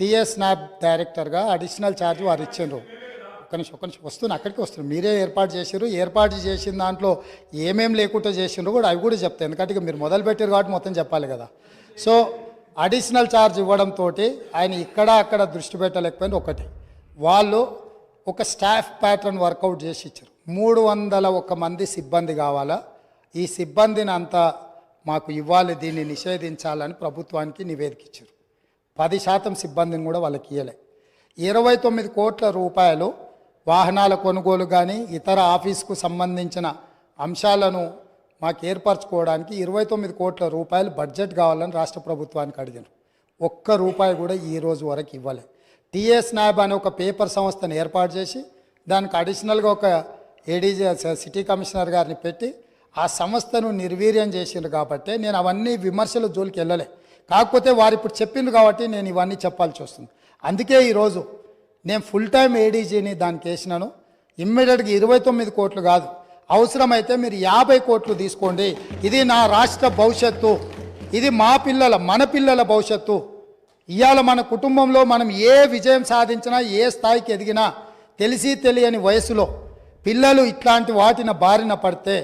టిఎస్ నాబ్ డైరెక్టర్గా అడిషనల్ ఛార్జ్ వారు ఇచ్చిండ్రు. ఒక నిమిషం వస్తున్నా, అక్కడికి వస్తున్నారు. మీరే ఏర్పాటు చేసారు. ఏర్పాటు చేసిన దాంట్లో ఏమేం లేకుండా చేసిండ్రు కూడా అవి కూడా చెప్తాయి. ఎందుకంటే ఇక మీరు మొదలు పెట్టారు కాబట్టి మొత్తం చెప్పాలి కదా. సో అడిషనల్ ఛార్జ్ ఇవ్వడంతో ఆయన ఇక్కడ అక్కడ దృష్టి పెట్టలేకపోయింది. ఒకటి, వాళ్ళు ఒక స్టాఫ్ ప్యాటర్న్ వర్కౌట్ చేసి ఇచ్చారు. 301 మంది సిబ్బంది కావాలా, ఈ సిబ్బందిని అంతా మాకు ఇవ్వాలి, దీన్ని నిషేధించాలని ప్రభుత్వానికి నివేదిక ఇచ్చారు. 10% సిబ్బందిని కూడా వాళ్ళకి ఇవ్వలే. 29 కోట్ల రూపాయలు వాహనాల కొనుగోలు కానీ ఇతర ఆఫీస్కు సంబంధించిన అంశాలను మాకు ఏర్పరచుకోవడానికి 29 కోట్ల రూపాయలు బడ్జెట్ కావాలని రాష్ట్ర ప్రభుత్వానికి అడిగారు. ₹1 కూడా ఈ రోజు వరకు ఇవ్వలే. టిఎస్ నాబ్ అనే ఒక పేపర్ సంస్థను ఏర్పాటు చేసి దానికి అడిషనల్గా ఒక ఏడీజీ సిటీ కమిషనర్ గారిని పెట్టి ఆ సంస్థను నిర్వీర్యం చేసిండ్రు. కాబట్టి నేను అవన్నీ విమర్శల జోలికి వెళ్ళలే. కాకపోతే వారు ఇప్పుడు చెప్పిండ్రు కాబట్టి నేను ఇవన్నీ చెప్పాల్సి వస్తుంది. అందుకే ఈరోజు నేను ఫుల్ టైం ఏడీజీని దానికి వేసినాను. ఇమ్మీడియట్గా 29 కోట్లు కాదు, అవసరమైతే మీరు 50 కోట్లు తీసుకోండి. ఇది నా రాష్ట్ర భవిష్యత్తు, ఇది మన పిల్లల భవిష్యత్తు. ఇవాళ మన కుటుంబంలో మనం ఏ విజయం సాధించినా, ఏ స్థాయికి ఎదిగినా తెలిసి తెలియని వయసులో పిల్లలు ఇట్లాంటి వాటిని బారిన పడితే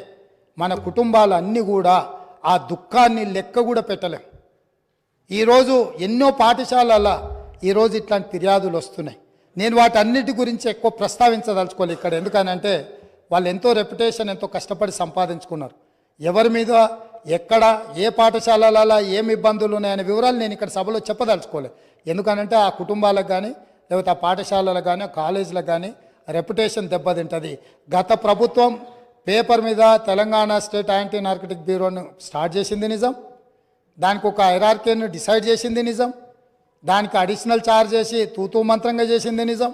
మన కుటుంబాలు అన్నీ కూడా ఆ దుఃఖాన్ని లెక్క కూడా పెట్టలేం. ఈరోజు ఎన్నో పాఠశాలల ఈరోజు ఇట్లాంటి ఫిర్యాదులు వస్తున్నాయి. నేను వాటన్నిటి గురించి ఎక్కువ ప్రస్తావించదలుచుకోవాలి ఇక్కడ. ఎందుకనంటే వాళ్ళు ఎంతో రెప్యుటేషన్, ఎంతో కష్టపడి సంపాదించుకున్నారు. ఎవరి మీద ఎక్కడ ఏ పాఠశాలల ఏమి ఇబ్బందులు ఉన్నాయనే వివరాలు నేను ఇక్కడ సభలో చెప్పదలుచుకోలేదు. ఎందుకనంటే ఆ కుటుంబాలకు కానీ లేకపోతే ఆ పాఠశాలలకు కానీ ఆ కాలేజీలకు కానీ రెప్యుటేషన్ దెబ్బతింటుంది. గత ప్రభుత్వం పేపర్ మీద తెలంగాణ స్టేట్ యాంటీ నార్కటిక్ బ్యూరోను స్టార్ట్ చేసింది నిజం, దానికి ఒక హైరార్కీని డిసైడ్ చేసింది నిజం, దానికి అడిషనల్ ఛార్జ్ చేసి తూతూ మంత్రంగా చేసింది నిజం.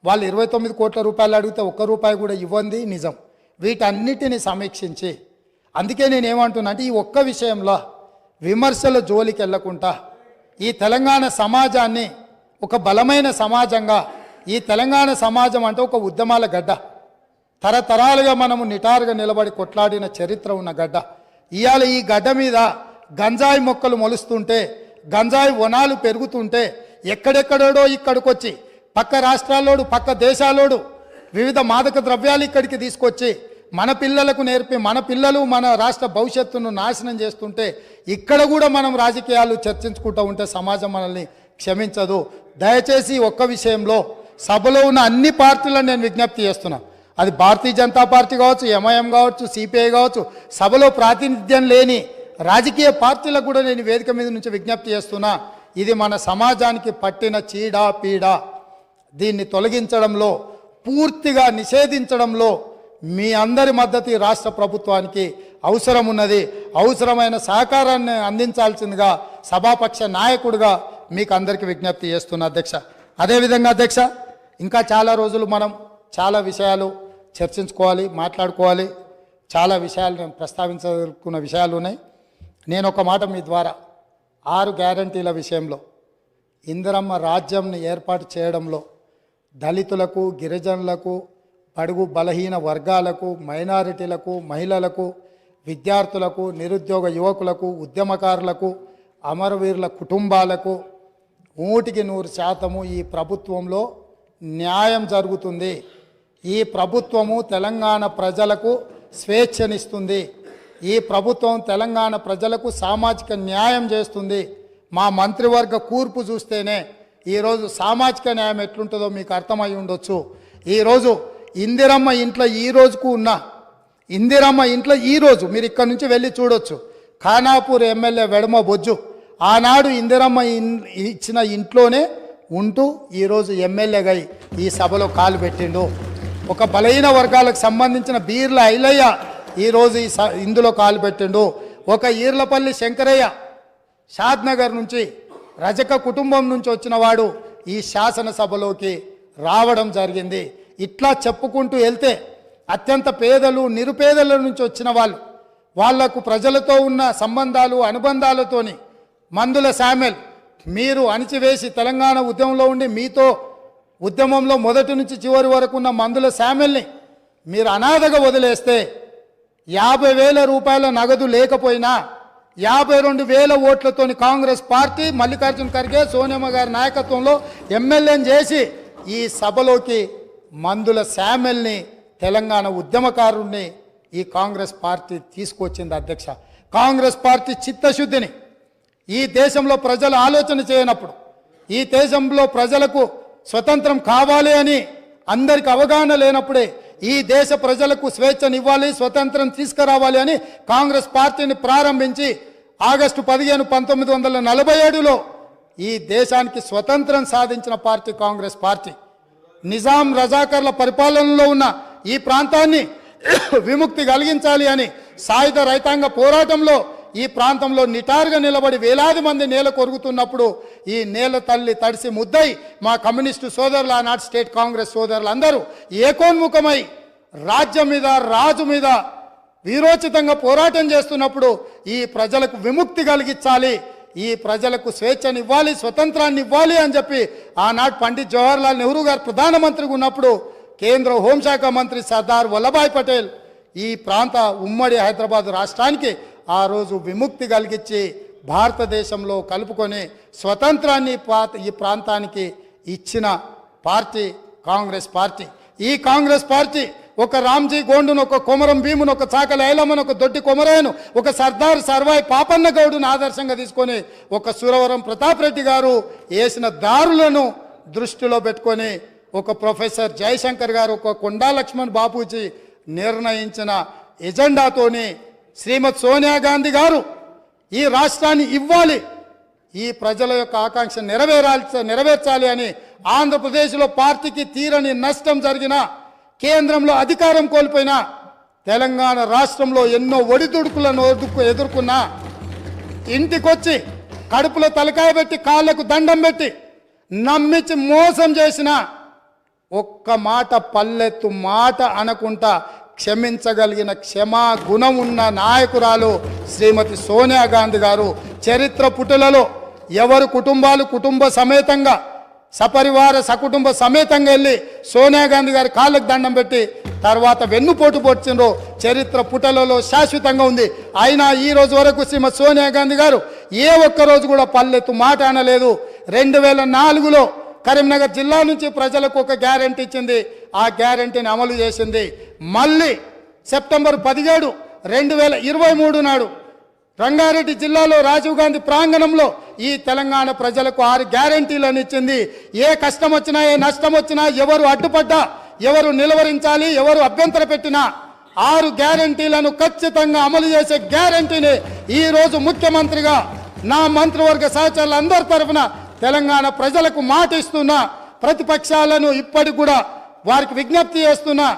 వాళ్ళు 29 కోట్ల రూపాయలు అడిగితే ₹1 కూడా ఇవ్వండి నిజం. వీటన్నిటిని సమీక్షించి, అందుకే నేను ఏమంటున్నా అంటే ఈ ఒక్క విషయంలో విమర్శల జోలికి వెళ్లకుండా ఈ తెలంగాణ సమాజాన్ని ఒక బలమైన సమాజంగా, ఈ తెలంగాణ సమాజం అంటే ఒక ఉద్యమాల గడ్డ, తరతరాలుగా మనము నిటారుగా నిలబడి కొట్లాడిన చరిత్ర ఉన్న గడ్డ. ఇవాళ ఈ గడ్డ మీద గంజాయి మొక్కలు మొలుస్తుంటే, గంజాయి వనాలు పెరుగుతుంటే ఎక్కడెక్కడోడో ఇక్కడికొచ్చి పక్క రాష్ట్రాల్లోడు పక్క దేశాలోడు వివిధ మాదక ద్రవ్యాలు ఇక్కడికి తీసుకొచ్చి మన పిల్లలకు నేర్పి మన పిల్లలు మన రాష్ట్ర భవిష్యత్తును నాశనం చేస్తుంటే ఇక్కడ కూడా మనం రాజకీయాలు చర్చించుకుంటూ ఉంటే సమాజం మనల్ని క్షమించదు. దయచేసి ఒక్క విషయంలో సభలో ఉన్న అన్ని పార్టీలను నేను విజ్ఞప్తి చేస్తున్నా. అది భారతీయ జనతా పార్టీ కావచ్చు, ఎంఐఎం కావచ్చు, సిపిఐ కావచ్చు, సభలో ప్రాతినిధ్యం లేని రాజకీయ పార్టీలకు కూడా నేను వేదిక మీద నుంచి విజ్ఞప్తి చేస్తున్నా. ఇది మన సమాజానికి పట్టిన చీడ పీడ. దీన్ని తొలగించడంలో, పూర్తిగా నిషేధించడంలో మీ అందరి మద్దతు రాష్ట్ర ప్రభుత్వానికి అవసరం ఉన్నది. అవసరమైన సహకారాన్ని అందించాల్సిందిగా సభాపక్ష నాయకుడిగా మీకు అందరికీ విజ్ఞప్తి చేస్తున్నా అధ్యక్ష. అదేవిధంగా అధ్యక్ష, ఇంకా చాలా రోజులు మనం చాలా విషయాలు చర్చించుకోవాలి, మాట్లాడుకోవాలి. చాలా విషయాలు నేను ప్రస్తావించుకున్న విషయాలు ఉన్నాయి. నేను ఒక మాట మీ ద్వారా 6 గ్యారంటీల విషయంలో, ఇందిరమ్మ రాజ్యంని ఏర్పాటు చేయడంలో దళితులకు, గిరిజనులకు, బడుగు బలహీన వర్గాలకు, మైనారిటీలకు, మహిళలకు, విద్యార్థులకు, నిరుద్యోగ యువకులకు, ఉద్యమకారులకు, అమరవీరుల కుటుంబాలకు 100% ఈ ప్రభుత్వంలో న్యాయం జరుగుతుంది. ఈ ప్రభుత్వము తెలంగాణ ప్రజలకు స్వేచ్ఛనిస్తుంది. ఈ ప్రభుత్వం తెలంగాణ ప్రజలకు సామాజిక న్యాయం చేస్తుంది. మా మంత్రివర్గ కూర్పు చూస్తేనే ఈరోజు సామాజిక న్యాయం ఎట్లుంటుందో మీకు అర్థమై ఉండొచ్చు. ఈరోజు ఇందిరమ్మ ఇంట్లో ఈ రోజుకు ఉన్న ఇందిరమ్మ ఇంట్లో ఈరోజు మీరు ఇక్కడ నుంచి వెళ్ళి చూడొచ్చు. ఖానాపూర్ ఎమ్మెల్యే వెడమ బొజ్జు ఆనాడు ఇందిరమ్మ ఇచ్చిన ఇంట్లోనే ఉంటూ ఈరోజు ఎమ్మెల్యేగా ఈ సభలో కాలు పెట్టిండు. ఒక బలహీన వర్గాలకు సంబంధించిన బీర్ల ఐలయ్య ఈరోజు ఇందులో కాలు పెట్టిండు. ఒక ఈర్లపల్లి శంకరయ్య షాద్నగర్ నుంచి రజక కుటుంబం నుంచి వచ్చిన వాడు ఈ శాసనసభలోకి రావడం జరిగింది. ఇట్లా చెప్పుకుంటూ వెళ్తే అత్యంత పేదలు, నిరుపేదల నుంచి వచ్చిన వాళ్లకు ప్రజలతో ఉన్న సంబంధాలు, అనుబంధాలతోని మందుల శామ్యుల్ మీరు అణిచివేసి తెలంగాణ ఉద్యమంలో ఉండి మీతో ఉద్యమంలో మొదటి నుంచి చివరి వరకు ఉన్న మందుల శామ్యుల్ని మీరు అనాథగా వదిలేస్తే 50,000 రూపాయల నగదు లేకపోయినా 52,000 ఓట్లతోని కాంగ్రెస్ పార్టీ మల్లికార్జున ఖర్గే, సోనియమ్మ గారి నాయకత్వంలో ఎమ్మెల్యేని చేసి ఈ సభలోకి మందుల శామ్యుల్ని, తెలంగాణ ఉద్యమకారుణ్ణి ఈ కాంగ్రెస్ పార్టీ తీసుకొచ్చింది. అధ్యక్ష, కాంగ్రెస్ పార్టీ చిత్తశుద్ధిని ఈ దేశంలో ప్రజలు ఆలోచన చేయనప్పుడు, ఈ దేశంలో ప్రజలకు స్వతంత్రం కావాలి అని అందరికి అవగాహన లేనప్పుడే ఈ దేశ ప్రజలకు స్వేచ్ఛనివ్వాలి, స్వతంత్రం తీసుకురావాలి అని కాంగ్రెస్ పార్టీని ప్రారంభించి ఆగస్టు 15, 1947లో ఈ దేశానికి స్వతంత్రం సాధించిన పార్టీ కాంగ్రెస్ పార్టీ. నిజాం రజాకర్ల పరిపాలనలో ఉన్న ఈ ప్రాంతాన్ని విముక్తి కలిగించాలి అని సాయుధ రైతాంగ పోరాటంలో ఈ ప్రాంతంలో నిటారుగా నిలబడి వేలాది మంది నేల కొరుగుతున్నప్పుడు ఈ నేల తల్లి తడిసి ముద్దై మా కమ్యూనిస్టు సోదరులు, ఆనాటి స్టేట్ కాంగ్రెస్ సోదరులు అందరూ ఏకోన్ముఖమై రాజ్యం మీద, రాజు మీద వీరోచితంగా పోరాటం చేస్తున్నప్పుడు ఈ ప్రజలకు విముక్తి కలిగించాలి, ఈ ప్రజలకు స్వేచ్ఛనివ్వాలి, స్వతంత్రాన్ని ఇవ్వాలి అని చెప్పి ఆనాడు పండిత్ జవహర్లాల్ నెహ్రూ గారు ప్రధానమంత్రిగా ఉన్నప్పుడు కేంద్ర హోంశాఖ మంత్రి సర్దార్ వల్లభాయ్ పటేల్ ఈ ప్రాంత ఉమ్మడి హైదరాబాద్ రాష్ట్రానికి ఆ రోజు విముక్తి కలిగించి భారతదేశంలో కలుపుకొని స్వతంత్రాన్ని ఈ ప్రాంతానికి ఇచ్చిన పార్టీ కాంగ్రెస్ పార్టీ. ఈ కాంగ్రెస్ పార్టీ ఒక రామ్జీ గోండును, ఒక కొమరం భీమును, ఒక చాకలి ఐలమ్మను, ఒక దొడ్డి కొమరయ్యను, ఒక సర్దార్ సర్వాయి పాపన్న గౌడును ఆదర్శంగా తీసుకొని ఒక సురవరం ప్రతాప్ రెడ్డి గారు వేసిన దారులను దృష్టిలో పెట్టుకొని ఒక ప్రొఫెసర్ జయశంకర్ గారు, ఒక కొండా లక్ష్మణ్ బాపూజీ నిర్ణయించిన ఎజెండాతోని శ్రీమతి సోనియా గాంధీ గారు ఈ రాష్ట్రాన్ని ఇవ్వాలి, ఈ ప్రజల యొక్క ఆకాంక్ష నెరవేర్చాలి అని ఆంధ్రప్రదేశ్లో పార్టీకి తీరని నష్టం జరిగిన, కేంద్రంలో అధికారం కోల్పోయిన, తెలంగాణ రాష్ట్రంలో ఎన్నో ఒడిదుడుకులను ఎదుర్కొన్నా ఇంటికొచ్చి కడుపులో తలకాయ పెట్టి కాళ్ళకు దండం పెట్టి నమ్మించి మోసం చేసిన ఒక్క మాట పల్లెత్తు మాట అనకుండా క్షమించగలిగిన క్షమా గుణం ఉన్న నాయకురాలు శ్రీమతి సోనియా గాంధీ గారు. చరిత్ర పుటలలో ఎవరు కుటుంబాలు కుటుంబ సమేతంగా సపరివార సకుటుంబ సమేతంగా వెళ్ళి సోనియా గాంధీ గారి కాళ్ళకు దండం పెట్టి తర్వాత వెన్నుపోటు పొడిచిండ్రో చరిత్ర పుటలలో శాశ్వతంగా ఉంది. అయినా ఈ రోజు వరకు శ్రీమతి సోనియా గాంధీ గారు ఏ ఒక్కరోజు కూడా పల్లెత్తు మాట అనలేదు. 2004లో కరీంనగర్ జిల్లా నుంచి ప్రజలకు ఒక గ్యారెంటీ ఇచ్చింది, ఆ గ్యారెంటీని అమలు చేసింది. మళ్ళీ సెప్టెంబర్ 17, 2023 నాడు రంగారెడ్డి జిల్లాలో రాజీవ్ గాంధీ ప్రాంగణంలో ఈ తెలంగాణ ప్రజలకు 6 గ్యారెంటీలను ఇచ్చింది. ఏ కష్టం వచ్చినా, ఏ నష్టం వచ్చినా, ఎవరు అడ్డుపడ్డా, ఎవరు నిలవరించాలి, ఎవరు అభ్యంతర పెట్టినా 6 గ్యారెంటీలను ఖచ్చితంగా అమలు చేసే గ్యారెంటీని ఈ రోజు ముఖ్యమంత్రిగా నా మంత్రివర్గ సహచరులందరి తరఫున తెలంగాణ ప్రజలకు మాట ఇస్తున్నా. ప్రతిపక్షాలను ఇప్పటికి కూడా వారికి విజ్ఞప్తి చేస్తున్నా,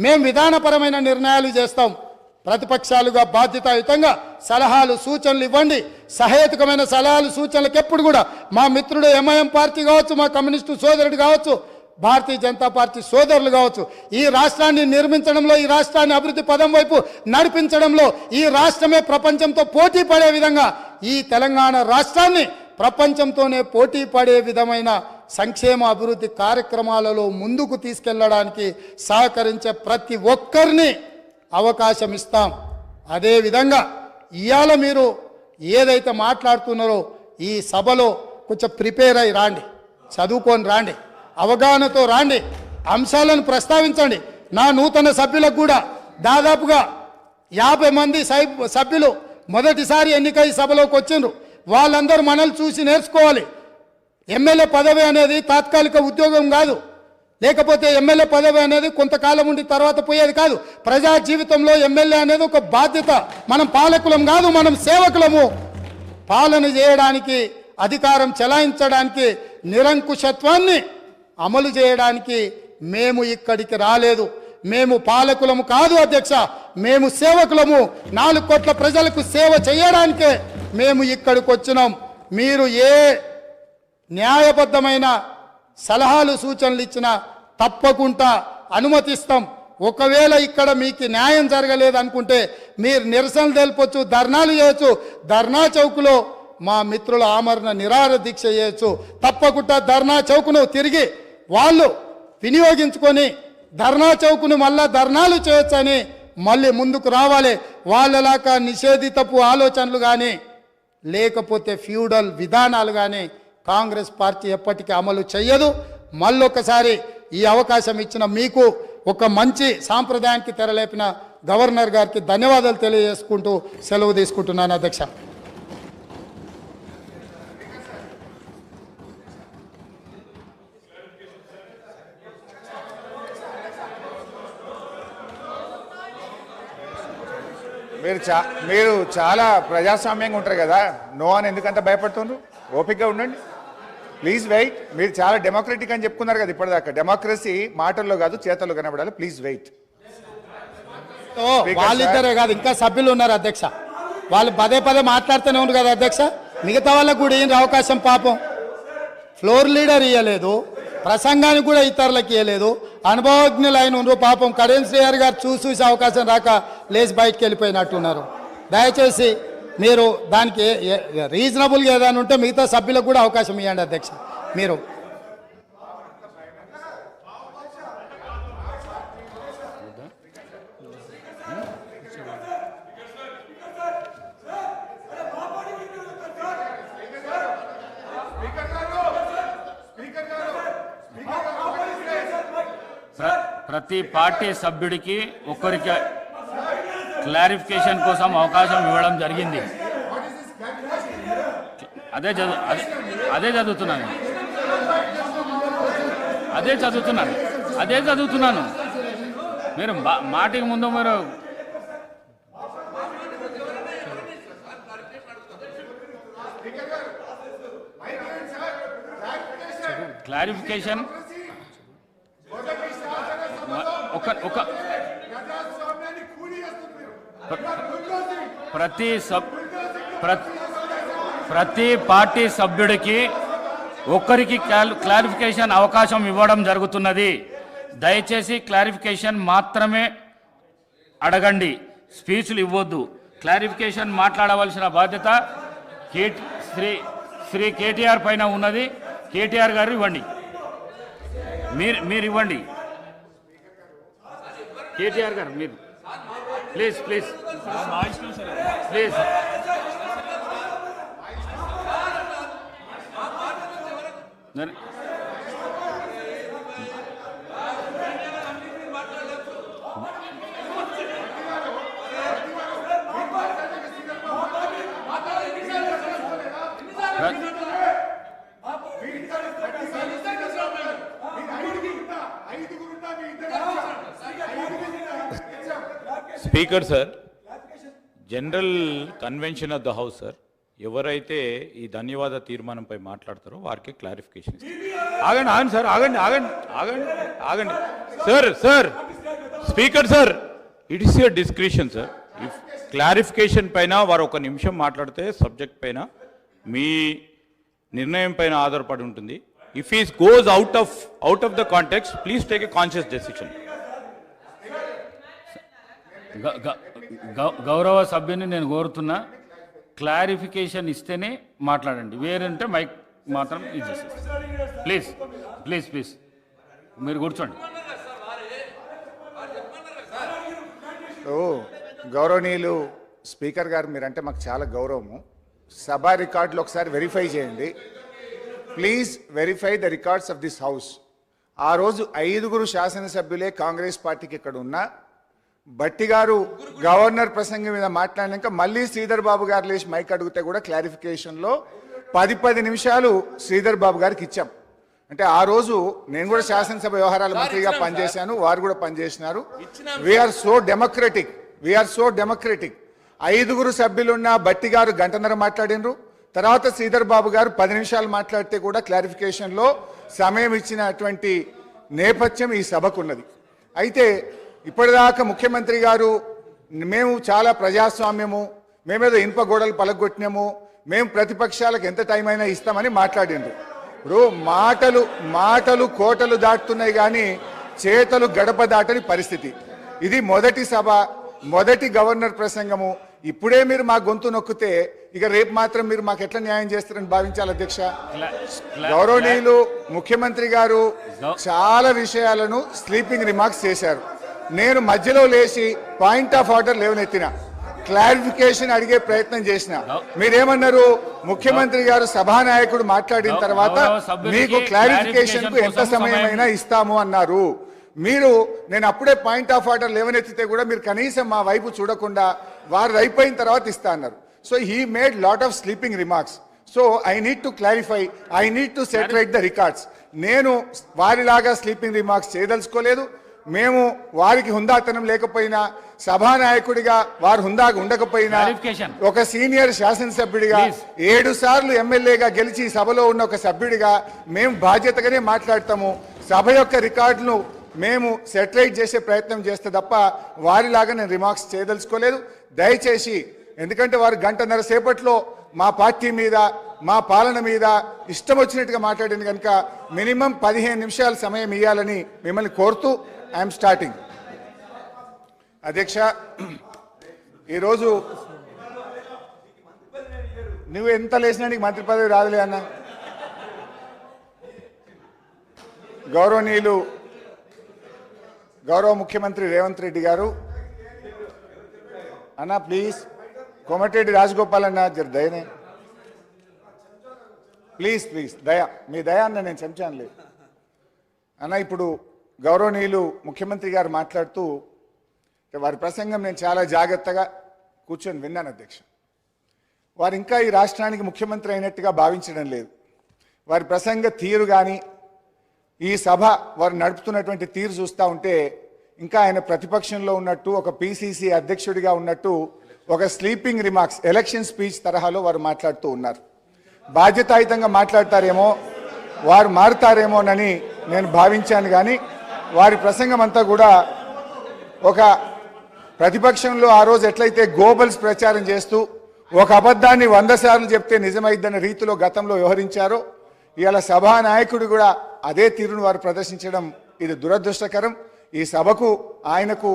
మేము విధానపరమైన నిర్ణయాలు చేస్తాం, ప్రతిపక్షాలుగా బాధ్యతాయుతంగా సలహాలు సూచనలు ఇవ్వండి. సహేతుకమైన సలహాలు సూచనలకు ఎప్పుడు కూడా మా మిత్రుడు ఎంఐఎం పార్టీ కావచ్చు, మా కమ్యూనిస్టు సోదరుడు కావచ్చు, భారతీయ జనతా పార్టీ సోదరులు కావచ్చు, ఈ రాష్ట్రాన్ని నిర్మించడంలో, ఈ రాష్ట్రాన్ని అభివృద్ధి పదం వైపు నడిపించడంలో, ఈ రాష్ట్రమే ప్రపంచంతో పోటీ పడే విధంగా ఈ తెలంగాణ రాష్ట్రాన్ని ప్రపంచంతోనే పోటీ పడే విధమైన సంక్షేమ అభివృద్ధి కార్యక్రమాలలో ముందుకు తీసుకెళ్లడానికి సహకరించే ప్రతి ఒక్కరిని అవకాశం ఇస్తాం. అదేవిధంగా ఇవాళ మీరు ఏదైతే మాట్లాడుతున్నారో ఈ సభలో కొంచెం ప్రిపేర్ అయ్యి రాండి, చదువుకొని రాండి, అవగాహనతో రాండి, అంశాలను ప్రస్తావించండి. నా నూతన సభ్యులకు కూడా దాదాపుగా 50 మంది సభ్యులు మొదటిసారి ఎన్నికై సభలోకి వచ్చిండ్రు. వాళ్ళందరూ మనల్ని చూసి నేర్చుకోవాలి. ఎమ్మెల్యే పదవి అనేది తాత్కాలిక ఉద్యోగం కాదు, లేకపోతే ఎమ్మెల్యే పదవి అనేది కొంతకాలం ఉండి తర్వాత పోయేది కాదు. ప్రజా జీవితంలో ఎమ్మెల్యే అనేది ఒక బాధ్యత. మనం పాలకులం కాదు, మనం సేవకులము. పాలన చేయడానికి, అధికారం చెలాయించడానికి, నిరంకుశత్వాన్ని అమలు చేయడానికి మేము ఇక్కడికి రాలేదు. మేము పాలకులము కాదు అధ్యక్ష, మేము సేవకులము. 4 కోట్ల ప్రజలకు సేవ చేయడానికే మేము ఇక్కడికి వచ్చినాం. మీరు ఏ న్యాయబద్ధమైన సలహాలు సూచనలు ఇచ్చినా తప్పకుండా అనుమతిస్తాం. ఒకవేళ ఇక్కడ మీకు న్యాయం జరగలేదు అనుకుంటే మీరు నిరసన తెలుపొచ్చు, ధర్నాలు చేయొచ్చు. ధర్నా చౌక్లో మా మిత్రుల ఆమరణ నిరాహార దీక్ష చేయొచ్చు. తప్పకుండా ధర్నా చౌక్ను తిరిగి వాళ్ళు వినియోగించుకొని ధర్నా చౌక్ను మళ్ళా ధర్నాలు చేయొచ్చని మళ్ళీ ముందుకు రావాలి. వాళ్ళలాగా నిషేధితపు ఆలోచనలు కానీ లేకపోతే ఫ్యూడల్ విధానాలు కానీ కాంగ్రెస్ పార్టీ ఎప్పటికీ అమలు చేయదు. మళ్ళొకసారి ఈ అవకాశం ఇచ్చిన మీకు, ఒక మంచి సాంప్రదాయానికి తెరలేపిన గవర్నర్ గారికి ధన్యవాదాలు తెలియజేసుకుంటూ సెలవు తీసుకుంటున్నాను అధ్యక్ష. మీరు చాలా ప్రజాస్వామ్యంగా ఉంటారు కదా, నో అని ఎందుకంత భయపడుతున్నారు? ఓపికగా ఉండండి, ప్లీజ్ వెయిట్. మీరు చాలా డెమోక్రటిక్ అని చెప్పుకున్నారు కదా ఇప్పటిదాకా. డెమోక్రసీ మాటల్లో కాదు చేతల్లో కనబడాలి. Please wait. వాళ్ళిద్దరే కాదు, ఇంకా సభ్యులు ఉన్నారు అధ్యక్ష. వాళ్ళు పదే మాట్లాడుతూనే ఉన్నారు కదా అధ్యక్ష. మిగతా వాళ్ళకు కూడా ఏం అవకాశం, పాపం ఫ్లోర్ లీడర్ ఇవ్వలేదు, ప్రసంగానికి కూడా ఇతరులకు ఇవ్వలేదు. అనుభవజ్ఞులైన ఉన్నారు పాపం. కడియం శ్రీహరి గారు చూసి అవకాశం రాక లేచి బయటకు వెళ్ళిపోయినట్టున్నారు. దయచేసి మీరు దానికి రీజనబుల్గా ఏదైనా ఉంటే మిగతా సభ్యులకు కూడా అవకాశం ఇవ్వండి అధ్యక్ష. మీరు ప్రతి పార్టీ సభ్యుడికి ఒక్కరికి క్లారిఫికేషన్ కోసం అవకాశం ఇవ్వడం జరిగింది. అదే చదువుతున్నాను. మీరు మాటికి ముందు మీరు క్లారిఫికేషన్ ప్రతి పార్టీ సభ్యుడికి ఒక్కరికి క్లారిఫికేషన్ అవకాశం ఇవ్వడం జరుగుతున్నది. దయచేసి క్లారిఫికేషన్ మాత్రమే అడగండి, స్పీచ్లు ఇవ్వద్దు. క్లారిఫికేషన్ మాట్లాడవలసిన బాధ్యత శ్రీ కేటీఆర్ పైన ఉన్నది. కేటీఆర్ గారు ఇవ్వండి, మీరు ఇవ్వండి. కేటీఆర్ గారు మీరు please please please. Speaker sir, general convention of the house sir, ఎవరైతే ఈ ధన్యవాద తీర్మానంపై మాట్లాడతారో వారికి క్లారిఫికేషన్ ఆగండి సార్, ఆగండి sir speaker sir, it is your discretion sir. If clarification పైన వారు 1 నిమిషం మాట్లాడితే సబ్జెక్ట్ పైన మీ నిర్ణయం పైన ఆధారపడి ఉంటుంది. If is goes out of the context, please take a conscious decision. గౌరవ సభ్యుని నేను కోరుతున్నా, క్లారిఫికేషన్ ఇస్తేనే మాట్లాడండి, వేరంటే మైక్ మాత్రం ఇది చేసేస్తాం. ప్లీజ్ ప్లీజ్ ప్లీజ్ మీరు కూర్చోండి. గౌరవనీయులు స్పీకర్ గారు, మీరంటే మాకు చాలా గౌరవము. సభ రికార్డులు ఒకసారి వెరిఫై చేయండి please. Verify the records of this house. ఆ రోజు 5 శాసనసభ్యులే కాంగ్రెస్ పార్టీకి ఇక్కడ ఉన్నా, భట్టి గారు గవర్నర్ ప్రసంగం మీద మాట్లాడినాక మళ్ళీ శ్రీధర్ బాబు గారు లేచి మైక్ అడిగితే కూడా క్లారిఫికేషన్లో 10 నిమిషాలు శ్రీధర్ బాబు గారికి ఇచ్చాం. అంటే ఆ రోజు నేను కూడా శాసనసభ వ్యవహారాల మంత్రిగా పనిచేశాను, వారు కూడా పనిచేసినారు. We are so democratic, we are so democratic. 5 సభ్యులున్న భట్టి గారు గంటన్నర మాట్లాడినరు, తర్వాత శ్రీధర్ బాబు గారు 10 నిమిషాలు మాట్లాడితే కూడా క్లారిఫికేషన్లో సమయం ఇచ్చినటువంటి నేపథ్యం ఈ సభకు ఉన్నది. అయితే ఇప్పటిదాకా ముఖ్యమంత్రి గారు మేము చాలా ప్రజాస్వామ్యము, మేమేదో ఇనుప గోడలు పలగొట్టినాము, మేము ప్రతిపక్షాలకు ఎంత టైం అయినా ఇస్తామని మాట్లాడిండ్రు. ఇప్పుడు మాటలు కోటలు దాటుతున్నాయి కానీ చేతలు గడప దాటని పరిస్థితి. ఇది మొదటి సభ, మొదటి గవర్నర్ ప్రసంగము. ఇప్పుడే మీరు మా గొంతు నొక్కితే ఇక రేపు మాత్రం మీరు మాకు ఎట్లా న్యాయం చేస్తారని భావించాలి అధ్యక్ష. గౌరవనీయులు ముఖ్యమంత్రి గారు చాలా విషయాలను స్లీపింగ్ రిమార్క్స్ చేశారు. నేను మధ్యలో లేచి పాయింట్ ఆఫ్ ఆర్డర్ లేవనెత్తిన, క్లారిఫికేషన్ అడిగే ప్రయత్నం చేసిన. మీరేమన్నారు, ముఖ్యమంత్రి గారు సభానాయకుడు మాట్లాడిన తర్వాత మీకు క్లారిఫికేషన్ కు ఎంత సమయమైనా ఇస్తాము అన్నారు. మీరు నేను అప్పుడే పాయింట్ ఆఫ్ ఆర్డర్ లేవనెత్తితే కూడా మీరు కనీసం మా వైపు చూడకుండా వారు అయిపోయిన తర్వాత ఇస్తా అన్నారు. So he made lot of sleeping remarks. So I need to clarify, I need to set right the records. నేను వారిలాగా స్లీపింగ్ రిమార్క్స్ చేయదలుచుకోలేదు. మేము వారికి హుందాతనం లేకపోయినా, సభానాయకుడిగా వారు హుందాగా ఉండకపోయినా, ఒక సీనియర్ శాసనసభ్యుడిగా 7 సార్లు ఎమ్మెల్యేగా గెలిచి సభలో ఉన్న ఒక సభ్యుడిగా మేము బాధ్యతగానే మాట్లాడతాము. సభ యొక్క రికార్డును మేము సెటరైట్ చేసే ప్రయత్నం చేస్తే తప్ప వారిలాగా నేను రిమార్క్స్ చేయదలుచుకోలేదు. దయచేసి, ఎందుకంటే వారు గంటన్నర సేపట్లో మా పార్టీ మీద, మా పాలన మీద ఇష్టం వచ్చినట్టుగా మాట్లాడింది కనుక మినిమం 15 నిమిషాల సమయం ఇవ్వాలని మిమ్మల్ని కోరుతూ ఐఎమ్ స్టార్టింగ్. అధ్యక్ష, ఈరోజు నువ్వు ఎంత లేచినా నీకు మంత్రి పదవి రాదులే అన్న. గౌరవ ముఖ్యమంత్రి రేవంత్ రెడ్డి గారు అన్న, ప్లీజ్ కోమటిరెడ్డి రాజగోపాల్ అన్న జర దయనే, ప్లీజ్ ప్లీజ్ దయ, మీ దయ అన్న, నేను చెంచాను లేదు అన్న. ఇప్పుడు గౌరవనీయులు ముఖ్యమంత్రి గారు మాట్లాడుతూ వారి ప్రసంగం నేను చాలా జాగ్రత్తగా కూర్చొని విన్నాను అధ్యక్ష. వారు ఇంకా ఈ రాష్ట్రానికి ముఖ్యమంత్రి అయినట్టుగా భావించడం లేదు. వారి ప్రసంగ తీరు కానీ ఈ సభ వారు నడుపుతున్నటువంటి తీరు చూస్తూ ఉంటే ఇంకా ఆయన ప్రతిపక్షంలో ఉన్నట్టు, ఒక పిసిసి అధ్యక్షుడిగా ఉన్నట్టు, ఒక స్లీపింగ్ రిమార్క్స్ ఎలక్షన్ స్పీచ్ తరహాలో వారు మాట్లాడుతూ ఉన్నారు. బాధ్యతాయుతంగా మాట్లాడతారేమో, వారు మారుతారేమోనని నేను భావించాను. కానీ వారి ప్రసంగం అంతా కూడా ఒక ప్రతిపక్షంలో ఆ రోజు ఎట్లయితే గోబల్స్ ప్రచారం చేస్తూ ఒక అబద్ధాన్ని 100 సార్లు చెప్తే నిజమైద్దన్న రీతిలో గతంలో వ్యవహరించారో, ఇవాళ సభానాయకుడు కూడా అదే తీరును వారు ప్రదర్శించడం ఇది దురదృష్టకరం. ఈ సభకు ఆయనకు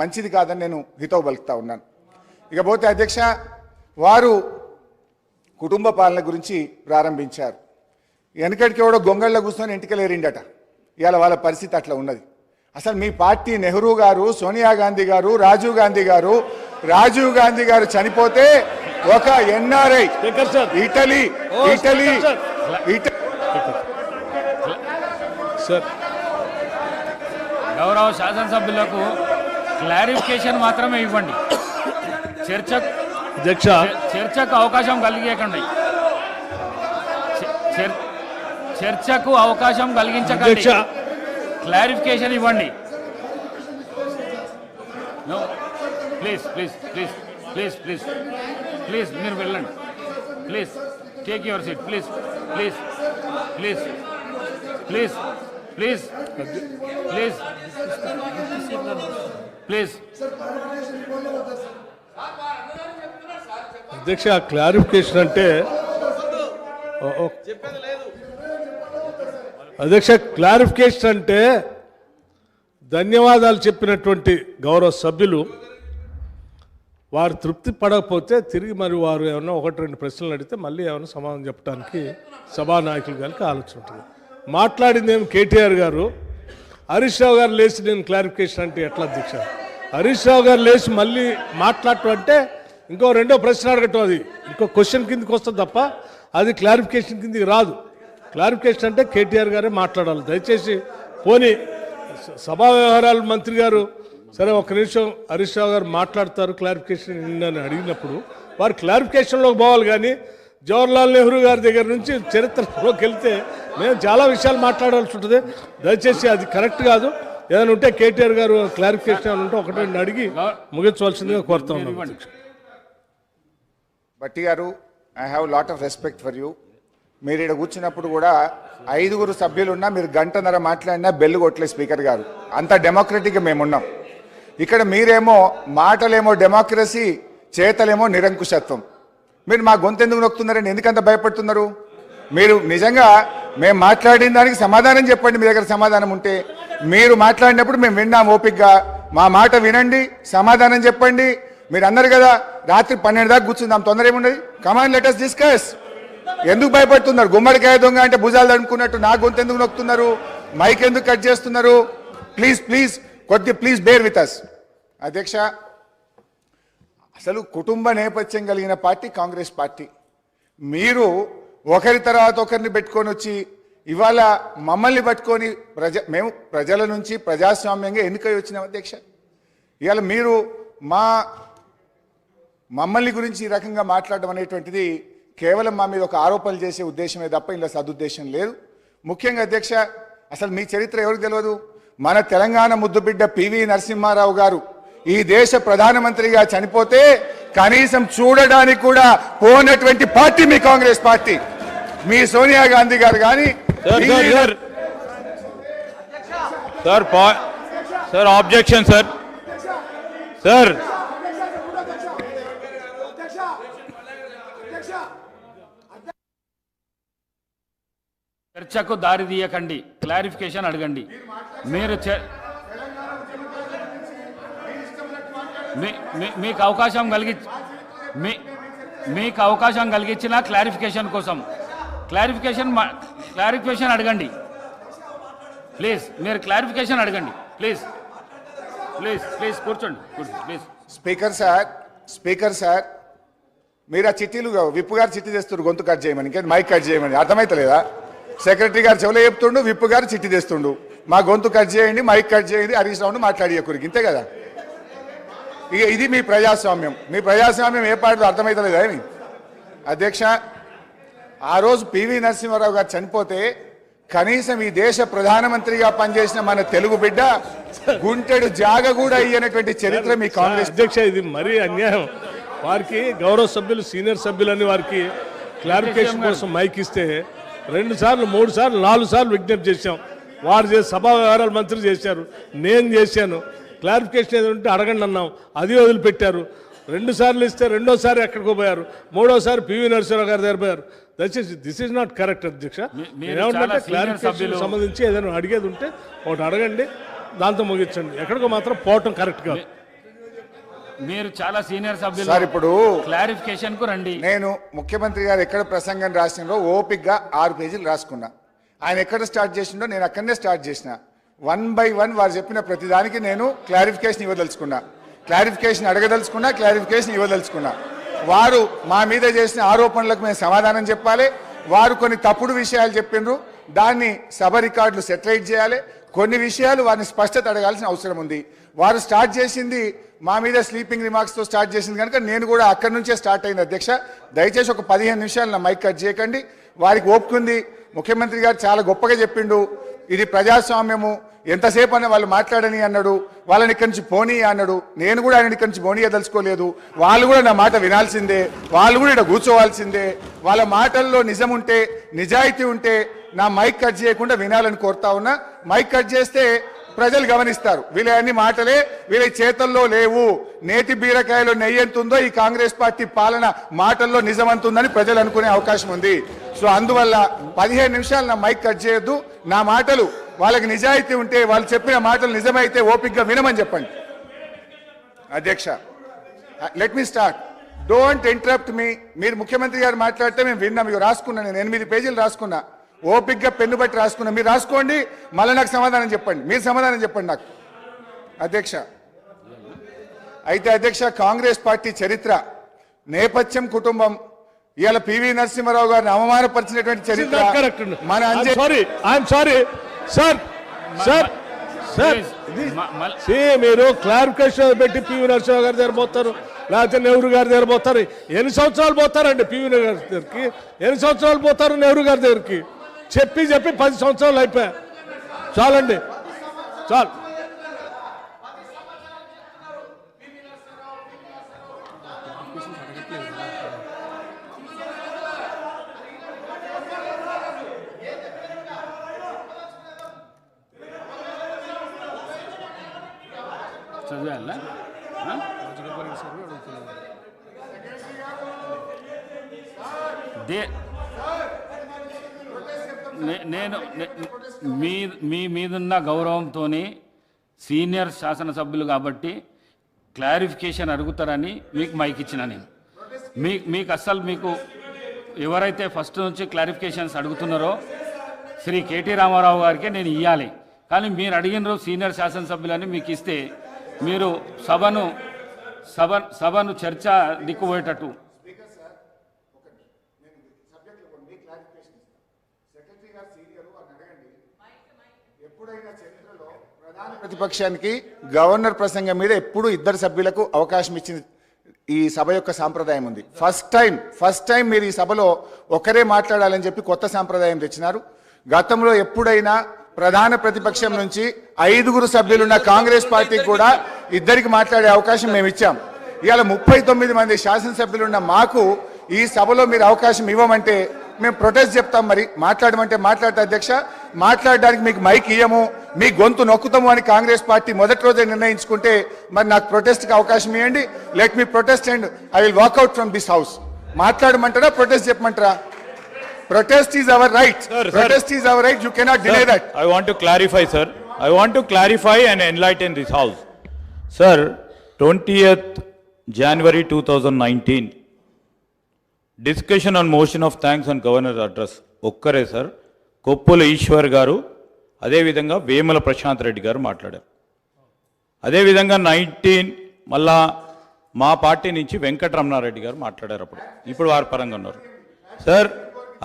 మంచిది కాదని నేను హితవు పలుకుతా ఉన్నాను. ఇకపోతే అధ్యక్ష, వారు కుటుంబ పాలన గురించి ప్రారంభించారు. వెనకటికి ఎవడో గొంగళ్ళ కూర్చొని ఇంటికెళ్ళేరిండట. ఇవాళ వాళ్ళ పరిస్థితి అట్లా ఉన్నది. అసలు మీ పార్టీ నెహ్రూ గారు, సోనియా గాంధీ గారు, రాజీవ్ గాంధీ గారు చనిపోతే ఒక ఎన్ఆర్ఐ ఇటలీ గౌరవ శాసనసభ్యులకు క్లారిఫికేషన్ మాత్రమే ఇవ్వండి. చర్చకు అవకాశం కలిగించకండి. చర్చకు అవకాశం కలిగించకండి. క్లారిఫికేషన్ ఇవ్వండి. Please please please please please please మీరు వెళ్ళండి. Please take your seat. Please please please please please please please. అధ్యక్ష, క్లారిఫికేషన్ అంటే అధ్యక్ష, క్లారిఫికేషన్ అంటే ధన్యవాదాలు చెప్పినటువంటి గౌరవ సభ్యులు వారు తృప్తి పడకపోతే తిరిగి మరి వారు ఏమన్నా ఒకటి రెండు ప్రశ్నలు అడిగితే మళ్ళీ ఏమైనా సమాధానం చెప్పడానికి సభానాయకులు గారికి ఆలోచన ఉంటుంది. మాట్లాడింది ఏమి కేటీఆర్ గారు, హరీష్ రావు గారు లేచి నేను క్లారిఫికేషన్ అంటే ఎట్లా అధ్యక్ష? హరీష్ రావు గారు లేచి మళ్ళీ మాట్లాడటం అంటే ఇంకో రెండో ప్రశ్న అడగటం, అది ఇంకో క్వశ్చన్ కిందకి వస్తుంది తప్ప అది క్లారిఫికేషన్ కిందకి రాదు. క్లారిఫికేషన్ అంటే కేటీఆర్ గారే మాట్లాడాలి. దయచేసి పోనీ సభా వ్యవహారాల మంత్రి గారు సరే ఒక నిమిషం హరీష్ రావు గారు మాట్లాడతారు క్లారిఫికేషన్ అని అడిగినప్పుడు వారు క్లారిఫికేషన్లోకి పోవాలి. కానీ జవహర్లాల్ నెహ్రూ గారి దగ్గర నుంచి చరిత్రలోకి వెళ్తే మేము చాలా విషయాలు మాట్లాడాల్సి ఉంటుంది. దయచేసి అది కరెక్ట్ కాదు. ఏదైనా ఉంటే కేటీఆర్ గారు క్లారిఫికేషన్ ఉంటే ఒకటి రెండు అడిగి ముగించవలసిందిగా కోరుతా ఉన్నాం. భట్టి గారు, I have lot of respect for you. మీరు ఇక్కడ కూర్చున్నప్పుడు కూడా 5 సభ్యులు ఉన్నా మీరు గంటన్నర మాట్లాడినా బెల్లు కొట్టలే స్పీకర్ గారు. అంత డెమోక్రటిక్గా మేమున్నాం. ఇక్కడ మీరేమో మాటలేమో డెమోక్రసీ, చేతలేమో నిరంకుశత్వం. మీరు మా గొంతు ఎందుకు నొక్కుతున్నారండి? ఎందుకంత భయపడుతున్నారు? మీరు నిజంగా మేము మాట్లాడిన దానికి సమాధానం చెప్పండి. మీ దగ్గర సమాధానం ఉంటే మీరు మాట్లాడినప్పుడు మేము విన్నాం ఓపికగా. మా మాట వినండి, సమాధానం చెప్పండి. మీరు అన్నారు కదా రాత్రి 12 దాకా కూర్చుందాం, తొందర ఏమున్నది? Come on let us discuss. ఎందుకు భయపడుతున్నారు? గుమ్మడికాయ దొంగ అంటే భుజాలు అనుకున్నట్టు నా గొంతు ఎందుకు నొక్కుతున్నారు? మైక్ ఎందుకు కట్ చేస్తున్నారు? Please bear with us. అధ్యక్ష, అసలు కుటుంబ నేపథ్యం కలిగిన పార్టీ కాంగ్రెస్ పార్టీ. మీరు ఒకరి తర్వాత ఒకరిని పెట్టుకొని వచ్చి ఇవాళ మమ్మల్ని పట్టుకొని మేము ప్రజల నుంచి ప్రజాస్వామ్యంగా ఎన్నికై వచ్చినాం అధ్యక్ష. ఇవాళ మీరు మమ్మల్ని గురించి ఈ రకంగా మాట్లాడడం అనేటువంటిది కేవలం మా మీద ఒక ఆరోపణలు చేసే ఉద్దేశమే తప్ప ఇలా సదుద్దేశం లేదు. ముఖ్యంగా అధ్యక్ష, అసలు మీ చరిత్ర ఎవరికి తెలియదు? మన తెలంగాణ ముద్దుబిడ్డ పివి నరసింహారావు గారు ఈ దేశ ప్రధానమంత్రిగా చనిపోతే కనీసం చూడడానికి కూడా పోనటువంటి పార్టీ మీ కాంగ్రెస్ పార్టీ. మీ సోనియా గాంధీ గారు కానీ సార్ ఆబ్జెక్షన్ సార్ చర్చకు దారి తీయకండి, క్లారిఫికేషన్ అడగండి. మీరు మీకు అవకాశం కలిగించిన క్లారిఫికేషన్ కోసం క్లారిఫికేషన్ అడగండి ప్లీజ్. మీరు క్లారిఫికేషన్ అడగండి ప్లీజ్. కూర్చోండి ప్లీజ్. స్పీకర్ సార్ మీరు ఆ చిట్టీలు విప్పు గారు చిట్టి తెస్తుండ్రు గొంతు కట్ చేయమని, ఇంకా మైక్ కట్ చేయమని. అర్థమైతలేదా? సెక్రటరీ గారు చెవులో చెప్తుండు, విప్పు గారు చిట్టి తెస్తుండు. మా గొంతు కట్ చేయండి, మైక్ కట్ చేయండి, హరీష్ రావును మాట్లాడియకూరికి, ఇంతే కదా. ఇక ఇది మీ ప్రజాస్వామ్యం. మీ ప్రజాస్వామ్యం ఏ పాటలో అర్థమైతలేదా ఏమి? అధ్యక్ష, ఆ రోజు పివి నరసింహారావు గారు చనిపోతే కనీసం ఈ దేశ ప్రధానమంత్రిగా పనిచేసిన మన తెలుగు బిడ్డ గుంటెడు జాగ కూడా అయ్యేటువంటి చరిత్ర మీ కాంగ్రెస్. అధ్యక్ష, ఇది మరీ అన్యాయం. వారికి గౌరవ సభ్యులు, సీనియర్ సభ్యులని వారికి క్లారిఫికేషన్ కోసం మైక్ ఇస్తే 2 సార్లు 3 సార్లు 4 సార్లు విజ్ఞప్తి చేశాం. వారు సభా వ్యవహారాల మంత్రి చేశారు, నేను చేశాను. క్లారిఫికేషన్ ఏదంటే అడగండి అన్నాం, అది వదిలిపెట్టారు. 2 సార్లు ఇస్తే రెండోసారి ఎక్కడికో పోయారు, మూడోసారి పివి నరసింహారావు గారి దగ్గర పోయారు. దయచేసి దిస్ ఈజ్ నాట్ కరెక్ట్ అధ్యక్ష. ఏమంటే క్లారిఫికేషన్ సంబంధించి ఏదైనా అడిగేది ఉంటే ఒకటి అడగండి, దాంతో ముగించండి. ఎక్కడికో మాత్రం పోవటం కరెక్ట్ కాదు. మీరు చాలా సీనియర్ సభ్యులు సార్. ఇప్పుడు క్లారిఫికేషన్ కు రండి. నేను ముఖ్యమంత్రి గారు ఎక్కడ ప్రసంగం రాసినో ఓపిక్గా 6 పేజీలు రాసుకున్నా. ఆయన ఎక్కడ స్టార్ట్ చేసిండో నేను అక్కడనే స్టార్ట్ చేసిన. 1 by 1 వారు చెప్పిన ప్రతిదానికి నేను క్లారిఫికేషన్ ఇవ్వదలుచుకున్నా, క్లారిఫికేషన్ అడగదలుచుకున్నా, క్లారిఫికేషన్ ఇవ్వదలుచుకున్నా. వారు మా మీద చేసిన ఆరోపణలకు మేము సమాధానం చెప్పాలి. వారు కొన్ని తప్పుడు విషయాలు చెప్పిండ్రు, దాన్ని సభ రికార్డులు సెటిలైట్ చేయాలి. కొన్ని విషయాలు వారిని స్పష్టత అడగాల్సిన అవసరం ఉంది. వారు స్టార్ట్ చేసింది మా మీద స్లీపింగ్ రిమార్క్స్తో స్టార్ట్ చేసింది కనుక నేను కూడా అక్కడి నుంచే స్టార్ట్ అయింది. అధ్యక్ష, దయచేసి ఒక 15 నిమిషాలు నా మైక్ కట్ చేయకండి. వారికి ఓపుకుంది. ముఖ్యమంత్రి గారు చాలా గొప్పగా చెప్పిండు, ఇది ప్రజాస్వామ్యము, ఎంతసేపు అన్న వాళ్ళు మాట్లాడని అన్నాడు, వాళ్ళని ఇక్కడి నుంచి పోనీ అన్నాడు. నేను కూడా ఆయన ఇక్కడి నుంచి పోనీయదలుచుకోలేదు. వాళ్ళు కూడా నా మాట వినాల్సిందే, వాళ్ళు కూడా ఇక్కడ కూర్చోవాల్సిందే. వాళ్ళ మాటల్లో నిజం ఉంటే, నిజాయితీ ఉంటే నా మైక్ కట్ చేయకుండా వినాలని కోరుతా ఉన్నా. మైక్ కట్ చేస్తే ప్రజలు గమనిస్తారు, వీళ్ళ అన్ని మాటలే వీళ్ళ చేతల్లో లేవు. నేతి బీరకాయలో నెయ్యి ఎంతుందో ఈ కాంగ్రెస్ పార్టీ పాలన మాటల్లో నిజమంతుందని ప్రజలు అనుకునే అవకాశం ఉంది. సో అందువల్ల 15 నిమిషాలు నా మైక్ కట్ చేయొద్దు. నా మాటలు వాళ్ళకి నిజాయితీ ఉంటే, వాళ్ళు చెప్పిన మాటలు నిజమైతే ఓపికగా వినమని చెప్పండి. అధ్యక్ష, let me start. Don't interrupt me. మీరు ముఖ్యమంత్రి గారు మాట్లాడితే మేము విన్నాం. ఇవి రాసుకున్నా, నేను 8 పేజీలు రాసుకున్నా, ఓపిక్గా పెన్ను బట్టి రాసుకున్నా. మీరు రాసుకోండి, మళ్ళీ నాకు సమాధానం చెప్పండి. మీరు సమాధానం చెప్పండి నాకు అధ్యక్ష. అయితే అధ్యక్ష, కాంగ్రెస్ పార్టీ చరిత్ర, నేపథ్యం, కుటుంబం, ఇవాళ పివి నరసింహారావు గారిని అవమానపరిచినటువంటి చరిత్ర మన మీరు క్లారిఫికేషన్ పెట్టి పివి నరసింహారావు గారి దగ్గర పోతారు, లేకపోతే నెహ్రూ గారి దగ్గర పోతారు. ఎన్ని సంవత్సరాలు పోతారండి పివి గారి దగ్గరికి? ఎన్ని సంవత్సరాలు పోతారు నెహ్రూ గారి దగ్గరికి? చెప్పి 10 సంవత్సరాలు అయిపోయా. చాలండి, చాలు. చదివాలా? నేను మీ మీదున్న గౌరవంతో సీనియర్ శాసనసభ్యులు కాబట్టి క్లారిఫికేషన్ అడుగుతారని మీకు మైక్ ఇచ్చిన నేను. మీకు అస్సలు మీకు ఎవరైతే ఫస్ట్ నుంచి క్లారిఫికేషన్స్ అడుగుతున్నారో శ్రీ కేటీ రామారావు గారికి నేను ఇవ్వాలి. కానీ మీరు అడిగినారు సీనియర్ శాసనసభ్యులని మీకు ఇస్తే మీరు సభను చర్చ దిక్కుపోయేటట్టు. ప్రతిపక్షానికి గవర్నర్ ప్రసంగం మీద ఎప్పుడు 2 సభ్యులకు అవకాశం ఇచ్చింది ఈ సభ యొక్క సాంప్రదాయం ఉంది. ఫస్ట్ టైం మీరు ఈ సభలో ఒకరే మాట్లాడాలని చెప్పి కొత్త సాంప్రదాయం తెచ్చినారు. గతంలో ఎప్పుడైనా ప్రధాన ప్రతిపక్షం నుంచి 5 సభ్యులున్న కాంగ్రెస్ పార్టీకి కూడా 2 మాట్లాడే అవకాశం మేము ఇచ్చాం. ఇవాళ 39 మంది శాసనసభ్యులున్న మాకు ఈ సభలో మీరు అవకాశం ఇవ్వమంటే మేము ప్రొటెస్ట్ చెప్తాం. మరి మాట్లాడమంటే మాట్లాడతా అధ్యక్ష. మాట్లాడడానికి మీకు మైక్ ఇయ్యము, మీ గొంతు నొక్కుతాము అని కాంగ్రెస్ పార్టీ మొదటి రోజే నిర్ణయించుకుంటే మరి నాకు ప్రొటెస్ట్కి అవకాశం ఇవ్వండి. Let me protest and I will walkout from this house. మాట్లాడమంటారా, ప్రొటెస్ట్ చెప్పమంటారా? Protest is our right. Protest is our right. You cannot deny that. I want to clarify, sir. I want to clarify and enlighten this house. Sir, 20th January 2019, discussion on motion of thanks on governor's address. ఒక్కరే సార్, కొప్పుల ఈశ్వర్ గారు, అదేవిధంగా వేముల ప్రశాంత్ రెడ్డి గారు మాట్లాడారు. అదేవిధంగా 19 మళ్ళా మా పార్టీ నుంచి వెంకటరమణారెడ్డి గారు మాట్లాడారు. ఇప్పుడు వారి పరంగా ఉన్నారు సార్.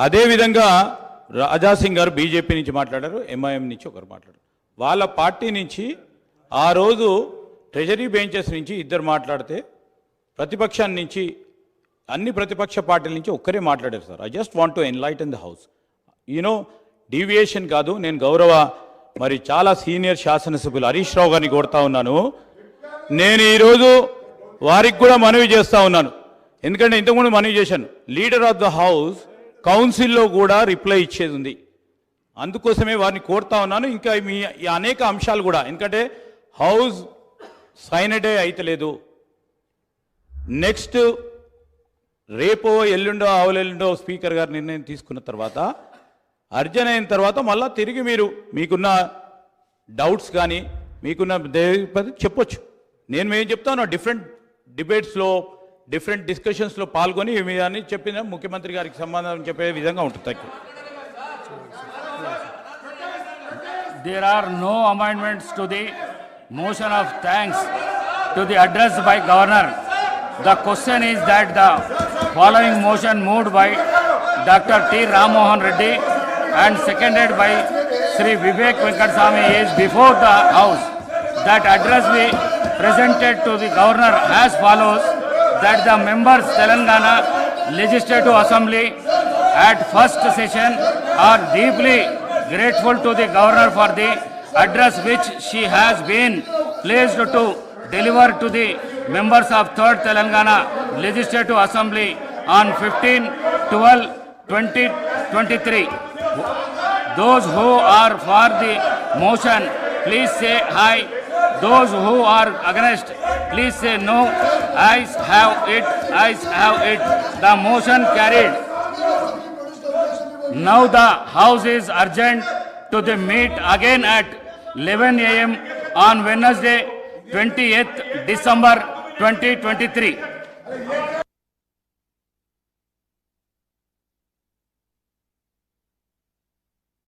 అదేవిధంగా రాజాసింగ్ గారు బీజేపీ నుంచి మాట్లాడారు, ఎంఐఎం నుంచి ఒకరు మాట్లాడారు. వాళ్ళ పార్టీ నుంచి ఆ రోజు ట్రెజరీ బెంచెస్ నుంచి 2 మాట్లాడితే ప్రతిపక్షాన్ని నుంచి అన్ని ప్రతిపక్ష పార్టీల నుంచి ఒక్కరే మాట్లాడారు sir. I just want to enlighten the house. Deviation కాదు. నేను గౌరవ మరి చాలా సీనియర్ శాసనసభ్యులు హరీష్ రావు గారిని కోరుతా ఉన్నాను. నేను ఈరోజు వారికి కూడా మనవి చేస్తూ ఉన్నాను. ఎందుకంటే ఇంతకుముందు మనవి చేశాను, లీడర్ ఆఫ్ ద హౌస్ కౌన్సిల్లో కూడా రిప్లై ఇచ్చేది ఉంది. అందుకోసమే వారిని కోరుతా ఉన్నాను. ఇంకా మీ అనేక అంశాలు కూడా, ఎందుకంటే హౌస్ సైనడే అయితలేదు. నెక్స్ట్ రేపో ఎల్లుండో ఆవులెల్లుండో స్పీకర్ గారు నిర్ణయం తీసుకున్న తర్వాత అర్జన్ అయిన తర్వాత మళ్ళీ తిరిగి మీకున్న డౌట్స్ కానీ మీకున్న చెప్పొచ్చు. మేము చెప్తాను, డిఫరెంట్ డిబేట్స్లో డిఫరెంట్ డిస్కషన్స్లో పాల్గొని అని చెప్పిన ముఖ్యమంత్రి గారికి సమాధానం చెప్పే విధంగా ఉంటుంది. There are no amendments to the motion of thanks to the address by governor. The question is that the following motion moved by Dr. T. Ram Mohan Reddy and seconded by Sri Vivek Venkateswamy is before the house. That address be presented to the governor as follows. That the members Telangana Legislative Assembly at first session are deeply grateful to the governor for the address which she has been pleased to deliver to the members of 3rd Telangana Legislative Assembly on 15/12/2023. Those who are for the motion, please say aye. Those who are against, please say no. Ayes have it. Ayes have it. The motion carried. Now the house is urgent to the meet again at 11 a.m. on Wednesday, 28th December 2023